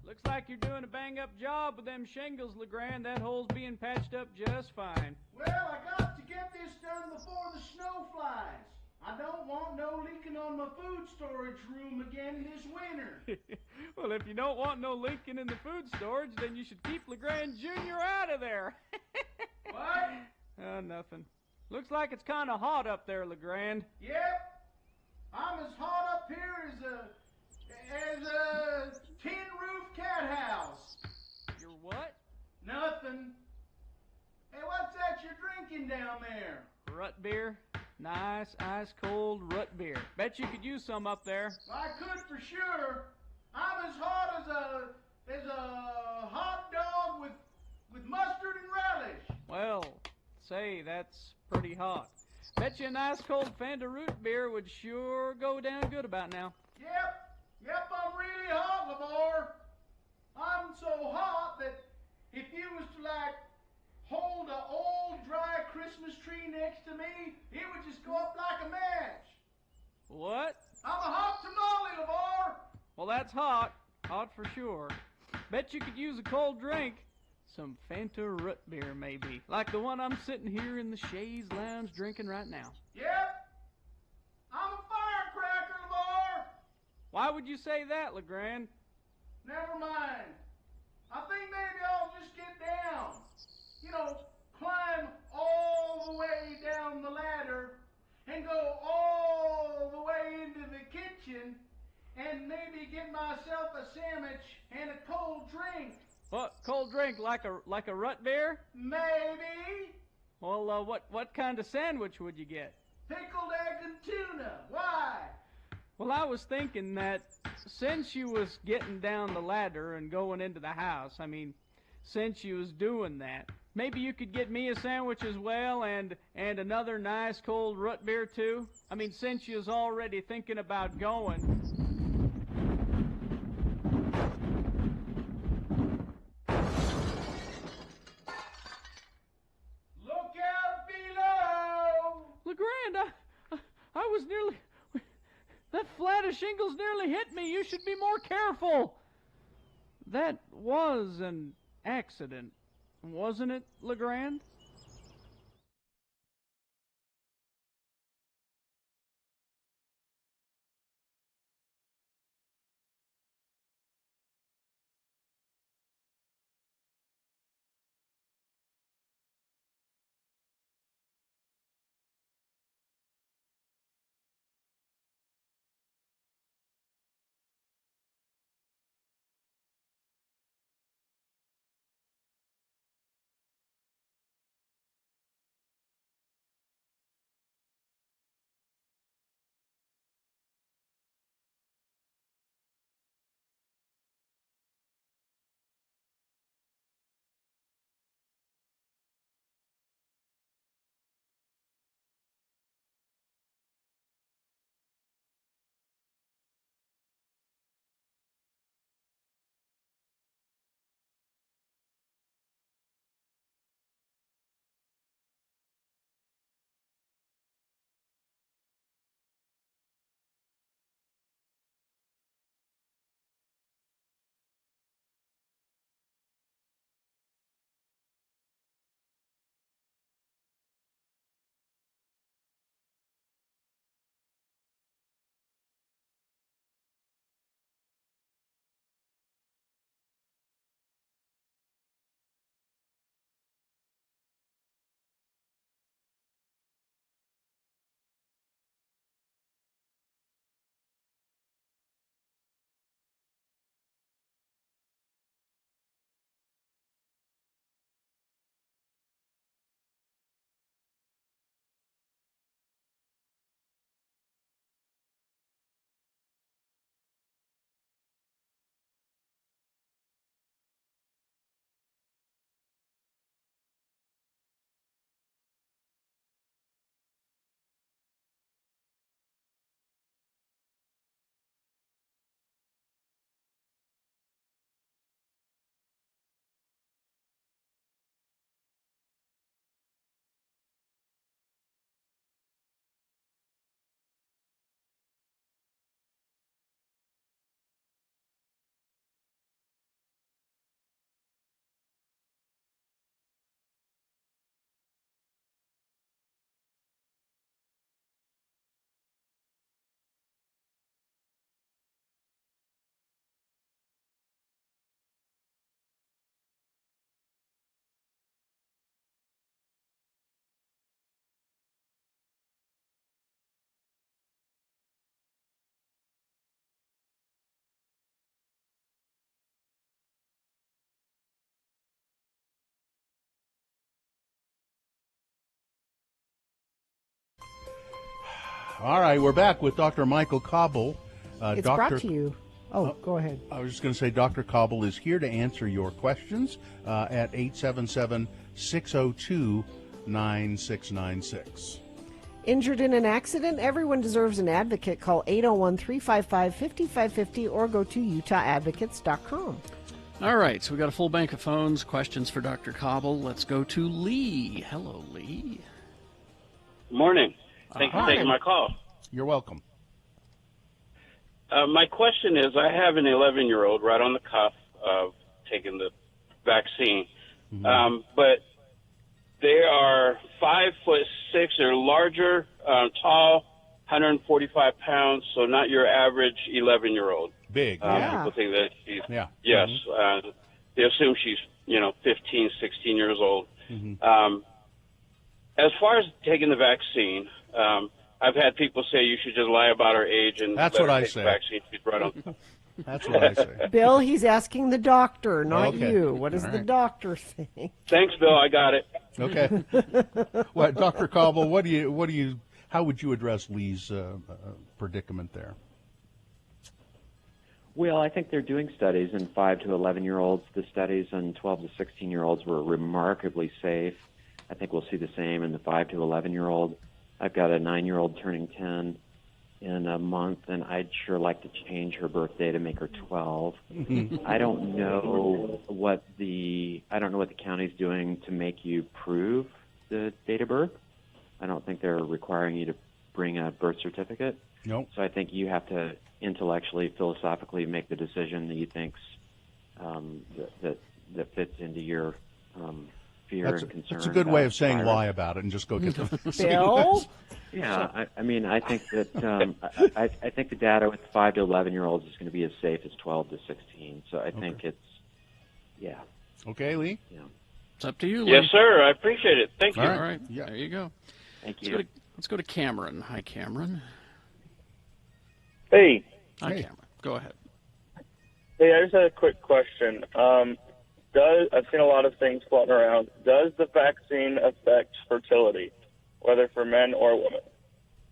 Looks like you're doing a bang-up job with them shingles, LeGrand. That hole's being patched up just fine. Well, I got to get this done before the snow flies. I don't want no leaking on my food storage room again this winter. Well, if you don't want no leaking in the food storage, then you should keep LeGrand Jr. out of there. What? Nothing. Looks like it's kind of hot up there, LeGrand. Yep. I'm as hot up here as a tin roof cat house. You're what? Nothing. Hey, what's that you're drinking down there? Rut beer. Nice, ice-cold rut beer. Bet you could use some up there. Well, I could for sure. I'm as hot as a hot dog with mustard and relish. Well, say, that's pretty hot. Bet you a nice cold Fanta root beer would sure go down good about now. Yep, I'm really hot, LeVar. I'm so hot that if you was to, hold an old, dry Christmas tree next to me, it would just go up like a match. What? I'm a hot tamale, LeVar. Well, that's hot. Hot for sure. Bet you could use a cold drink. Some Fanta root beer, maybe. Like the one I'm sitting here in the Shays Lounge drinking right now. Yep. I'm a firecracker, LeVar. Why would you say that, LeGrand? Never mind. I think maybe I'll just get down. Climb all the way down the ladder and go all the way into the kitchen and maybe get myself a sandwich and a cold drink. What? Cold drink like a rut beer? Maybe. Well, what kind of sandwich would you get? Pickled egg and tuna. Why? Well, I was thinking that since you was getting down the ladder and going into the house, since you was doing that, maybe you could get me a sandwich as well and another nice cold root beer too? Since you was already thinking about going. Look out below! LeGrand, I was nearly... That flat of shingles nearly hit me. You should be more careful. That was an accident, wasn't it, LeGrand? All right, we're back with Dr. Michael Cobble. It's brought to you. Oh, go ahead. I was just going to say Dr. Cobble is here to answer your questions at 877-602-9696. Injured in an accident? Everyone deserves an advocate. Call 801-355-5550 or go to utahadvocates.com. All right, so we got a full bank of phones, questions for Dr. Cobble. Let's go to Lee. Hello, Lee. Morning. Thanks for taking my call. You're welcome. My question is, I have an 11-year-old right on the cuff of taking the vaccine, but they are 5'6", they're larger, tall, 145 pounds, so not your average 11-year-old. Big. People think that she's, yeah. Yes, they assume she's, 15, 16 years old. As far as taking the vaccine, I've had people say you should just lie about her age and that's let what her I take say. the vaccine. She's right on. That's what I say. Bill, he's asking the doctor, not Okay. you. What does All the right. doctor think? Thanks, Bill. I got it. Okay. Well, Dr. Cobble, how would you address Lee's predicament there? Well, I think they're doing studies in 5 to 11-year-olds. The studies on 12 to 16-year-olds were remarkably safe. I think we'll see the same in the 5 to 11-year-old. I've got a 9-year-old turning 10 in a month, and I'd sure like to change her birthday to make her 12. I don't know what the county's doing to make you prove the date of birth. I don't think they're requiring you to bring a birth certificate. Nope. So I think you have to intellectually, philosophically make the decision that you think's that fits into your fear and concern. That's a good way of saying virus. lie about it and just go get the Bill? Yeah, I think that I think the data with 5 to 11-year-olds is going to be as safe as 12 to 16. So I think it's, yeah. Okay, Lee? Yeah. It's up to you, Lee. Yes, sir. I appreciate it. Thank you. All right. Yeah. There you go. Thank Let's you. Let's go to Cameron. Hi, Cameron. Hey. Hi, Cameron. Go ahead. Hey, I just had a quick question. I've seen a lot of things floating around. Does the vaccine affect fertility, whether for men or women?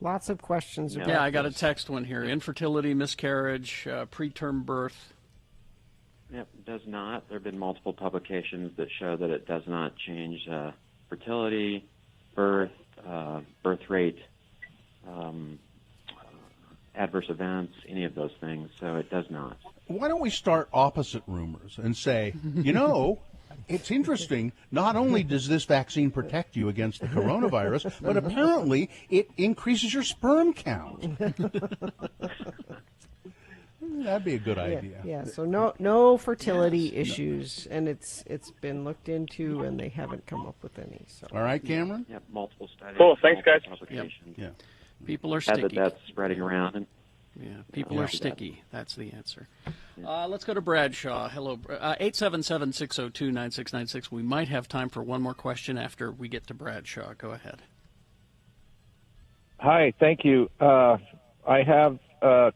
Lots of questions about Yeah, I got a this. text one here. Infertility, miscarriage, preterm birth. Yep, it does not. There have been multiple publications that show that it does not change fertility, birth rate, adverse events, any of those things. So it does not. Why don't we start opposite rumors and say, it's interesting, not only does this vaccine protect you against the coronavirus, but apparently it increases your sperm count. That'd be a good idea. Yeah, so no fertility issues, and it's been looked into, and they haven't come up with any. So. All right, Cameron? Yep, multiple studies. Cool, thanks, guys. Publications. Yeah. People are That sticky. that's spreading around. And, Yeah, people are sticky. That's the answer. Let's go to Bradshaw. Hello. 877-602-9696. We might have time for one more question after we get to Bradshaw. Go ahead. Hi, thank you. I have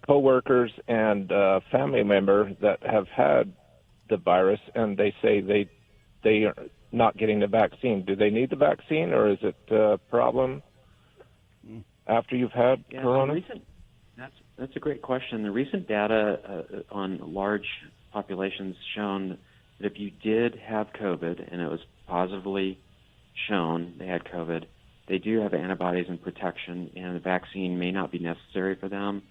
coworkers and family member that have had the virus, and they say they are not getting the vaccine. Do they need the vaccine, or is it a problem after you've had corona? That's a great question. The recent data on large populations shown that if you did have COVID and it was positively shown they had COVID, they do have antibodies and protection, and the vaccine may not be necessary for them.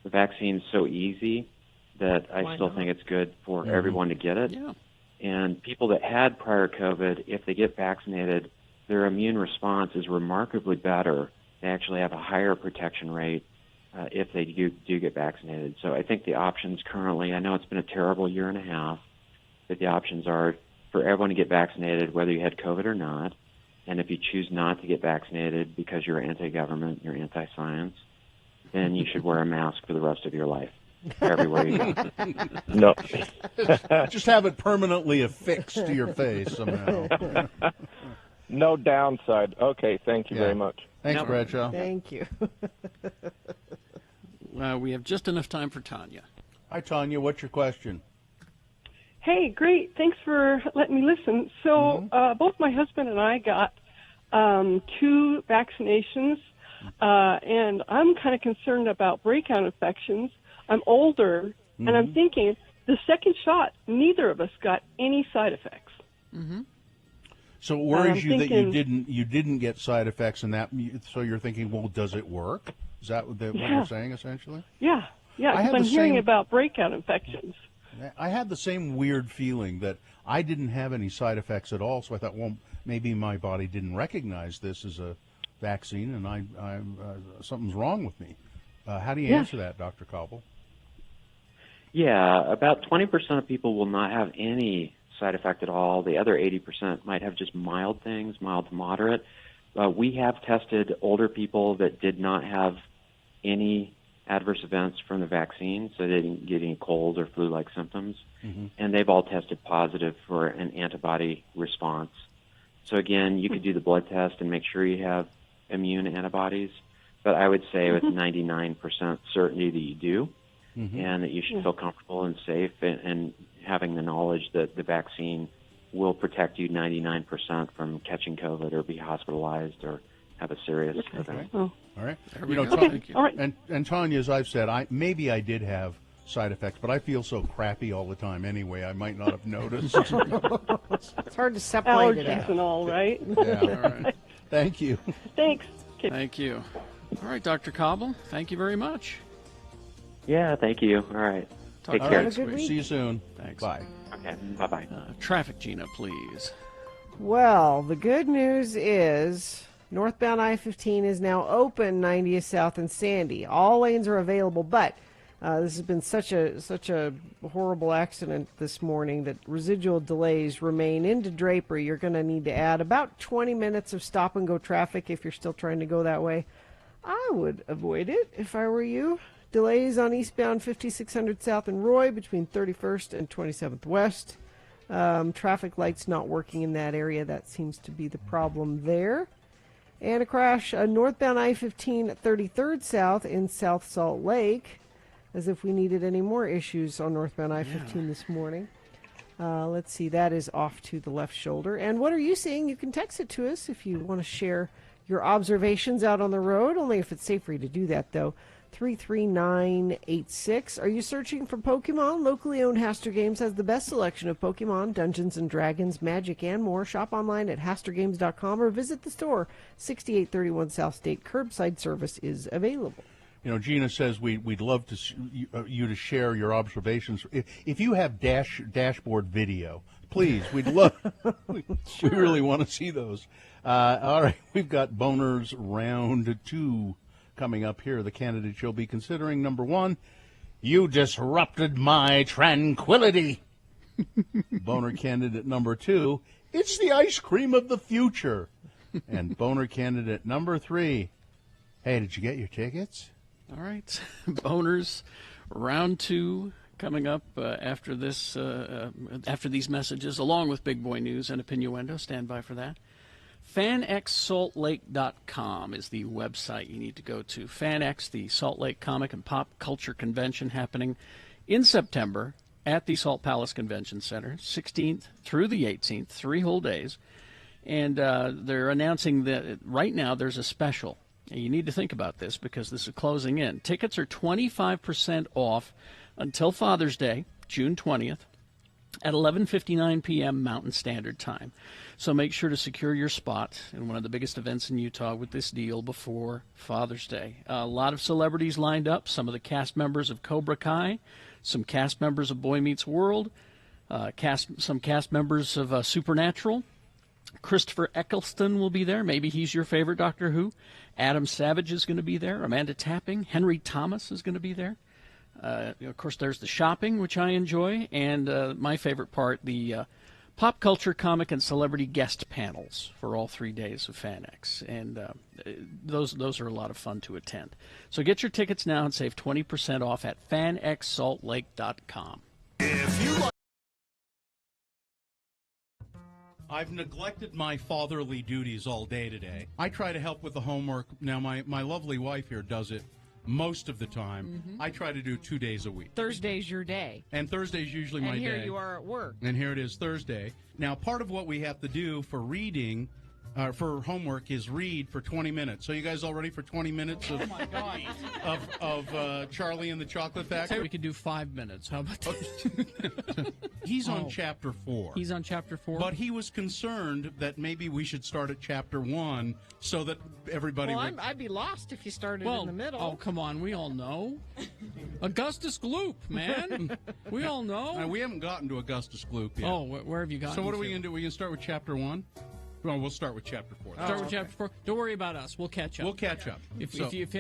The vaccine's so easy that I still think it's good for everyone to get it. Yeah. And people that had prior COVID, if they get vaccinated, their immune response is remarkably better. They actually have a higher protection rate if they do get vaccinated. So I think the options currently, I know it's been a terrible year and a half, but the options are for everyone to get vaccinated, whether you had COVID or not. And if you choose not to get vaccinated because you're anti-government, you're anti-science, then you should wear a mask for the rest of your life, everywhere you go. No. Just have it permanently affixed to your face somehow. No downside. Okay, thank you very much. Thanks, Bradshaw. Thank you. We have just enough time for Tanya. Hi, Tanya. What's your question? Hey, great. Thanks for letting me listen. So both my husband and I got 2 vaccinations. and I'm kind of concerned about breakout infections. I'm older, and I'm thinking the second shot, neither of us got any side effects. Mm-hmm. So it worries you that thinking- you didn't get side effects, and so you're thinking, well, does it work? Is that what you're saying essentially? Yeah, because I'm hearing about breakout infections. I had the same weird feeling that I didn't have any side effects at all, so I thought, well, maybe my body didn't recognize this as a vaccine, and I something's wrong with me. How do you answer that, Dr. Cobble? Yeah, about 20% of people will not have any side effect at all. The other 80% might have just mild things, mild to moderate. We have tested older people that did not have any adverse events from the vaccine, so they didn't get any cold or flu-like symptoms, and they've all tested positive for an antibody response. So again, you could do the blood test and make sure you have immune antibodies, but I would say with 99% certainty that you do, and that you should feel comfortable and safe, and having the knowledge that the vaccine will protect you 99% from catching COVID or be hospitalized or have a serious event. All right. Thank you. All right. And Tanya, as I've said, maybe I did have side effects, but I feel so crappy all the time anyway, I might not have noticed. It's hard to separate it Allergies out. and all, right? Yeah. All right. Thank you. Thanks. Thank you. All right, Dr. Cobble, thank you very much. Yeah, thank you. All right. Take All care. right, sweet. See you soon. Thanks. Bye. Okay, bye-bye. Traffic, Gina, please. Well, the good news is northbound I-15 is now open 90th South and Sandy. All lanes are available, but this has been such a horrible accident this morning that residual delays remain into Draper. You're going to need to add about 20 minutes of stop-and-go traffic if you're still trying to go that way. I would avoid it if I were you. Delays on eastbound 5600 South and Roy between 31st and 27th West. Traffic lights not working in that area. That seems to be the problem there. And a crash northbound I-15 at 33rd South in South Salt Lake. As if we needed any more issues on northbound I-15 this morning. Let's see, that is off to the left shoulder. And what are you seeing? You can text it to us if you want to share your observations out on the road, only if it's safe for you to do that, though. 33986. Are you searching for Pokemon? Locally owned Haster Games has the best selection of Pokemon, Dungeons & Dragons, Magic, and more. Shop online at HasterGames.com or visit the store. 6831 South State. Curbside service is available. You know, Gina says we'd love to you to share your observations. If you have dashboard video, please, we'd love. we really want to see those. All right, we've got Boners Round 2 coming up here. The candidates you'll be considering: number 1, you disrupted my tranquility. Boner candidate number 2, it's the ice cream of the future. And boner candidate number 3, hey, did you get your tickets? All right, Boners Round 2 coming up after this, after these messages, along with Big Boy News and Opinioendo. Stand by for that. FanXSaltLake.com is the website you need to go to. FanX, the Salt Lake Comic and Pop Culture Convention, happening in September at the Salt Palace Convention Center, 16th through the 18th, 3 whole days. And they're announcing that right now there's a special. You need to think about this because this is closing in. Tickets are 25% off until Father's Day, June 20th, at 11:59 p.m. Mountain Standard Time. So make sure to secure your spot in one of the biggest events in Utah with this deal before Father's Day. A lot of celebrities lined up, some of the cast members of Cobra Kai, some cast members of Boy Meets World, some cast members of Supernatural. Christopher Eccleston will be there. Maybe he's your favorite Doctor Who. Adam Savage is going to be there. Amanda Tapping. Henry Thomas is going to be there. Of course, there's the shopping, which I enjoy, and my favorite part, the pop culture, comic, and celebrity guest panels for all 3 days of FanX. And those are a lot of fun to attend. So get your tickets now and save 20% off at fanxsaltlake.com. I've neglected my fatherly duties all day today. I try to help with the homework. Now, my lovely wife here does it most of the time. Mm-hmm. I try to do 2 days a week. Thursday's your day. And Thursday's usually my day. And here you are at work. And here it is Thursday. Now, part of what we have to do for reading for homework is read for 20 minutes. So you guys all ready for 20 minutes of Charlie and the Chocolate Factory? We could do 5 minutes. How about that? He's on chapter 4. He's on chapter 4? But he was concerned that maybe we should start at chapter 1 so that everybody Well, would... I'd be lost if you started in the middle. Oh, come on. We all know. Augustus Gloop, man. We all know. We haven't gotten to Augustus Gloop yet. Oh, where have you gotten So what are to? we going to do? We're going to start with chapter 1? Well, we'll start with chapter 4. Start with chapter 4. Don't worry about us. We'll catch up. We'll catch up. If So- we have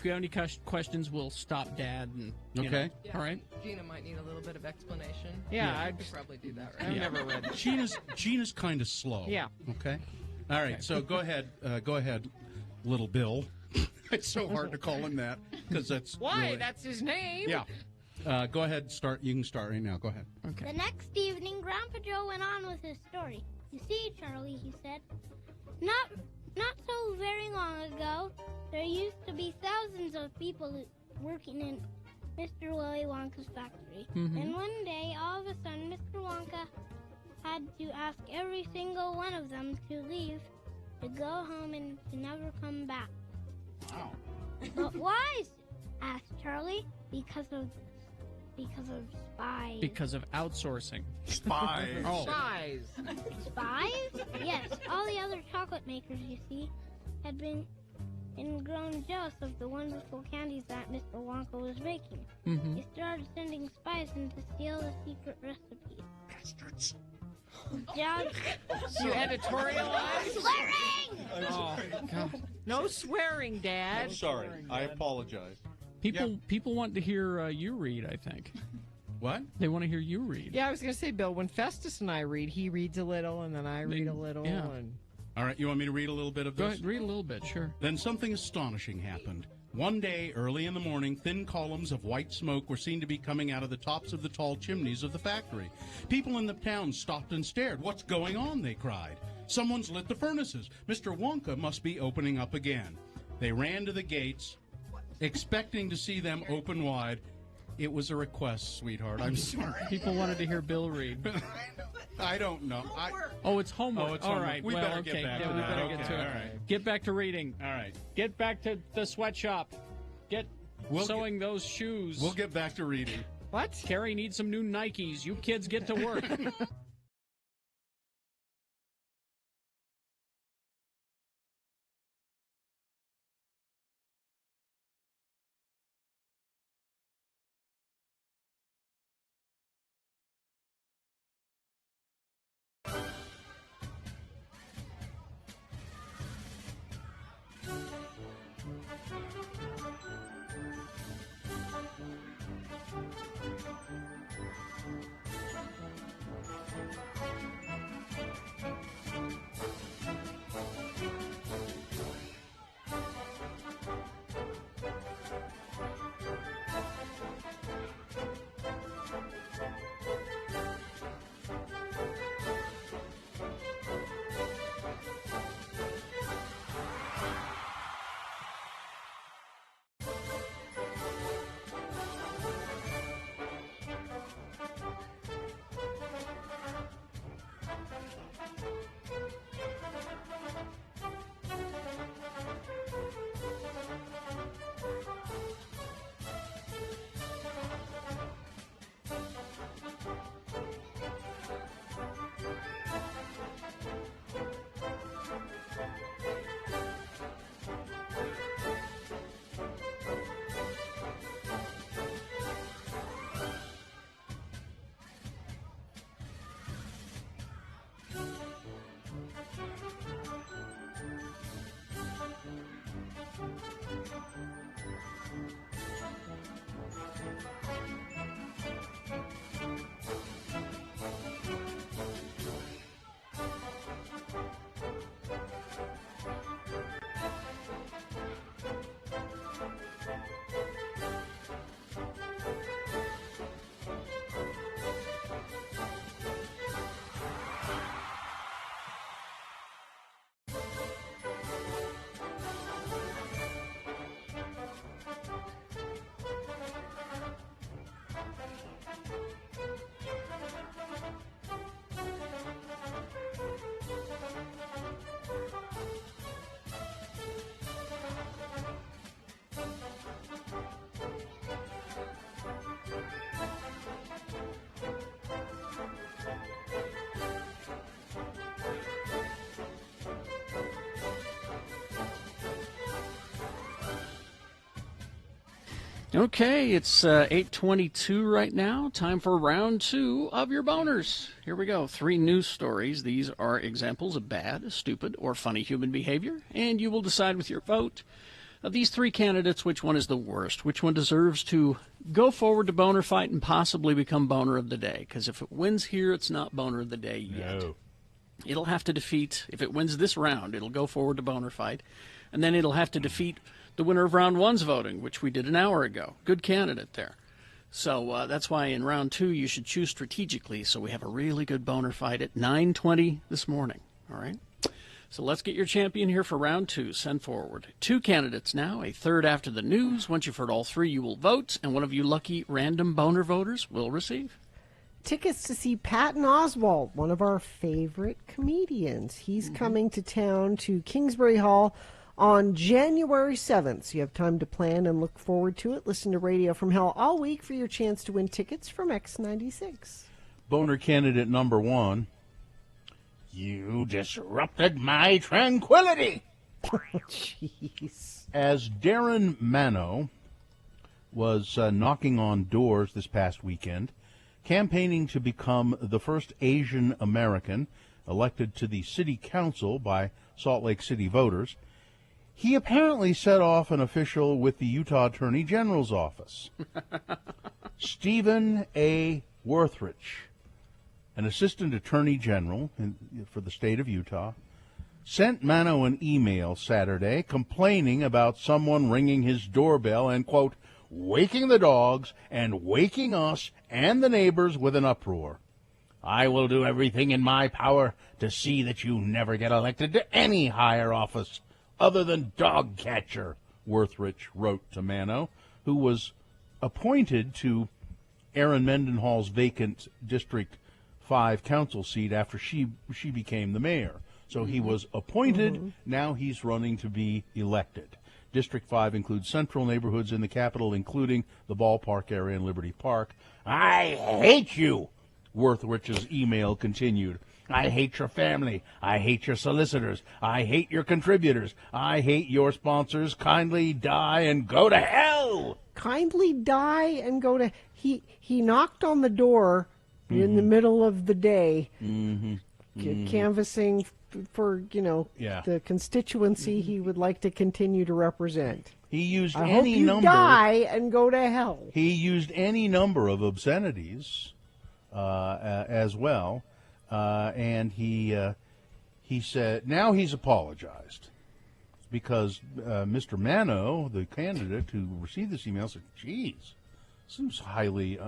any questions, we'll stop Dad. And Okay. Yeah, All right. Gina might need a little bit of explanation. Yeah, I I'd could probably do that, I've right? never read it. Gina's kind of slow. Yeah. Okay. All right. So go ahead, little Bill. It's so hard to call him that because that's Why? really- That's his name. Yeah. Go ahead. Start. You can start right now. Go ahead. The next evening, Grandpa Joe went on with his story. You see, Charlie, he said, not so very long ago, there used to be thousands of people working in Mr. Willy Wonka's factory. Mhm. And one day, all of a sudden, Mr. Wonka had to ask every single one of them to leave, to go home and to never come back. Wow. But why? Asked Charlie. Because of spies. Because of outsourcing. Spies. Oh. Spies. Spies? Yes, all the other chocolate makers, you see, had been grown jealous of the wonderful candies that Mr. Wonka was making. Mhm. They started sending spies in to steal the secret recipes. Bastards. Dad, You editorialize? Swearing! Oh, God. No swearing, Dad. I'm sorry. I apologize. People want to hear you read, I think. What? They want to hear you read. Yeah, I was going to say, Bill, when Festus and I read, he reads a little, and then I read a little. yeah. And... All right. You want me to read a little bit of this? Go ahead, read a little bit, sure. Then something astonishing happened. One day, early in the morning, thin columns of white smoke were seen to be coming out of the tops of the tall chimneys of the factory. People in the town stopped and stared. "What's going on?" they cried. "Someone's lit the furnaces. Mr. Wonka must be opening up again." They ran to the gates, expecting to see them open wide. It was a request, sweetheart. I'm sorry. People wanted to hear Bill read. I don't know. Oh, it's homework. Oh, it's all homework. right. We well, better okay. get back yeah, to we that. better Okay, get to it. all right. Get back to reading. All right. Get back to the sweatshop. Get sewing those shoes. We'll get back to reading. What? Carrie needs some new Nikes. You kids get to work. Okay, it's 8:22 right now. Time for round 2 of your boners. Here we go. 3 news stories. These are examples of bad, stupid, or funny human behavior, and you will decide with your vote of these 3 candidates which one is the worst, which one deserves to go forward to boner fight and possibly become boner of the day. Because if it wins here, it's not boner of the day yet. No. It'll have to defeat, if it wins this round, it'll go forward to boner fight, and then it'll have to defeat the winner of round 1's voting, which we did an hour ago. Good candidate there. So that's why in round 2 you should choose strategically, so we have a really good boner fight at 9:20 this morning. All right? So let's get your champion here for round 2. Send forward 2 candidates now, a third after the news. Once you've heard all 3, you will vote, and one of you lucky random boner voters will receive tickets to see Patton Oswalt, one of our favorite comedians. He's coming to town to Kingsbury Hall on January 7th. So you have time to plan and look forward to it. Listen to Radio from Hell all week for your chance to win tickets from X96. Boner candidate number 1. You disrupted my tranquility. Jeez. As Darren Mano was knocking on doors this past weekend, campaigning to become the first Asian American elected to the city council by Salt Lake City voters, he apparently set off an official with the Utah Attorney General's office. Stephen A. Worthrich, an assistant attorney general for the state of Utah, sent Mano an email Saturday complaining about someone ringing his doorbell and, quote, waking the dogs and waking us and the neighbors with an uproar. I will do everything in my power to see that you never get elected to any higher office other than dog catcher, Worthrich wrote to Mano, who was appointed to Erin Mendenhall's vacant District 5 council seat after she became the mayor. So he was appointed, now he's running to be elected. District 5 includes central neighborhoods in the capital, including the ballpark area in Liberty Park. I hate you, Worthrich's email continued. I hate your family. I hate your solicitors. I hate your contributors. I hate your sponsors. Kindly die and go to hell. Kindly die and go to... He knocked on the door in the middle of the day, canvassing for, the constituency he would like to continue to represent. He used I any hope you number. die and go to hell. He used any number of obscenities as well. And he said, now he's apologized because Mr. Mano, the candidate who received this email, said, geez, seems highly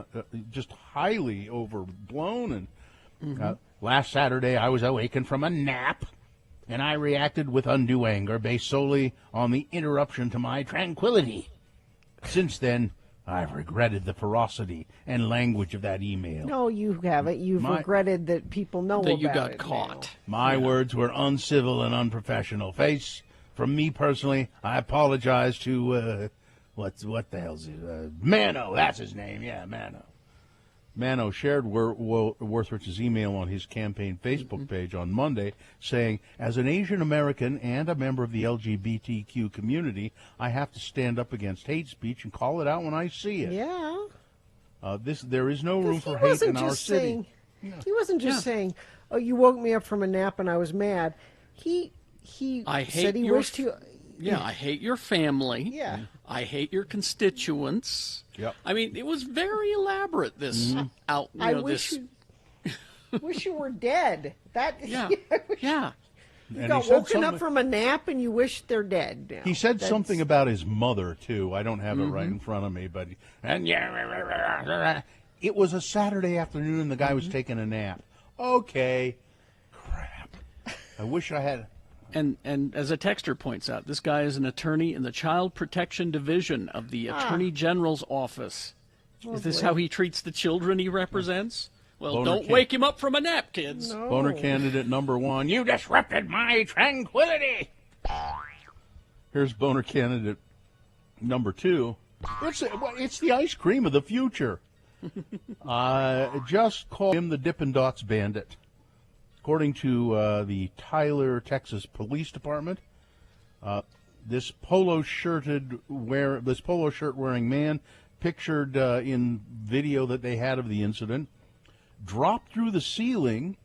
overblown. And last Saturday I was awakened from a nap, and I reacted with undue anger based solely on the interruption to my tranquility. Since then, I've regretted the ferocity and language of that email. No, you haven't. You've regretted that people know that about you got it caught. now. My words were uncivil and unprofessional. Face, from me personally, I apologize to, what the hell's it? Mano, that's his name. Yeah, Mano. Mano shared Worthrich's email on his campaign Facebook page on Monday, saying, as an Asian American and a member of the LGBTQ community, I have to stand up against hate speech and call it out when I see it. Yeah. There is no room for hate in our city. He wasn't just saying, oh, you woke me up from a nap and I was mad. He said he wished you... Yeah, I hate your family. Yeah. I hate your constituents. Yep. I mean, it was very elaborate, this wish you were dead. Yeah. You got woken up from a nap and you wish they're dead now. He said something about his mother, too. I don't have it right in front of me, but... it was a Saturday afternoon and the guy was taking a nap. Okay. Crap. I wish I had... And as a texter points out, this guy is an attorney in the Child Protection Division of the Attorney General's office. Is this how he treats the children he represents? Well, don't wake him up from a nap, kids. No. Boner candidate number 1, you disrupted my tranquility. Here's boner candidate number 2. It's the ice cream of the future. Just call him the Dippin' Dots Bandit. According to the Tyler, Texas Police Department, this polo shirt wearing man, pictured in video that they had of the incident, dropped through the ceiling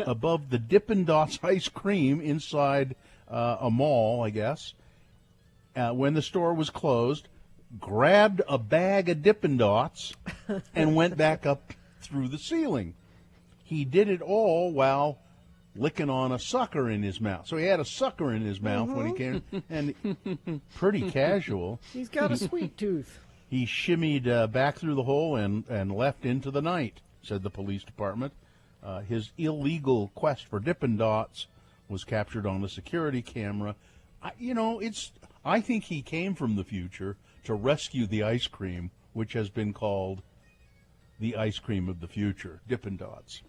above the Dippin' Dots ice cream inside a mall, I guess, when the store was closed, grabbed a bag of Dippin' Dots, and went back up through the ceiling. He did it all while licking on a sucker in his mouth. So he had a sucker in his mouth when he came, and pretty casual. He's got a sweet tooth. He shimmied back through the hole and left into the night, said the police department. His illegal quest for Dippin' Dots was captured on the security camera. I think he came from the future to rescue the ice cream, which has been called the ice cream of the future, Dippin' Dots.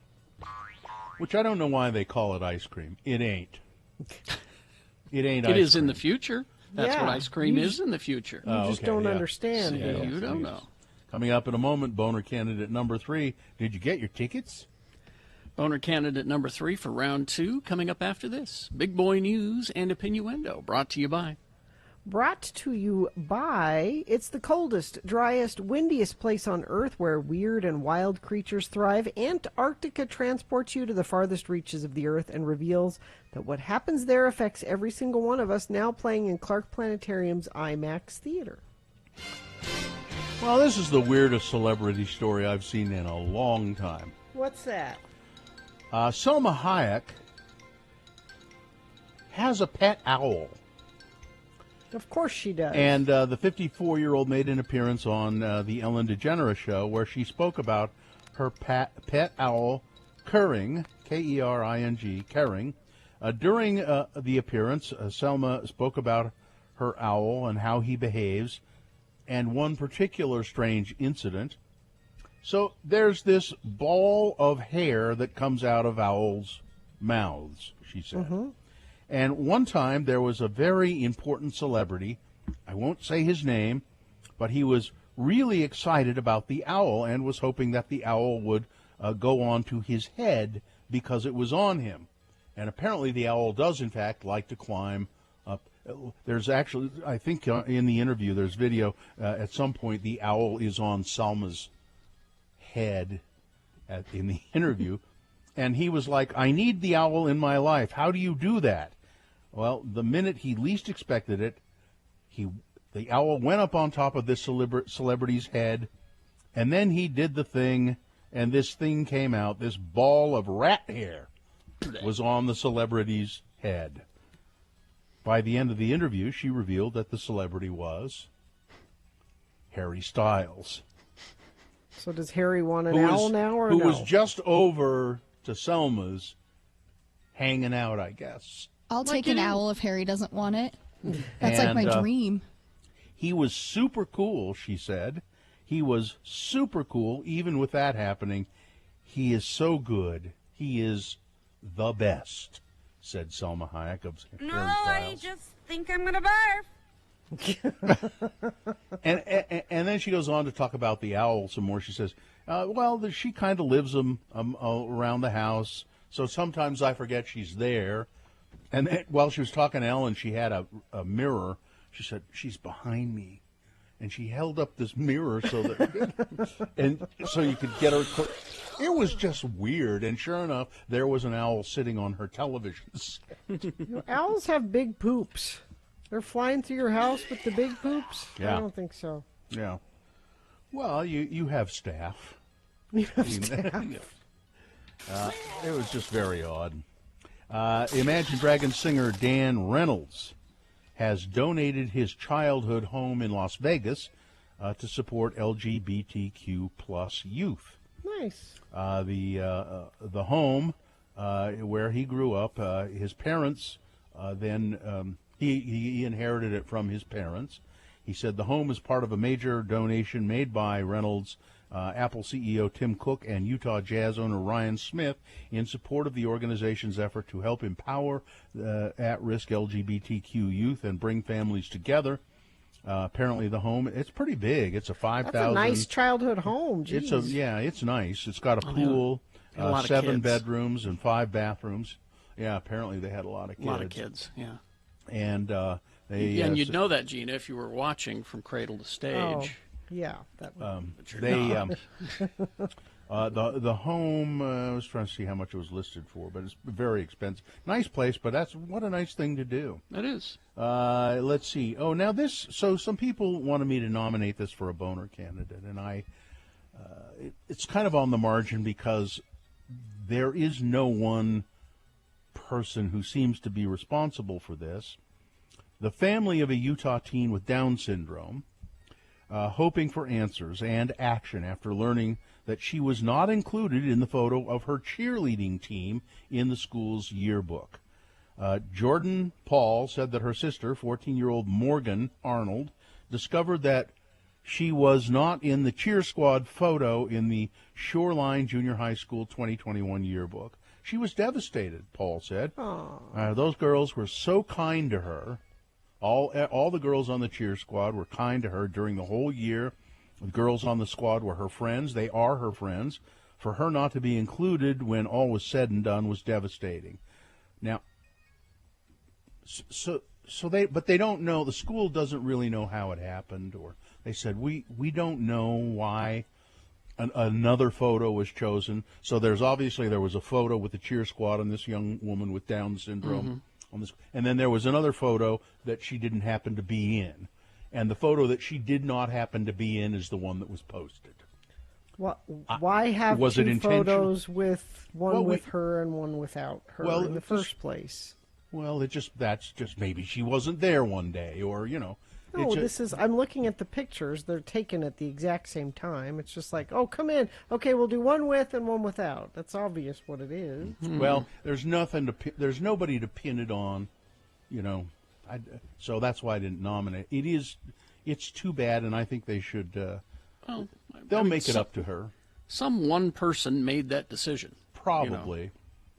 Which I don't know why they call it ice cream. It ain't. It ain't ice cream. It is in the future. That's what ice cream is in the future. You just don't understand. See, you don't know. Coming up in a moment, boner candidate number 3. Did you get your tickets? Boner candidate number 3 for round 2 coming up after this. Big Boy News and Opinioendo, brought to you by. It's the coldest, driest, windiest place on Earth where weird and wild creatures thrive. Antarctica transports you to the farthest reaches of the Earth and reveals that what happens there affects every single one of us, now playing in Clark Planetarium's IMAX Theater. Well, this is the weirdest celebrity story I've seen in a long time. What's that? Selma Hayek has a pet owl. Of course she does. And the 54-year-old made an appearance on the Ellen DeGeneres show where she spoke about her pet owl, Kering, K-E-R-I-N-G, Kering. During the appearance, Selma spoke about her owl and how he behaves, and one particular strange incident. So there's this ball of hair that comes out of owls' mouths, she said. Mm-hmm. And one time there was a very important celebrity, I won't say his name, but he was really excited about the owl and was hoping that the owl would go on to his head because it was on him. And apparently the owl does, in fact, like to climb up. There's actually, I think in the interview, there's video, at some point the owl is on Selma's head in the interview. And he was like, I need the owl in my life. How do you do that? Well, the minute he least expected it, the owl went up on top of this celebrity's head, and then he did the thing, and this thing came out. This ball of rat hair was on the celebrity's head. By the end of the interview, she revealed that the celebrity was Harry Styles. So does Harry want an owl now or no? Who was just over to Selma's, hanging out, I guess. I'll take an owl if Harry doesn't want it. That's like my dream. He was super cool, she said. He was super cool, even with that happening. He is so good. He is the best, said Selma Hayek of Harry Styles. I just think I'm going to barf. And then she goes on to talk about the owl some more. She says, she kind of lives around the house, so sometimes I forget she's there. And then, while she was talking to Ellen, she had a mirror. She said, she's behind me. And she held up this mirror so you could get her. It was just weird. And sure enough, there was an owl sitting on her television. Owls have big poops. They're flying through your house with the big poops? Yeah. I don't think so. Yeah. Well, you have staff. You have staff. It was just very odd. Imagine Dragons singer Dan Reynolds has donated his childhood home in Las Vegas to support LGBTQ plus youth. Nice. The home where he grew up, his parents he inherited it from his parents. He said the home is part of a major donation made by Reynolds, Apple CEO Tim Cook, and Utah Jazz owner Ryan Smith in support of the organization's effort to help empower at-risk LGBTQ youth and bring families together. Apparently the home, it's pretty big. It's a 5,000. That's a nice childhood home. Jeez. It's nice. It's got a pool, 7 bedrooms and 5 bathrooms. Yeah, apparently they had a lot of kids. Yeah. And And you'd know that, Gina, if you were watching from cradle to stage. Oh, yeah. That the home, I was trying to see how much it was listed for, but it's very expensive. Nice place, but what a nice thing to do. It is. Let's see. Oh, now so some people wanted me to nominate this for a boner candidate, and it's kind of on the margin because there is no one person who seems to be responsible for this. The family of a Utah teen with Down syndrome, hoping for answers and action after learning that she was not included in the photo of her cheerleading team in the school's yearbook. Jordan Paul said that her sister, 14-year-old Morgan Arnold, discovered that she was not in the cheer squad photo in the Shoreline Junior High School 2021 yearbook. She was devastated, Paul said. Those girls were so kind to her. All the girls on the cheer squad were kind to her during the whole year. The girls on the squad were her friends. They are her friends. For her not to be included when all was said and done was devastating. Now, but they don't know. The school doesn't really know how it happened, or they said we don't know why another photo was chosen. So there was a photo with the cheer squad and this young woman with Down syndrome on this, and then there was another photo that she didn't happen to be in. And the photo that she did not happen to be in is the one that was posted. Why have two photos with one with her and one without her in the first place? Well, that's just maybe she wasn't there one day, or No, I'm looking at the pictures. They're taken at the exact same time. It's just like, oh, come in. Okay, we'll do one with and one without. That's obvious what it is. Well, there's nobody to pin it on, so that's why I didn't nominate. It's too bad, and I think they should. They'll make it up to her. Some one person made that decision. Probably.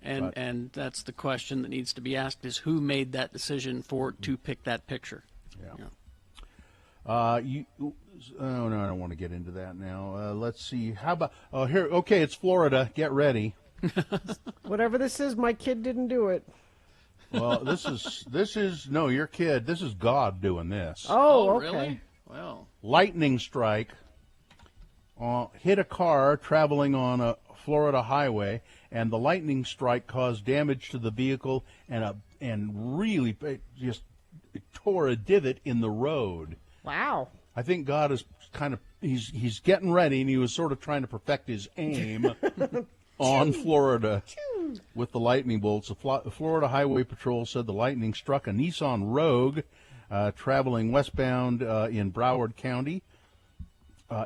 And that's the question that needs to be asked: is who made that decision to pick that picture? Yeah. I don't want to get into that now. Let's see. How about here? Okay, it's Florida. Get ready. Whatever this is, my kid didn't do it. Well, this is no, your kid. This is God doing this. Oh, okay. Really? Well, lightning strike hit a car traveling on a Florida highway, and the lightning strike caused damage to the vehicle and really just tore a divot in the road. Wow. I think God is he's getting ready, and he was sort of trying to perfect his aim on Florida with the lightning bolts. The Florida Highway Patrol said the lightning struck a Nissan Rogue traveling westbound in Broward County.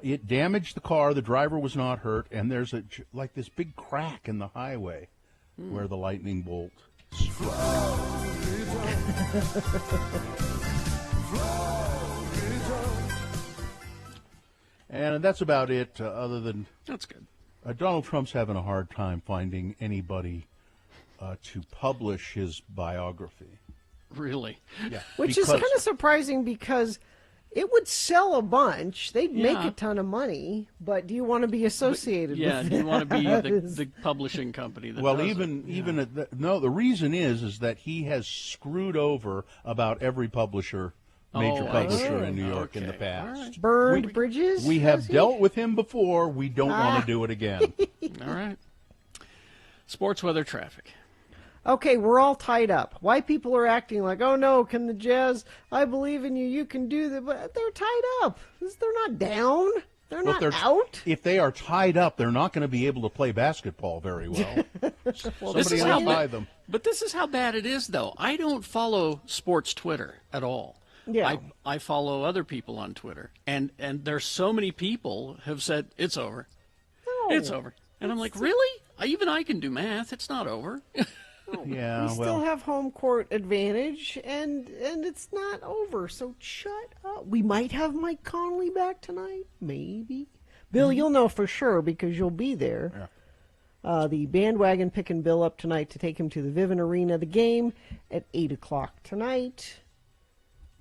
It damaged the car. The driver was not hurt, and there's this big crack in the highway where the lightning bolt struck. And that's about it, other than... That's good. Donald Trump's having a hard time finding anybody to publish his biography. Really? Yeah. Which is kind of surprising because it would sell a bunch. They'd make a ton of money, but do you want to be associated with it? Do you want to be the publishing company that does it? The reason is that he has screwed over about every major publisher in New York in the past. Right. Burned bridges? We have dealt with him before. We don't want to do it again. All right. Sports, weather, traffic. Okay, we're all tied up. Why people are acting like, oh no, can the Jazz, I believe in you, you can do that. But they're tied up. They're not down. They're not out. If they are tied up, they're not going to be able to play basketball very well. Somebody else buy them. But this is how bad it is, though. I don't follow sports Twitter at all. Yeah. I follow other people on Twitter, and there's so many people have said it's over. No, it's over. And I'm like, really? Even I can do math. It's not over. Yeah, we still have home court advantage, and it's not over. So shut up. We might have Mike Conley back tonight, maybe. Bill, you'll know for sure because you'll be there. Yeah. The bandwagon picking Bill up tonight to take him to the Vivint Arena. The game at 8 o'clock tonight.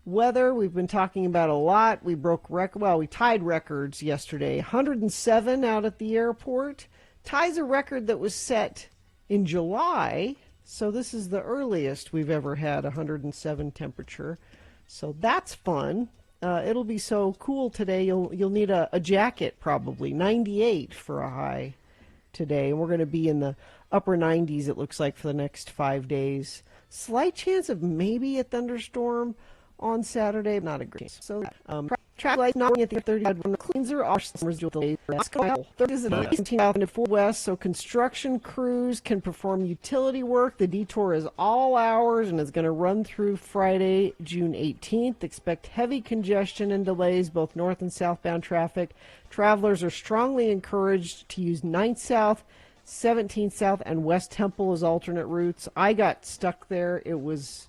Weather, we've been talking about a lot. We we tied records yesterday. 107 out at the airport. Ties a record that was set in July. So this is the earliest we've ever had 107 temperature. So that's fun. It'll be so cool today. You'll need a jacket probably. 98 for a high today, and we're going to be in the upper 90s. It looks like for the next 5 days. Slight chance of maybe a thunderstorm on Saturday. Not a great. So traffic lights not at the 30 cleanser off summers delays. 30 is a 17 out into full west, so construction crews can perform utility work. The detour is all hours and is going to run through Friday, June 18th. Expect heavy congestion and delays, both north and southbound traffic. Travelers are strongly encouraged to use 9th South, 17th South, and West Temple as alternate routes. I got stuck there. It was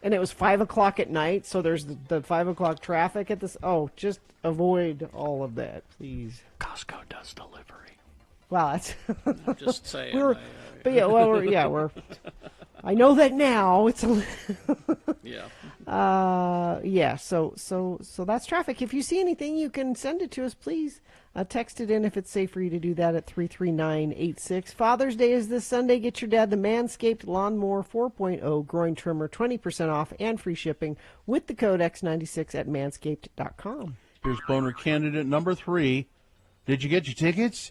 5 o'clock at night, so there's the 5 o'clock traffic at this. Oh, just avoid all of that, please. Costco does delivery. Well, that's just saying. But yeah, well, we're. I know that now. It's a. Yeah. So that's traffic. If you see anything, you can send it to us, please. Text it in if it's safe for you to do that at 33986. Father's Day is this Sunday. Get your dad the Manscaped Lawnmower 4.0 groin trimmer, 20% off and free shipping with the code X96 at manscaped.com. Here's boner candidate number 3. Did you get your tickets?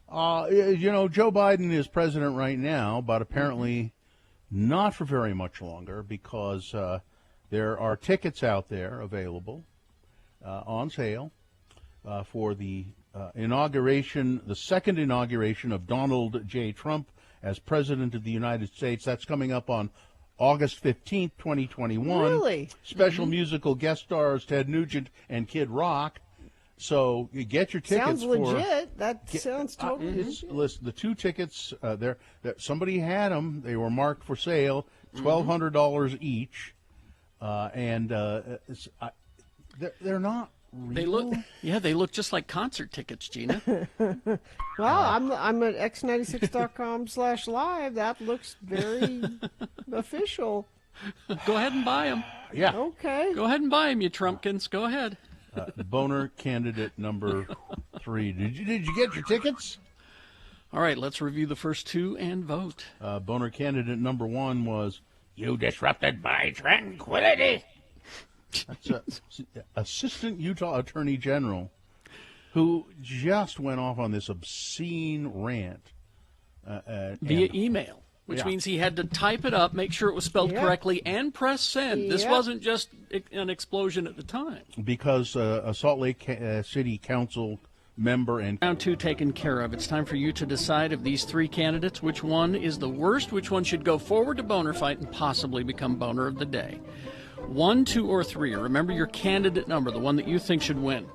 Joe Biden is president right now, but apparently not for very much longer, because there are tickets out there available on sale for the inauguration, the second inauguration of Donald J. Trump as President of the United States. That's coming up on August 15th, 2021. Really? Special musical guest stars Ted Nugent and Kid Rock. So you get your tickets. Sounds legit. That sounds totally legit. Listen, the 2 tickets, somebody had them. They were marked for sale, $1,200 each, and they're not real. They look just like concert tickets, Gina. Well, I'm at x96.com/live. That looks very official. Go ahead and buy them. Yeah. Okay. Go ahead and buy them, you Trumpkins. Go ahead. Boner candidate number 3. Did you get your tickets? All right, let's review the first 2 and vote. Boner candidate number 1 was, "You disrupted my tranquility." That's Assistant Utah Attorney General, who just went off on this obscene rant via email, which means he had to type it up, make sure it was spelled correctly, and press send. This wasn't just an explosion at the time. Because a Salt Lake City Council member and round 2 taken care of. It's time for you to decide of these 3 candidates which one is the worst, which one should go forward to Boner Fight and possibly become Boner of the Day. 1, 2, or 3. Remember your candidate number, the one that you think should win.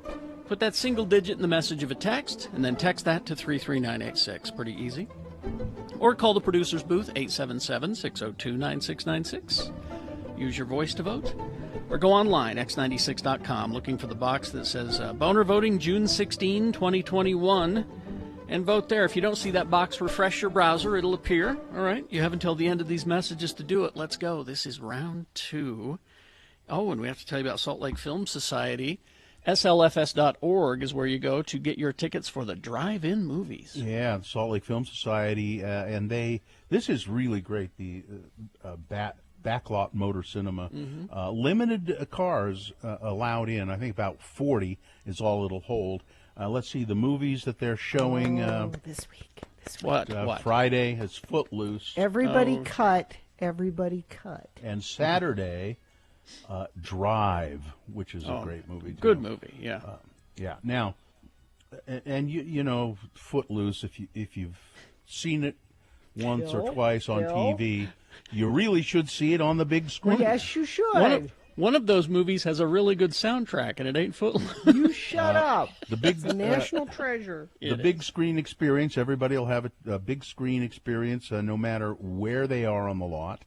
Put that single digit in the message of a text, and then text that to 33986. Pretty easy. Or call the producer's booth, 877-602-9696. Use your voice to vote. Or go online, x96.com, looking for the box that says Boner Voting June 16, 2021, and vote there. If you don't see that box, refresh your browser. It'll appear. All right? You have until the end of these messages to do it. Let's go. This is round 2. Oh, and we have to tell you about Salt Lake Film Society. SLFS.org is where you go to get your tickets for the drive-in movies. Yeah, Salt Lake Film Society, and this is really great, the Backlot Motor Cinema. Limited cars allowed in. I think about 40 is all it'll hold. Let's see the movies that they're showing. This week. What? Friday is Footloose. Everybody cut. And Saturday, Drive, which is a great movie, too. Good movie, yeah. Yeah. Now, and you know, Footloose, if you've seen it once or twice on TV, you really should see it on the big screen. Yes, you should. One of those movies has a really good soundtrack, and it ain't Footloose. You shut up. The big national treasure. The big screen experience. Everybody will have a big screen experience, no matter where they are on the lot.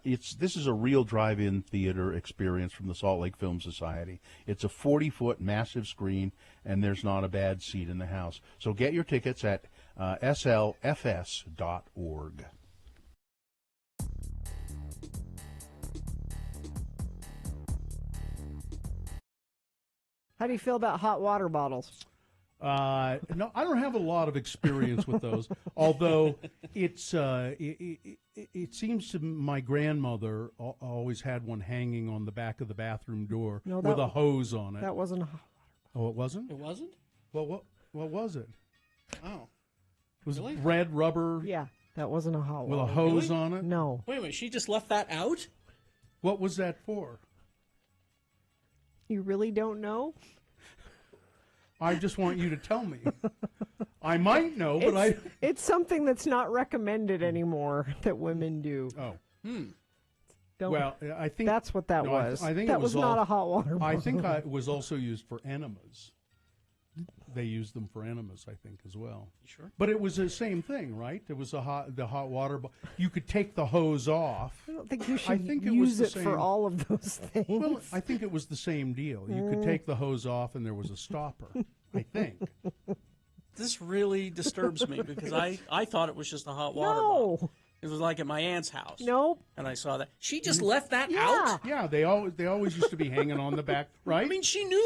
This is a real drive-in theater experience from the Salt Lake Film Society. It's a 40-foot massive screen, and there's not a bad seat in the house. So get your tickets at slfs.org. How do you feel about hot water bottles? No, I don't have a lot of experience with those. Although it seems to my grandmother always had one hanging on the back of the bathroom door with a hose on it. That wasn't a hot Oh, it wasn't? It wasn't? Well, what was it? Oh. It was Really? red rubber Yeah, that wasn't a hot with a water. hose Really? on it? No. Wait a minute, she just left that out? What was that for? You really don't know? I just want you to tell me. I might know, but It's something that's not recommended anymore that women do. Oh. Don't- Well, I think that's what that no, was. I think that it was not all- a hot water I bottle. think it was also used for enemas. They used them for enemas, I think, as well. Sure. But it was the same thing, right? It was the hot water. You could take the hose off. I don't think you should it was use the it for same- all of those things. Well, I think it was the same deal. You could take the hose off, and there was a stopper. I think. This really disturbs me because I thought it was just a hot water bottle. It was like at my aunt's house. Nope. And I saw that. She just left that Yeah. out? Yeah, they always used to be hanging on the back, right? I mean, she knew